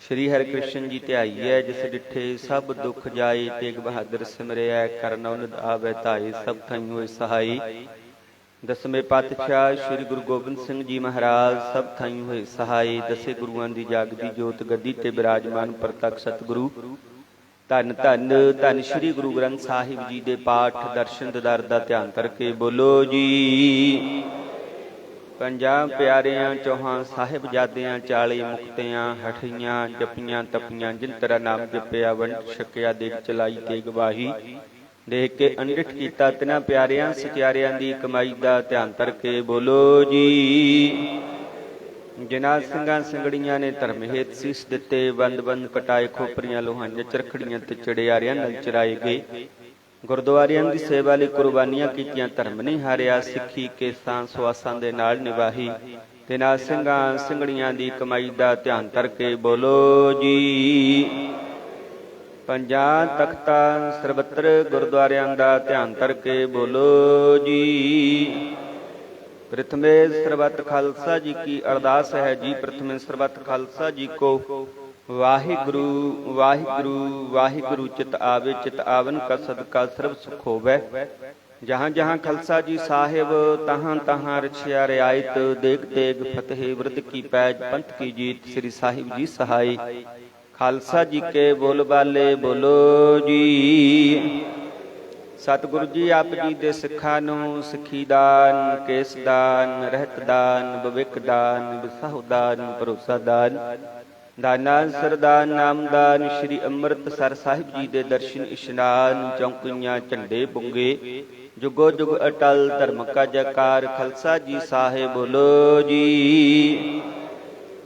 ਸ਼੍ਰੀ ਹਰਿ ਕ੍ਰਿਸ਼ਨ ਜੀ ਧਿਆਈਐ, ਜਿਸ ਡਿਠੇ ਸਭ ਦੁਖ ਜਾਏ। ਤੇਗ ਬਹਾਦਰ ਸਿਮਰਿਐ, ਕਰਨਉ ਨਿਧ ਆਵੈ ਧਾਏ। ਸਭ ਥਾਈ ਹੋਏ ਸਹਾਈ। ਦਸਵੇਂ ਪਾਤਸ਼ਾਹ ਸ਼੍ਰੀ ਗੁਰੂ ਗੋਬਿੰਦ ਸਿੰਘ ਜੀ ਮਹਾਰਾਜ ਸਭ ਥਾਈ ਹੋਏ ਸਹਾਈ। ਦਸੇ ਗੁਰੂਆਂ ਦੀ ਜਾਗਦੀ ਜੋਤ ਗੱਦੀ ਤੇ ਬਿਰਾਜਮਾਨ ਪ੍ਰਤੱਖ ਸਤਿਗੁਰੂ। ਧੰਨ ਧੰਨ ਧੰਨ ਸ਼੍ਰੀ ਗੁਰੂ ਗ੍ਰੰਥ ਸਾਹਿਬ ਜੀ ਦੇ ਪਾਠ ਦਰਸ਼ਨ ਦੀਦਾਰ ਦਾ ਧਿਆਨ ਕਰਕੇ ਬੋਲੋ ਜੀ। ਪੰਜਾਂ ਪਿਆਰਿਆਂ ਚੌਹਾਂ ਸਾਹਿਬਜ਼ਾਦਿਆਂ 40 ਮੁਕਤਿਆਂ ਹਠੀਆਂ ਜਪੀਆਂ ਤਪੀਆਂ, ਜਿਨ ਤੇਰਾ ਨਾਮ ਜਪਿਆ ਵੰਡ ਛਕਿਆ ਦੇਖ ਚਲਾਈ ਤੇ ਗਵਾਹੀ। ਦੇਖ ਕੇ ਅੰਡਿਠ ਕੀਤਾ ਤਿਨਾਂ ਪਿਆਰਿਆਂ ਸਚਿਆਰਿਆਂ ਦੀ ਕਮਾਈ ਦਾ ਧਿਆਨ ਕਰਕੇ ਬੋਲੋ ਜੀ। ਜਿਨ੍ਹਾਂ ਸਿੰਘਾਂ ਸਿੰਘੜੀਆਂ ਨੇ ਧਰਮ ਹੇਤ ਸੀਸ ਦਿੱਤੇ, ਬੰਦ ਬੰਦ ਕਟਾਏ ਖੋਪਰੀਆਂ ਲੋਹਾਂ ਚਰਖੜੀਆਂ ਤੇ ਚੜਿਆਰਿਆਂ ਨਾਲ ਚਰਾਏ ਗਏ। ਗੁਰਦੁਆਰਿਆਂ ਦੀ ਸੇਵਾ ਲਈ ਕੁਰਬਾਨੀਆਂ ਕੀਤੀਆਂ, ਧਰਮ ਨਹੀਂ ਹਾਰਿਆ। ਸਿੱਖੀ ਕੇਸਾਂ ਸੁਆਸਾਂ ਦੇ ਨਾਲ ਨਿਭਾਈ। ਤਿਨਾਂ ਸਿੰਘਾਂ ਸਿੰਘੜੀਆਂ ਦੀ ਕਮਾਈ ਦਾ ਧਿਆਨ ਕਰਕੇ ਬੋਲੋ ਜੀ। ਪੰਜਾਂ ਤਖਤਾਂ ਸਰਬੱਤਰ ਗੁਰਦੁਆਰਿਆਂ ਦਾ ਧਿਆਨ ਕਰਕੇ ਬੋਲੋ ਜੀ। ਪ੍ਰਥਮੇ ਸਰਬੱਤ ਖਾਲਸਾ ਜੀ ਕੀ ਅਰਦਾਸ ਹੈ ਜੀ। ਪ੍ਰਥਮੇ ਸਰਬੱਤ ਖਾਲਸਾ ਜੀ ਕੋ ਵਾਹਿਗੁਰੂ ਵਾਹਿਗੁਰੂ ਵਾਹਿਗੁਰੂ ਚਿਤ ਆਵੇ। ਚਿਤ ਆਵਨ ਕਾ ਸਦਕਾ ਸਰਬ ਸੁਖ ਹੋਵੇ। ਜਹਾਂ ਜਹਾਂ ਖਾਲਸਾ ਜੀ ਸਾਹਿਬ, ਤਹਾਂ ਤਹਾਂ ਰਛਿਆ ਰਿਆਇਤ। ਦੇਗ ਤੇਗ ਫਤਿਹ ਵਿਰਧ ਕੀ ਪੈਜ, ਪੰਥ ਕੀ ਜੀਤ। ਸ੍ਰੀ ਸਾਹਿਬ ਜੀ ਸਹਾਈ। ਖਾਲਸਾ ਜੀ ਕੇ ਬੋਲ ਬਾਲੇ ਬੋਲੋ ਜੀ। ਸਤਿਗੁਰੂ ਜੀ ਆਪ ਜੀ ਦੇ ਸਿੱਖਾਂ ਨੂੰ ਸਿੱਖੀ ਦਾਨ, ਕੇਸ ਦਾਨ, ਰਹਿਤ ਦਾਨ, ਭਵਿੱਖ ਦਾਨ, ਵਿਸਾਹੂ ਦਾਨ, ਭਰੋਸਾ ਦਾਨ, ਦਾਨਾ ਸਰਦਾਨ, ਨਾਮਦਾਨ। ਸ਼੍ਰੀ ਅੰਮ੍ਰਿਤਸਰ ਸਾਹਿਬ ਜੀ ਦੇ ਦਰਸ਼ਨ ਇਸ਼ਨਾਨ, ਚੌਂਕੀਆਂ ਝੰਡੇ ਬੁੰਗੇ, ਜੁਗੋ ਜੁਗ ਅਟਲ ਧਰਮ ਕਾ ਜੈਕਾਰ। ਖਾਲਸਾ ਜੀ ਸਾਹਿਬ ਬੋਲੋ ਜੀ।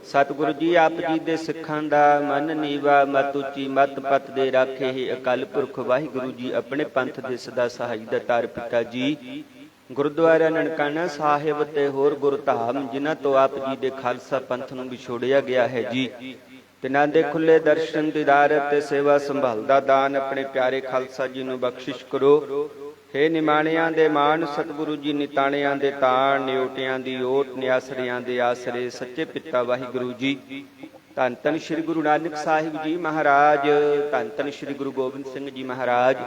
ਸਤਿਗੁਰੂ ਜੀ ਆਪ ਜੀ ਦੇ ਸਿੱਖਾਂ ਦਾ ਮਨ ਨੀਵਾ, ਮਤ ਉੱਚੀ, ਮਤ ਪਤ ਦੇ ਰਾਖੇ ਹੀ ਅਕਾਲ ਪੁਰਖ ਵਾਹਿਗੁਰੂ ਜੀ। ਆਪਣੇ ਪੰਥ ਦੇ ਸਦਾ ਸਹਾਈ ਦਾਤਾਰ ਪਿਤਾ ਜੀ। ਗੁਰਦੁਆਰਾ ਨਨਕਾਣਾ ਸਾਹਿਬ ਤੇ ਹੋਰ ਗੁਰਧਾਮ ਜਿਨ੍ਹਾਂ ਤੋਂ ਆਪ ਜੀ ਦੇ ਖਾਲਸਾ ਪੰਥ ਨੂੰ ਵਿਛੋੜਿਆ ਗਿਆ ਹੈ ਜੀ, ਤਿਨਾਂ ਦੇ ਖੁੱਲੇ ਦਰਸ਼ਨ ਦੀਦਾਰ ਤੇ ਸੇਵਾ ਸੰਭਾਲ ਦਾ ਦਾਨ ਆਪਣੇ ਪਿਆਰੇ ਖਾਲਸਾ ਜੀ ਨੂੰ ਬਖਸ਼ਿਸ਼ ਕਰੋ। ਹੇ ਨਿਮਾਣਿਆਂ ਦੇ ਮਾਣ ਸਤਿਗੁਰੂ ਜੀ, ਨਿਤਾਣਿਆਂ ਦੇ ਤਾਣ, ਨਿਓਟਿਆਂ ਦੀ ਓਟ, ਨਿਆਸਰਿਆਂ ਦੇ ਆਸਰੇ ਸੱਚੇ ਪਿਤਾ ਵਾਹਿਗੁਰੂ ਜੀ। ਧੰਨ ਧੰਨ ਸ਼੍ਰੀ ਗੁਰੂ ਨਾਨਕ ਸਾਹਿਬ ਜੀ ਮਹਾਰਾਜ। ਧੰਨ ਧੰਨ ਸ਼੍ਰੀ ਗੁਰੂ ਗੋਬਿੰਦ ਸਿੰਘ ਜੀ ਮਹਾਰਾਜ।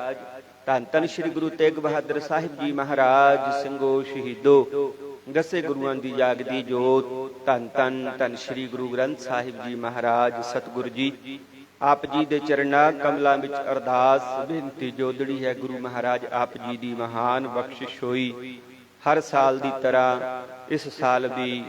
ਧੰਨ ਧੰਨ ਸ਼੍ਰੀ ਗੁਰੂ ਤੇਗ ਬਹਾਦਰ ਸਾਹਿਬ ਜੀ ਮਹਾਰਾਜ। ਸਿੰਘੋ ਸ਼ਹੀਦੋ ਦਸੇ ਗੁਰੂਆਂ ਦੀ ਜਾਗਦੀ ਜੋਤ। ਧੰਨ ਧੰਨ ਧੰਨ ਸ਼੍ਰੀ ਗੁਰੂ ਗ੍ਰੰਥ ਸਾਹਿਬ ਜੀ ਮਹਾਰਾਜ। ਸਤਿਗੁਰੂ ਜੀ ਆਪ ਜੀ ਦੇ ਚਰਨਾਂ ਕਮਲਾਂ ਵਿੱਚ ਅਰਦਾਸ ਬੇਨਤੀ ਜੋਦੜੀ ਹੈ। ਗੁਰੂ ਮਹਾਰਾਜ ਆਪ ਜੀ ਦੀ ਮਹਾਨ ਬਖਸ਼ਿਸ਼ ਹੋਈ। ਹਰ ਸਾਲ ਦੀ ਤਰ੍ਹਾਂ ਇਸ ਸਾਲ ਵੀ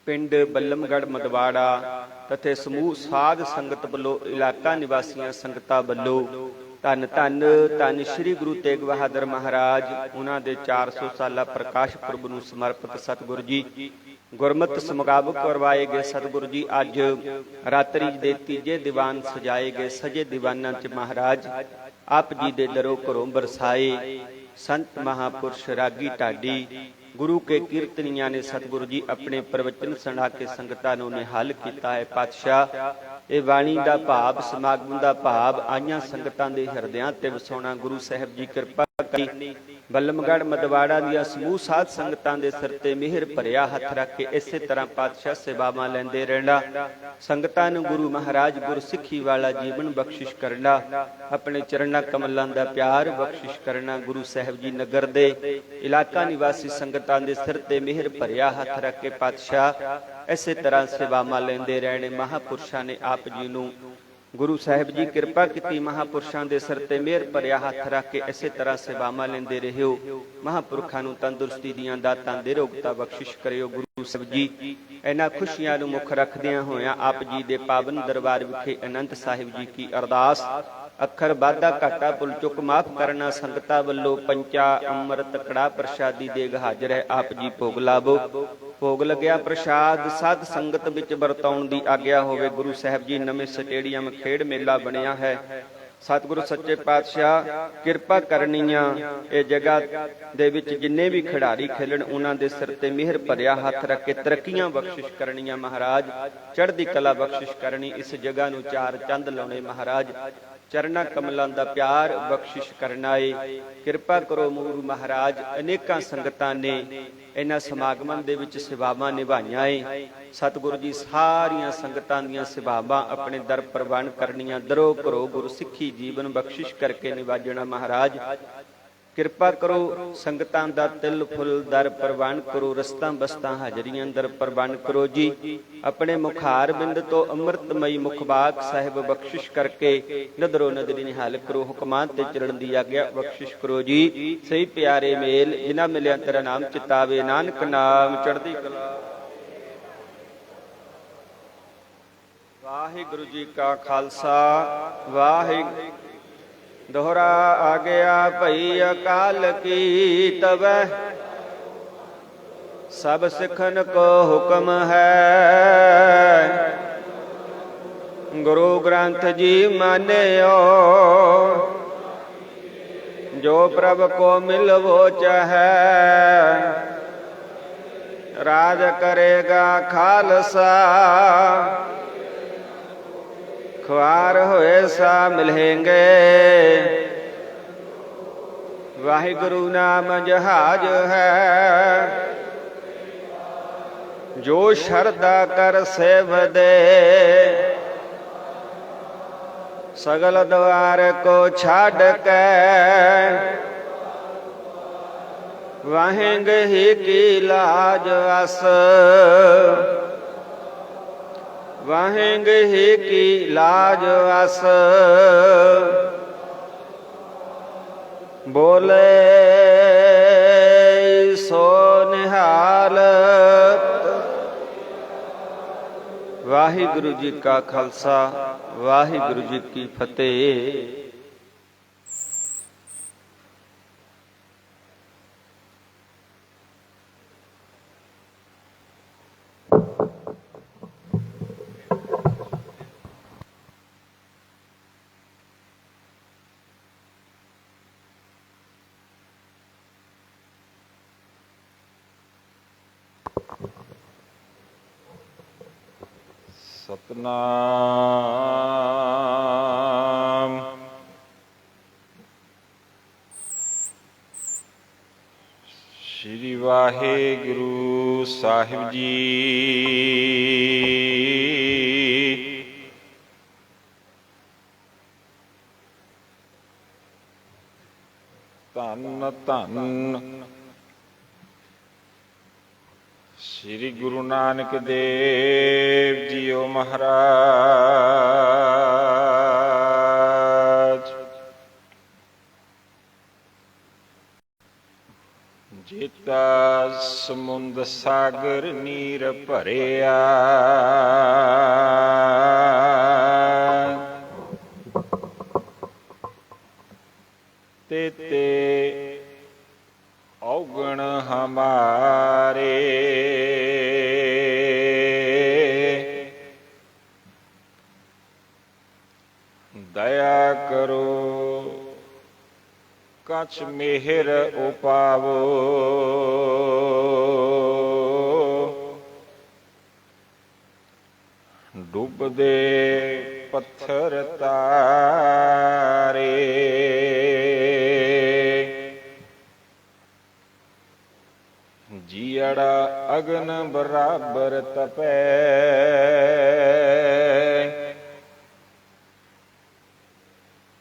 ਪਿੰਡ ਬੱਲਮਗੜ੍ਹ ਮਦਵਾੜਾ ਤਥੇ ਸਮੂਹ ਸਾਧ ਸੰਗਤ ਵੱਲੋਂ, ਇਲਾਕਾ ਨਿਵਾਸੀਆਂ ਸੰਗਤਾਂ ਵੱਲੋਂ ਧੰਨ ਧੰਨ ਧੰਨ ਸ਼੍ਰੀ ਗੁਰੂ ਤੇਗ ਬਹਾਦਰ ਮਹਾਰਾਜ ਉਹਨਾਂ ਦੇ 400 ਸਾਲਾ ਪ੍ਰਕਾਸ਼ ਪੁਰਬ ਨੂੰ ਸਮਰਪਿਤ ਸਤਿਗੁਰੂ ਜੀ ਗੁਰਮਤਿ ਸਮਗਾਵਕ ਕਰਵਾਏ ਗਏ। ਸਤਿਗੁਰੂ ਜੀ ਅੱਜ ਰਾਤਰੀ ਦੇ ਤੀਜੇ ਦੀਵਾਨ ਸਜਾਏ ਗਏ। ਸਜੇ ਦੀਵਾਨਾਂ 'ਚ ਮਹਾਰਾਜ ਆਪ ਜੀ ਦੇ ਦਰੋਂ ਘਰੋਂ ਬਰਸਾਏ ਸੰਤ ਮਹਾਪੁਰਸ਼ ਰਾਗੀ ਢਾਡੀ ਗੁਰੂ ਕੇ ਕੀਰਤਨੀਆਂ ਨੇ ਸਤਿਗੁਰੂ ਜੀ ਆਪਣੇ ਪ੍ਰਵਚਨ ਸੁਣਾ ਕੇ ਸੰਗਤਾਂ ਨੂੰ ਨਿਹਾਲ ਕੀਤਾ ਹੈ। ਪਾਤਸ਼ਾਹ ਇਹ ਬਾਣੀ ਦਾ ਭਾਵ, ਸਮਾਗਮ ਦਾ ਭਾਵ ਆਈਆਂ ਸੰਗਤਾਂ ਦੇ ਹਿਰਦਿਆਂ ਤੇ ਵਸਾਉਣਾ ਗੁਰੂ ਸਾਹਿਬ ਜੀ ਕਿਰਪਾ ਕਰੀ। ਬੱਲਮਗੜ੍ਹ ਮਦਵਾੜਾ ਦੀਆਂ ਸਮੂਹ ਸਾਧ ਸੰਗਤਾਂ ਦੇ ਸਿਰ ਤੇ ਮਿਹਰ ਭਰਿਆ ਹੱਥ ਰੱਖ ਕੇ ਇਸੇ ਤਰ੍ਹਾਂ ਪਾਤਸ਼ਾਹ ਸੇਵਾਵਾਂ ਲੈਂਦੇ ਰਹਿਣਾ। ਸੰਗਤਾਂ ਨੂੰ ਗੁਰੂ ਮਹਾਰਾਜ ਗੁਰਸਿੱਖੀ ਵਾਲਾ ਜੀਵਨ ਬਖਸ਼ਿਸ਼ ਕਰਨਾ। ਆਪਣੇ ਚਰਨਾਂ ਕਮਲਾਂ ਦਾ ਪਿਆਰ ਬਖਸ਼ਿਸ਼ ਕਰਨਾ। ਗੁਰੂ ਸਾਹਿਬ ਜੀ ਨਗਰ ਦੇ ਇਲਾਕਾ ਨਿਵਾਸੀ ਸੰਗਤਾਂ ਦੇ ਸਿਰ ਤੇ ਮਿਹਰ ਭਰਿਆ ਹੱਥ ਰੱਖ ਕੇ ਪਾਤਸ਼ਾਹ ਇਸੇ ਤਰ੍ਹਾਂ ਸੇਵਾਵਾਂ ਲੈਂਦੇ ਰਹਿਣੇ। ਮਹਾਪੁਰਸ਼ਾਂ ਨੇ ਆਪ ਜੀ ਨੂੰ ਗੁਰੂ ਸਾਹਿਬ ਜੀ ਕਿਰਪਾ ਕੀਤੀ। ਮਹਾਪੁਰਸ਼ਾਂ ਦੇ ਸਿਰ ਤੇ ਮਿਹਰ ਭਰਿਆ ਹੱਥ ਰੱਖ ਕੇ ਇਸੇ ਤਰ੍ਹਾਂ ਸੇਵਾਵਾਂ ਲੈਂਦੇ ਰਹਿਓ। ਮਹਾਪੁਰਖਾਂ ਨੂੰ ਤੰਦਰੁਸਤੀ ਦੀਆਂ ਦਾਤਾਂ ਦੇ ਰੋਗਤਾ ਬਖਸ਼ਿਸ਼ ਕਰਿਓ। ਗੁਰੂ ਸਾਹਿਬ ਜੀ ਇਹਨਾਂ ਖੁਸ਼ੀਆਂ ਨੂੰ ਮੁੱਖ ਰੱਖਦਿਆਂ ਹੋਇਆਂ ਆਪ ਜੀ ਦੇ ਪਾਵਨ ਦਰਬਾਰ ਵਿਖੇ ਅਨੰਤ ਸਾਹਿਬ ਜੀ ਕੀ ਅਰਦਾਸ ਅੱਖਰ ਵਾਧਾ ਘਾਟਾ ਭੁੱਲ ਚੁੱਕ ਮਾਫ ਕਰਨਾ ਸੰਗਤਾਂ ਵੱਲੋਂ ਪੰਚਾ ਅੰਮ੍ਰਿਤ ਕੜਾ ਪ੍ਰਸ਼ਾਦੀ ਦੇਗ ਹਾਜ਼ਰ ਹੈ। ਆਪ ਜੀ ਭੋਗ ਲਾਵੋ। ਭੋਗ ਲੱਗਿਆ ਪ੍ਰਸ਼ਾਦ ਸਾਧ ਸੰਗਤ ਵਿੱਚ ਵਰਤਾਉਣ ਦੀ ਆਗਿਆ ਹੋਵੇ। ਗੁਰੂ ਸਾਹਿਬ ਜੀ ਨਵੇਂ ਸਟੇਡੀਅਮ ਖੇਡ ਮੇਲਾ ਬਣਿਆ ਹੈ। ਸਤਿਗੁਰੂ ਸੱਚੇ ਪਾਤਸ਼ਾਹ ਕਿਰਪਾ ਕਰਨੀਆਂ ਇਹ ਜਗ੍ਹਾ ਦੇ ਵਿੱਚ ਜਿੰਨੇ ਵੀ ਖਿਡਾਰੀ ਖੇਲਣ ਉਹਨਾਂ ਦੇ ਸਿਰ ਤੇ ਮਿਹਰ ਭਰਿਆ ਹੱਥ ਰੱਖ ਕੇ ਤਰੱਕੀਆਂ ਬਖਸ਼ਿਸ਼ ਕਰਨੀਆਂ ਮਹਾਰਾਜ। ਚੜ੍ਹਦੀ ਕਲਾ ਬਖਸ਼ਿਸ਼ ਕਰਨੀ। ਇਸ ਜਗ੍ਹਾ ਨੂੰ ਚਾਰ ਚੰਦ ਲਾਉਣੇ ਮਹਾਰਾਜ। ਚਰਨਾਂ ਕਮਲਾਂ ਦਾ ਪਿਆਰ ਬਖਸ਼ਿਸ਼ ਕਰਨਾ ਏ। ਕਿਰਪਾ ਕਰੋ ਗੁਰੂ ਮਹਾਰਾਜ। ਅਨੇਕਾਂ ਸੰਗਤਾਂ ਨੇ ਇਹਨਾਂ ਸਮਾਗਮਾਂ ਦੇ ਵਿੱਚ ਸੇਵਾਵਾਂ ਨਿਭਾਈਆਂ ਏ। ਸਤਿਗੁਰੂ ਜੀ ਸਾਰੀਆਂ ਸੰਗਤਾਂ ਦੀਆਂ ਸੇਵਾਵਾਂ ਆਪਣੇ ਦਰ ਪ੍ਰਵਾਨ ਕਰਨੀਆਂ। ਦਰੋ ਕਰੋ ਗੁਰੂ ਸਿੱਖੀ ਜੀਵਨ ਬਖਸ਼ਿਸ਼ ਕਰਕੇ ਨਿਵਾਜਣਾ ਮਹਾਰਾਜ। ਕਿਰਪਾ ਕਰੋ ਸੰਗਤਾਂ ਦਾ ਤਿਲ ਫੁੱਲ ਦਰ ਪ੍ਰਵਾਨ ਕਰੋ। ਰਸਤਾਂ ਬਸਤਾਂ ਹਾਜ਼ਰੀਆਂ ਦਰ ਪ੍ਰਵਾਨ ਕਰੋ ਜੀ। ਆਪਣੇ ਮੁਖਾਰ ਬਿੰਦ ਤੋਂ ਅੰਮ੍ਰਿਤਮਈ ਮੁਖਬਾਕ ਸਾਹਿਬ ਬਖਸ਼ਿਸ਼ ਕਰਕੇ ਨਦਰੋ ਨਦਰੀ ਨਿਹਾਲ ਕਰੋ। ਹੁਕਮਾਂ ਤੇ ਚਰਨ ਦੀ ਆਗਿਆ ਬਖਸ਼ਿਸ਼ ਕਰੋ ਜੀ। ਸਹੀ ਪਿਆਰੇ ਮੇਲ ਜਿਨ੍ਹਾਂ ਮਿਲਿਆ ਤੇਰਾ ਨਾਮ ਚਿਤਾਵੇ। ਨਾਨਕ ਨਾਮ ਚੜ੍ਹਦੀ ਕਲਾ। ਵਾਹਿਗੁਰੂ ਜੀ ਕਾ ਖਾਲਸਾ ਵਾਹਿਗੁਰੂ। ਦੋਹਰਾ ਆ ਗਿਆ ਭਈ ਅਕਾਲ ਕੀ ਤਵੈ ਸਭ ਸਿੱਖਨ ਕੋ ਹੁਕਮ ਹੈ। ਗੁਰੂ ਗ੍ਰੰਥ ਜੀ ਮਾਨਿਓ ਜੋ ਪ੍ਰਭ ਕੋ ਮਿਲਵੋ ਚਾਹੈ। ਰਾਜ ਕਰੇਗਾ ਖਾਲਸਾ ਖੁਆਰ ਹੋਏ ਸਾ ਮਿਲੇਂਗੇ। ਵਾਹਿਗੁਰੂ ਨਾਮ ਜਹਾਜ ਹੈ ਜੋ ਸ਼ਰਧਾ ਕਰ ਸੇਵਦੇ। ਸਗਲ ਦਵਾਰ ਕੋ ਛੱਡ ਕੇ ਵਾਹਿਗੁਰੂ ਕੀ ਲਾਜ ਵਸ। ਵਾਹਿਗੁਰੂ ਕੀ ਲਾਜ ਵਸ। ਬੋਲੇ ਸੋ ਨਿਹਾਲ। ਵਾਹਿਗੁਰੂ ਜੀ ਕਾ ਖਾਲਸਾ ਵਾਹਿਗੁਰੂ ਜੀ ਕੀ ਫਤਿਹ। ਸਤਨਾਮ। ਸ੍ਰੀ ਵਾਹਿਗੁਰੂ ਸਾਹਿਬ ਜੀ। ਧੰਨ ਧੰਨ ਸ੍ਰੀ ਗੁਰੂ ਨਾਨਕ ਦੇਵ ਜੀਓ ਮਹਾਰਾਜ। ਜੇਤਾ ਸਮੁੰਦ ਸਾਗਰ ਨੀਰ ਭਰਿਆ। ਤੇ ਔਗਣ ਹਮਾਰੇ। ਦਇਆ ਕਰੋ ਕਛ ਮਿਹਰ ਉਪਾਵੋ। ਡੁੱਬਦੇ ਪੱਥਰ ਤਾਰੇ। ਜੀਅੜਾ ਅਗਨ ਬਰਾਬਰ ਤਪੈ।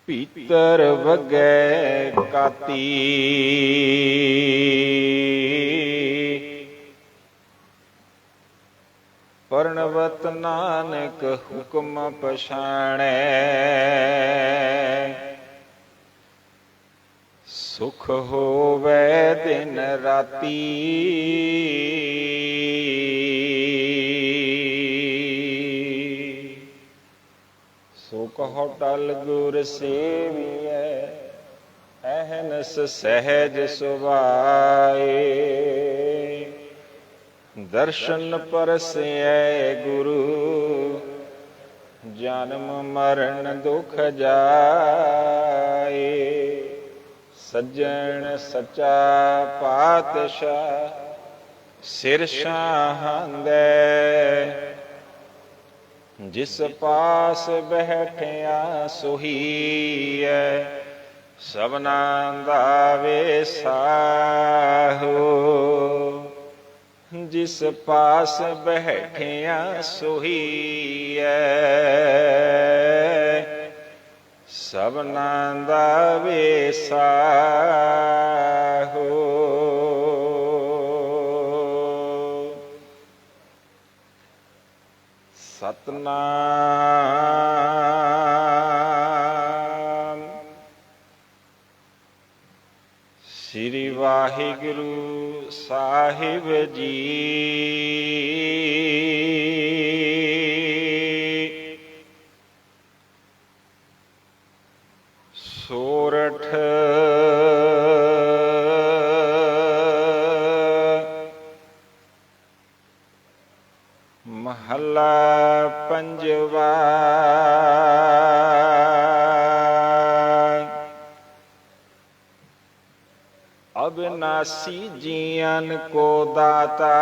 ਭੀਤਰ ਵਗੈ ਕਾਤੀ। ਪਰਣਵਤ ਨਾਨਕ ਹੁਕਮ ਪਛਾਣੈ। ਸੁਖ ਹੋਵੇ ਦਿਨ ਰਾਤੀ। ਸੁਖ ਕਹੋ ਟਲ ਗੁਰ ਸੇਵੀਐ ਅਹਨਸ ਸਹਿਜ ਸੁਭਾਏ ਦਰਸ਼ਨ ਪਰਸੈ ਗੁਰੂ ਜਨਮ ਮਰਨ ਦੁਖ ਜਾਏ ਸੱਜਣ ਸੱਚਾ ਪਾਤਸ਼ਾਹ ਸਿਰ ਸ਼ਾਹੰਦੈ ਜਿਸ ਪਾਸ ਬੈਠਿਆ ਸੋਹੀਐ ਸਭਨਾ ਦਾ ਵੇਸਾਹੋ ਜਿਸ ਪਾਸ ਬੈਠਿਆ ਸੋਹੀਐ ਸਭਨਾ ਦਾ ਵੇਸਾਹੋ ਸਤਨਾਮ ਸ੍ਰੀ ਵਾਹਿਗੁਰੂ ਸਾਹਿਬ ਜੀ ਸੋਰਠ ਮਹੱਲਾ ਪੰਜਵਾ ਅਬਿਨਾਸੀ ਜੀਵਨ ਕੋ ਦਾਤਾ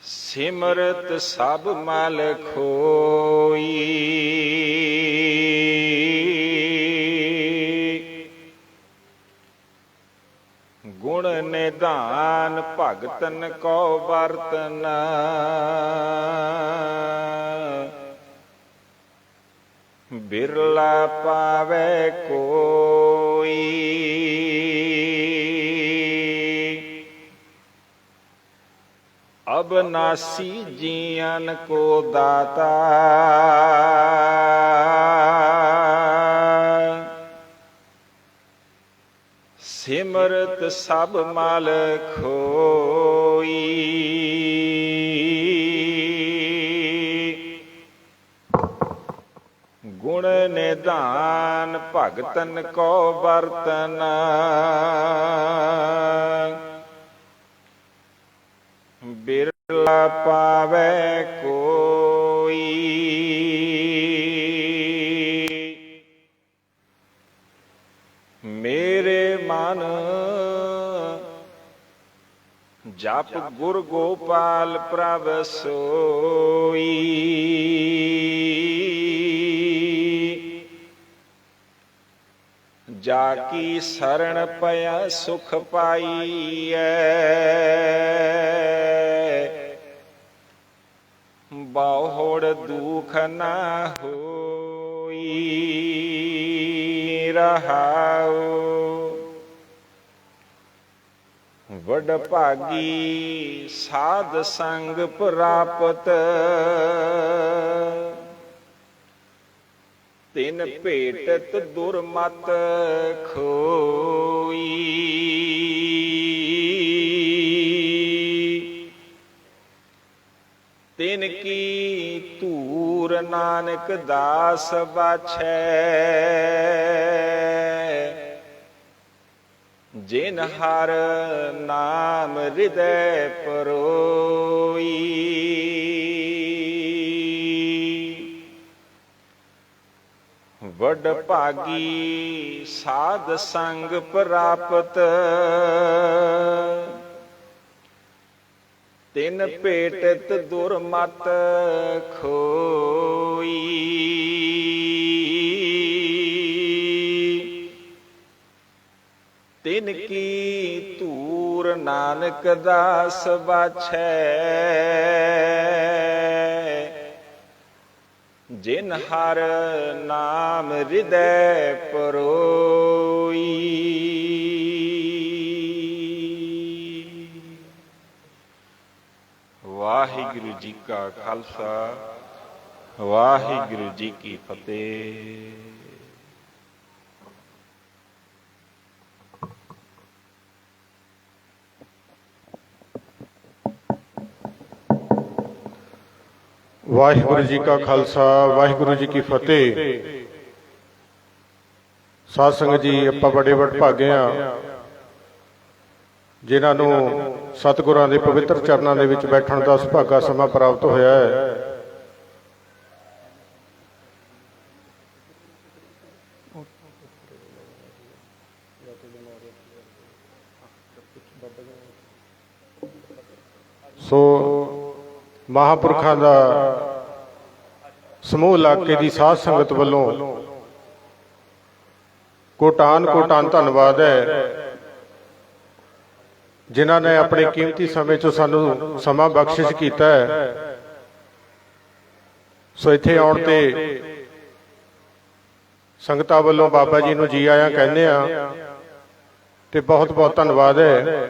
ਸਿਮਰਤ ਸਭ ਮਲ ਖੋਈ ਗੁਣ ਨਿਧਾਨ ਭਗਤਨ ਕੋ ਵਰਤਨ ਬਿਰਲਾ ਪਾਵੇ ਕੋਈ ਅਬਨਾਸੀ ਜੀਵਨ ਕੋ ਦਾਤਾ ਸਿਮਰਤ ਸਭ ਮਲ ਖੋਈ ਗੁਣ ਨਿਧਾਨ ਭਗਤਨ ਕੋ ਵਰਤਨ ਬਿਰਲਾ ਪਾਵੇ ਕੋਈ ਮੇਰੇ ਮਨ ਜਪ ਗੁਰ ਗੋਪਾਲ ਪ੍ਰਭ ਸੋਈ ਜਾ ਕੀ ਸਰਣ ਪਿਆ ਸੁਖ ਪਾਈਐ ਬਹੁੜ ਦੁਖ ਨਾ ਹੋਈ ਰਹਾਉ ਵਡ ਭਾਗੀ ਸਾਧ ਸੰਗ ਪ੍ਰਾਪਤ ਤਿਨ ਭੇਟਤ ਦੁਰਮਤ ਖੋਈ ਤਿਨ ਕੀ ਧੂਰ ਨਾਨਕ ਦਾਸ ਬਾਛੈ ਜਿਨ ਹਰ ਨਾਮ ਹਿਰਦੈ ਪਰੋਈ ਵਡ ਭਾਗੀ ਸਾਧ ਸੰਗ ਪ੍ਰਾਪਤ ਤਿਨ ਭੇਟਤ ਦੁਰਮਤ ਖੋਈ ਤਿਨ ਕੀ ਧੂਰ ਨਾਨਕ ਦਾਸ ਬਾਛੈ ਜਿਨ ਹਰ ਨਾਮ ਹਿਰਦੈ ਪਰੋਈ ਵਾਹਿਗੁਰੂ ਜੀ ਕਾ ਖਾਲਸਾ ਵਾਹਿਗੁਰੂ ਜੀ ਕੀ ਫਤਿਹ। ਵਾਹਿਗੁਰੂ ਜੀ ਕਾ ਖਾਲਸਾ ਵਾਹਿਗੁਰੂ ਜੀ ਕੀ ਫਤਿਹ। ਸਾਧ ਸੰਗਤ ਜੀ, ਆਪਾਂ ਬੜੇ ਵਡਭਾਗੇ ਆ ਜਿਨ੍ਹਾਂ ਨੂੰ ਸਤਿਗੁਰਾਂ ਦੇ ਪਵਿੱਤਰ ਚਰਨਾਂ ਦੇ ਵਿੱਚ ਬੈਠਣ ਦਾ ਸੁਭਾਗਾ ਸਮਾਂ ਪ੍ਰਾਪਤ ਹੋਇਆ ਹੈ। ਸੋ ਮਹਾਂਪੁਰਖਾਂ ਦਾ ਸਮੂਹ ਇਲਾਕੇ ਦੀ ਸਾਧ ਸੰਗਤ ਵੱਲੋਂ ਕੋਟਾਨ ਧੰਨਵਾਦ ਹੈ, ਜਿਨ੍ਹਾਂ ਨੇ ਆਪਣੇ ਕੀਮਤੀ ਸਮੇਂ ਚੋਂ ਸਾਨੂੰ ਸਮਾਂ ਬਖਸ਼ਿਸ਼ ਕੀਤਾ ਹੈ। ਸੋ ਇੱਥੇ ਆਉਣ ਤੇ ਸੰਗਤਾਂ ਵੱਲੋਂ ਬਾਬਾ ਜੀ ਨੂੰ ਜੀ ਆਇਆਂ ਕਹਿੰਦੇ ਆ ਤੇ ਬਹੁਤ ਬਹੁਤ ਧੰਨਵਾਦ ਹੈ।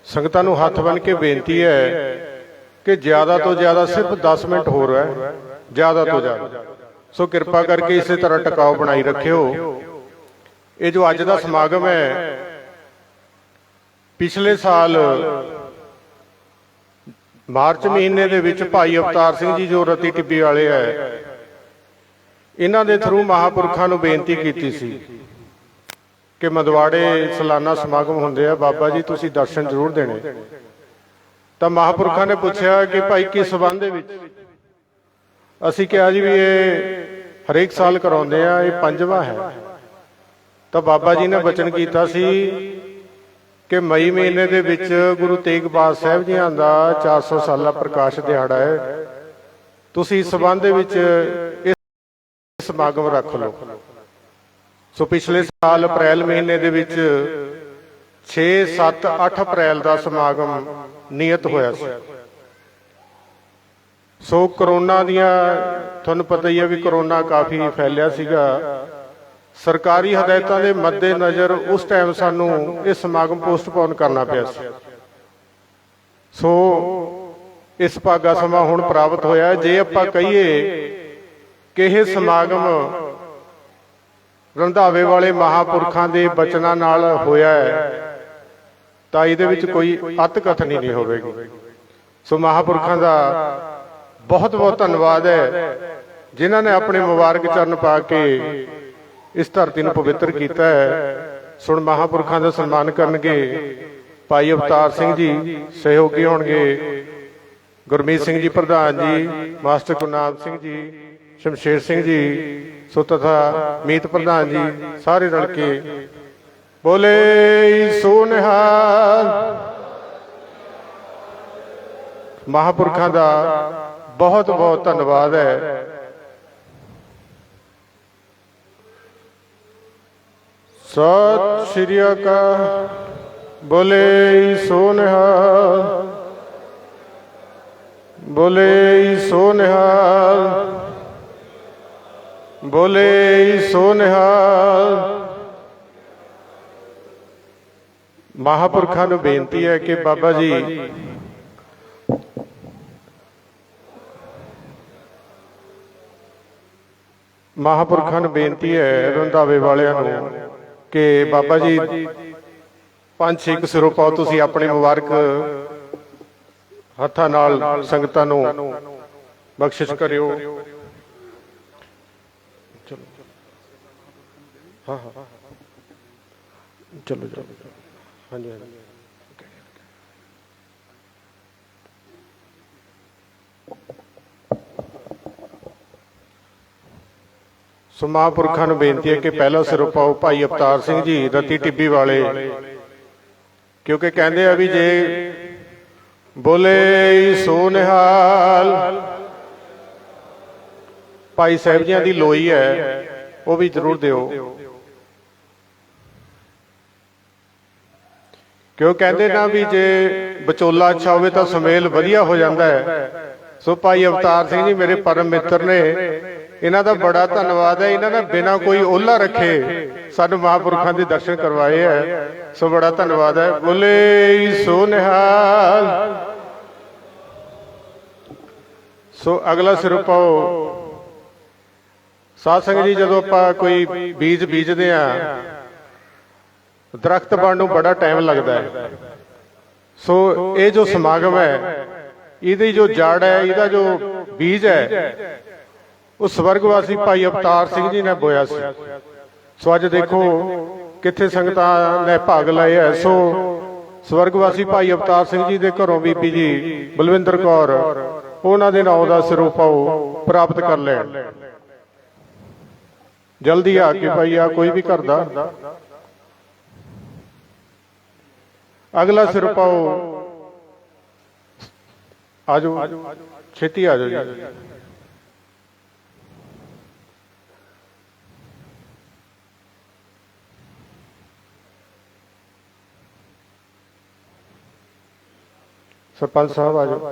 ਸੰਗਤਾਂ ਨੂੰ ਹੱਥ ਬੰਨ੍ਹ ਕੇ ਬੇਨਤੀ ਹੈ ਕਿ ਜ਼ਿਆਦਾ ਤੋਂ ਜ਼ਿਆਦਾ ਸਿਰਫ 10 ਮਿੰਟ ਹੋਰ ਹੈ, ਜ਼ਿਆਦਾ ਤੋਂ ਜ਼ਿਆਦਾ। ਸੋ ਕਿਰਪਾ ਕਰਕੇ ਇਸੇ ਤਰ੍ਹਾਂ ਟਿਕਾਓ ਬਣਾਈ ਰੱਖਿਓ। ਇਹ ਜੋ ਅੱਜ ਦਾ ਸਮਾਗਮ ਹੈ, ਪਿਛਲੇ ਸਾਲ ਮਾਰਚ ਮਹੀਨੇ ਦੇ ਵਿੱਚ ਭਾਈ ਅਵਤਾਰ ਸਿੰਘ ਜੀ ਜੋ ਰਤੀ ਟਿੱਬੀ ਵਾਲੇ ਹੈ, ਇਹਨਾਂ ਦੇ ਥਰੂ ਮਹਾਂਪੁਰਖਾਂ ਨੂੰ ਬੇਨਤੀ ਕੀਤੀ ਸੀ ਕਿ ਮਦਵਾੜੇ ਸਾਲਾਨਾ ਸਮਾਗਮ ਹੁੰਦੇ ਆ, ਬਾਬਾ ਜੀ ਤੁਸੀਂ ਦਰਸ਼ਨ ਜ਼ਰੂਰ ਦੇਣੇ। ਤਾਂ ਮਹਾਂਪੁਰਖਾਂ ਨੇ ਪੁੱਛਿਆ ਕਿ ਭਾਈ ਕਿਸ ਸੰਬੰਧ ਦੇ ਵਿੱਚ? ਅਸੀਂ ਕਿਹਾ ਜੀ ਵੀ ਇਹ ਹਰੇਕ ਸਾਲ ਕਰਾਉਂਦੇ ਆ, ਇਹ 5ਵਾਂ ਹੈ। ਤਾਂ ਬਾਬਾ ਜੀ ਨੇ ਬਚਨ ਕੀਤਾ ਸੀ ਕਿ ਮਈ ਮਹੀਨੇ ਦੇ ਵਿੱਚ ਗੁਰੂ ਤੇਗ ਬਹਾਦਰ ਸਾਹਿਬ ਜੀਆਂ ਦਾ 400 ਸਾਲਾ ਪ੍ਰਕਾਸ਼ ਦਿਹਾੜਾ ਹੈ, ਤੁਸੀਂ ਇਸ ਸੰਬੰਧ ਦੇ ਵਿੱਚ ਇਹ ਸਮਾਗਮ ਰੱਖ ਲਓ। ਸੋ ਪਿਛਲੇ ਸਾਲ ਅਪ੍ਰੈਲ ਮਹੀਨੇ ਦੇ ਵਿੱਚ 6, 7, 8 ਅਪ੍ਰੈਲ ਦਾ ਸਮਾਗਮ ਨਿਯਤ ਹੋਇਆ ਸੀ। ਸੋ ਕਰੋਨਾ ਦੀਆਂ ਤੁਹਾਨੂੰ ਪਤਾ ਹੀ ਹੈ ਵੀ ਕਰੋਨਾ ਕਾਫੀ ਫੈਲਿਆ ਸੀਗਾ। ਸਰਕਾਰੀ ਹਦਾਇਤਾਂ ਦੇ ਮੱਦੇ ਨਜ਼ਰ ਉਸ ਟਾਈਮ ਸਾਨੂੰ ਇਹ ਸਮਾਗਮ ਪੋਸਟਪੋਨ ਕਰਨਾ ਪਿਆ ਸੀ। ਸੋ ਇਸ ਭਾਗਾ ਸਮਾਂ ਹੁਣ ਪ੍ਰਾਪਤ ਹੋਇਆ। ਜੇ ਆਪਾਂ ਕਹੀਏ ਕਿ ਇਹ ਸਮਾਗਮ ਰੰਧਾਵੇ ਵਾਲੇ ਮਹਾਂਪੁਰਖਾਂ ਦੇ ਬਚਨਾਂ ਨਾਲ ਹੋਇਆ ਹੈ ਤਾਂ ਇਹਦੇ ਵਿੱਚ ਕੋਈ ਅਤ ਕਥਨੀ ਨਹੀਂ ਹੋਵੇਗੀ। ਸੋ ਮਹਾਂਪੁਰਖਾਂ ਦਾ ਬਹੁਤ ਬਹੁਤ ਧੰਨਵਾਦ ਹੈ, ਜਿਨ੍ਹਾਂ ਨੇ ਆਪਣੇ ਮੁਬਾਰਕ ਚਰਨ ਪਾ ਕੇ ਇਸ ਧਰਤੀ ਨੂੰ ਪਵਿੱਤਰ ਕੀਤਾ ਹੈ। ਸੁਣ ਮਹਾਂਪੁਰਖਾਂ ਦਾ ਸਨਮਾਨ ਕਰਨਗੇ ਭਾਈ ਅਵਤਾਰ ਸਿੰਘ ਜੀ, ਸਹਿਯੋਗੀ ਹੋਣਗੇ ਗੁਰਮੀਤ ਸਿੰਘ ਜੀ ਪ੍ਰਧਾਨ ਜੀ, ਮਾਸਟਰ ਗੁਰਨਾਮ ਸਿੰਘ ਜੀ, ਸ਼ਮਸ਼ੇਰ ਸਿੰਘ ਜੀ, ਸੋ ਤਥਾ ਮੀਤ ਪ੍ਰਧਾਨ ਜੀ, ਸਾਰੇ ਰਲ ਕੇ ਬੋਲੇ ਸੋ ਨਿਹਾਲ। ਮਹਾਂਪੁਰਖਾਂ ਦਾ ਬਹੁਤ ਬਹੁਤ ਧੰਨਵਾਦ ਹੈ। ਸਤਿ ਸ਼੍ਰੀ ਅਕਾਲ। ਬੋਲੇ ਸੋ ਨਿਹਾਲ, ਬੋਲੇ ਸੋ ਨਿਹਾਲ, ਬੋਲੇ ਸੋ ਨਿਹਾਲ। ਮਹਾਂਪੁਰਖਾਂ ਨੂੰ ਬੇਨਤੀ ਹੈ ਕਿ ਬਾਬਾ ਜੀ ਮਹਾਂਪੁਰਖਾਂ ਨੂੰ ਬੇਨਤੀ ਹੈ ਰੰਧਾਵੇ ਵਾਲਿਆਂ ਨੂੰ ਕਿ ਬਾਬਾ ਜੀ 5-6 ਸਿਰੋਂ ਪਾਓ, ਤੁਸੀਂ ਆਪਣੇ ਮੁਬਾਰਕ ਹੱਥਾਂ ਨਾਲ ਸੰਗਤਾਂ ਨੂੰ ਬਖਸ਼ਿਸ਼ ਕਰਿਓ। ਚਲੋ ਹਾਂ ਹਾਂ ਚਲੋ ਚਲੋ ਹਾਂਜੀ ਹਾਂਜੀ। ਸੋ ਮਹਾਂਪੁਰਖਾਂ ਨੂੰ ਬੇਨਤੀ ਹੈ ਕਿ ਪਹਿਲਾ ਸਿਰੋਂ ਪਾਓ ਭਾਈ ਅਵਤਾਰ ਸਿੰਘ ਜੀ ਰਤੀ ਟਿੱਬੀ ਵਾਲੇ, ਕਿਉਂਕਿ ਕਹਿੰਦੇ ਆ ਵੀ ਜੇ ਬੋਲੇ ਸੋ ਨਿਹਾਲ, ਭਾਈ ਸਾਹਿਬ ਜੀਆਂ ਦੀ ਲੋਈ ਹੈ ਉਹ ਵੀ ਜ਼ਰੂਰ ਦਿਓ, ਕਿਉਂ ਕਹਿੰਦੇ ਨਾ ਵੀ ਜੇ ਵਿਚੋਲਾ ਅੱਛਾ ਹੋਵੇ ਤਾਂ ਸੁਮੇਲ ਵਧੀਆ ਹੋ ਜਾਂਦਾ ਹੈ। ਸੋ ਭਾਈ ਅਵਤਾਰ ਸਿੰਘ ਜੀ ਮੇਰੇ ਪਰਮ ਮਿੱਤਰ ਨੇ, ਇਹਨਾਂ ਦਾ ਬੜਾ ਧੰਨਵਾਦ ਹੈ। ਇਹਨਾਂ ਨੇ ਬਿਨਾਂ ਕੋਈ ਓਹਲਾ ਰੱਖੇ ਸਾਨੂੰ ਮਹਾਂਪੁਰਖਾਂ ਦੇ ਦਰਸ਼ਨ ਕਰਵਾਏ ਹੈ। ਸੋ ਬੜਾ ਧੰਨਵਾਦ ਹੈ। ਬੋਲੇ ਸੋ ਨਿਹਾਲ। ਸੋ ਅਗਲਾ ਸਿਰੋਂ ਪਾਓ ਸਾਧ ਸੰਗਤ ਜੀ, ਜਦੋਂ ਆਪਾਂ ਕੋਈ ਬੀਜ ਬੀਜਦੇ ਆ ਦਰਖਤ ਬਣਨ ਨੂੰ ਬੜਾ ਟਾਈਮ ਲੱਗਦਾ ਹੈ। ਸੋ ਇਹ ਜੋ ਸਮਾਗਮ ਹੈ ਇਹਦੀ ਜੋ ਜੜ ਹੈ, ਇਹਦਾ ਜੋ ਬੀਜ ਹੈ, ਉਹ ਸਵਰਗਵਾਸੀ ਭਾਈ ਅਵਤਾਰ ਸਿੰਘ ਜੀ ਨੇ ਬੋਇਆ ਸੀ। ਸੋ ਅੱਜ ਦੇਖੋ ਕਿੱਥੇ ਸੰਗਤਾਂ ਨੇ ਭਾਗ ਲਏ ਹੈ। ਸੋ ਸਵਰਗਵਾਸੀ ਭਾਈ ਅਵਤਾਰ ਸਿੰਘ ਜੀ ਦੇ ਘਰੋਂ ਬੀਬੀ ਜੀ ਬਲਵਿੰਦਰ ਕੌਰ ਉਹਨਾਂ ਦੇ ਨਾਮ ਦਾ ਸਰੂਪ ਉਹ ਪ੍ਰਾਪਤ ਕਰ ਲੈਣ। ਜਲਦੀ ਆ ਕੇ ਭਾਈ ਆ ਕੋਈ ਵੀ ਘਰ ਦਾ ਅਗਲਾ ਸਿਰਪਾ ਆਜੋ, ਛੇਤੀ ਆ ਜਾਓ ਜੀ। सरपंच साहब आ जाओ।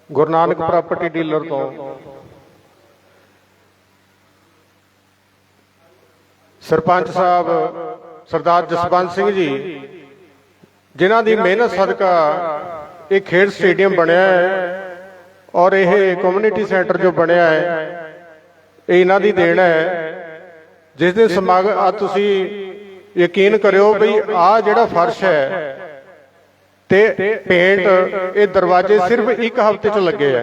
गुरु नानक प्रॉपर्टी डीलर तो सरपंच साहब सरदार जसवंत सिंह जी, जिन्हां दी मेहनत सदका ये खेड स्टेडियम बनया है और यह कम्युनिटी सेंटर जो बनया है ये इन्हां दी देन है। जिस दिन समागम आ तुसी यकीन करियो बई आ जिहड़ा फर्श है ते पेंट ये दरवाजे सिर्फ एक हफ्ते च लगे है।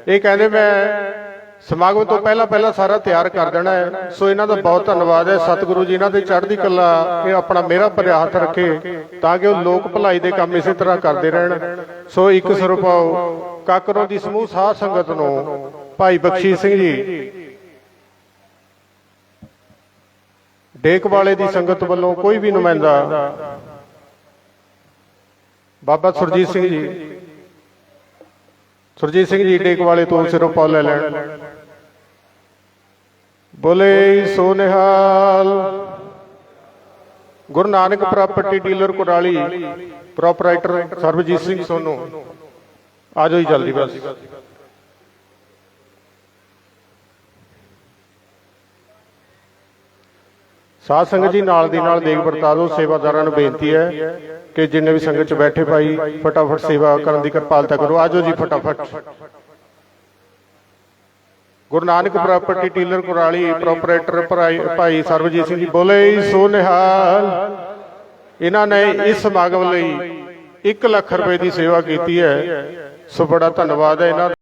ये कहते मैं समागम तो पहला पहला सारा तैयार कर देना है। सो इन्हां दा बहुत धन्नवाद है। सतगुरु जी इन्हां दे चढ़दी कला ये अपना मेरा भरिया हथ रखे ताकि लोक भलाई दे काम इसी तरह करते रहन। सो एक सरपाओ काकरों की समूह साध संगत नूं भाई बख्शी सिंह जी डेक वाले की संगत वालों कोई भी नुमाइंदा बाबा सुरजीत सिंह जी डेक वाले तो सिरों ले लैन। बोले सो निहाल। Guru Nanak property dealer Kurali proprietor Sarabjit Singh Sonu आ जाओ जल्दी बस। साध संगत जी नाल दी नाल देख वरता दो। सेवादारां नूं बेनती है कि जिन्ने भी संगत च बैठे भाई फटाफट सेवा करन दी किरपालता करो। आ जाओ जी फटाफट। गुरु Nanak property dealer Kurali proprietor भाई सरबजीत सिंह जी बोले सो निहाल। इन्हां ने इस समागम लई 1 लाख रुपए की सेवा की है। सो बड़ा धन्नवाद है इन्हां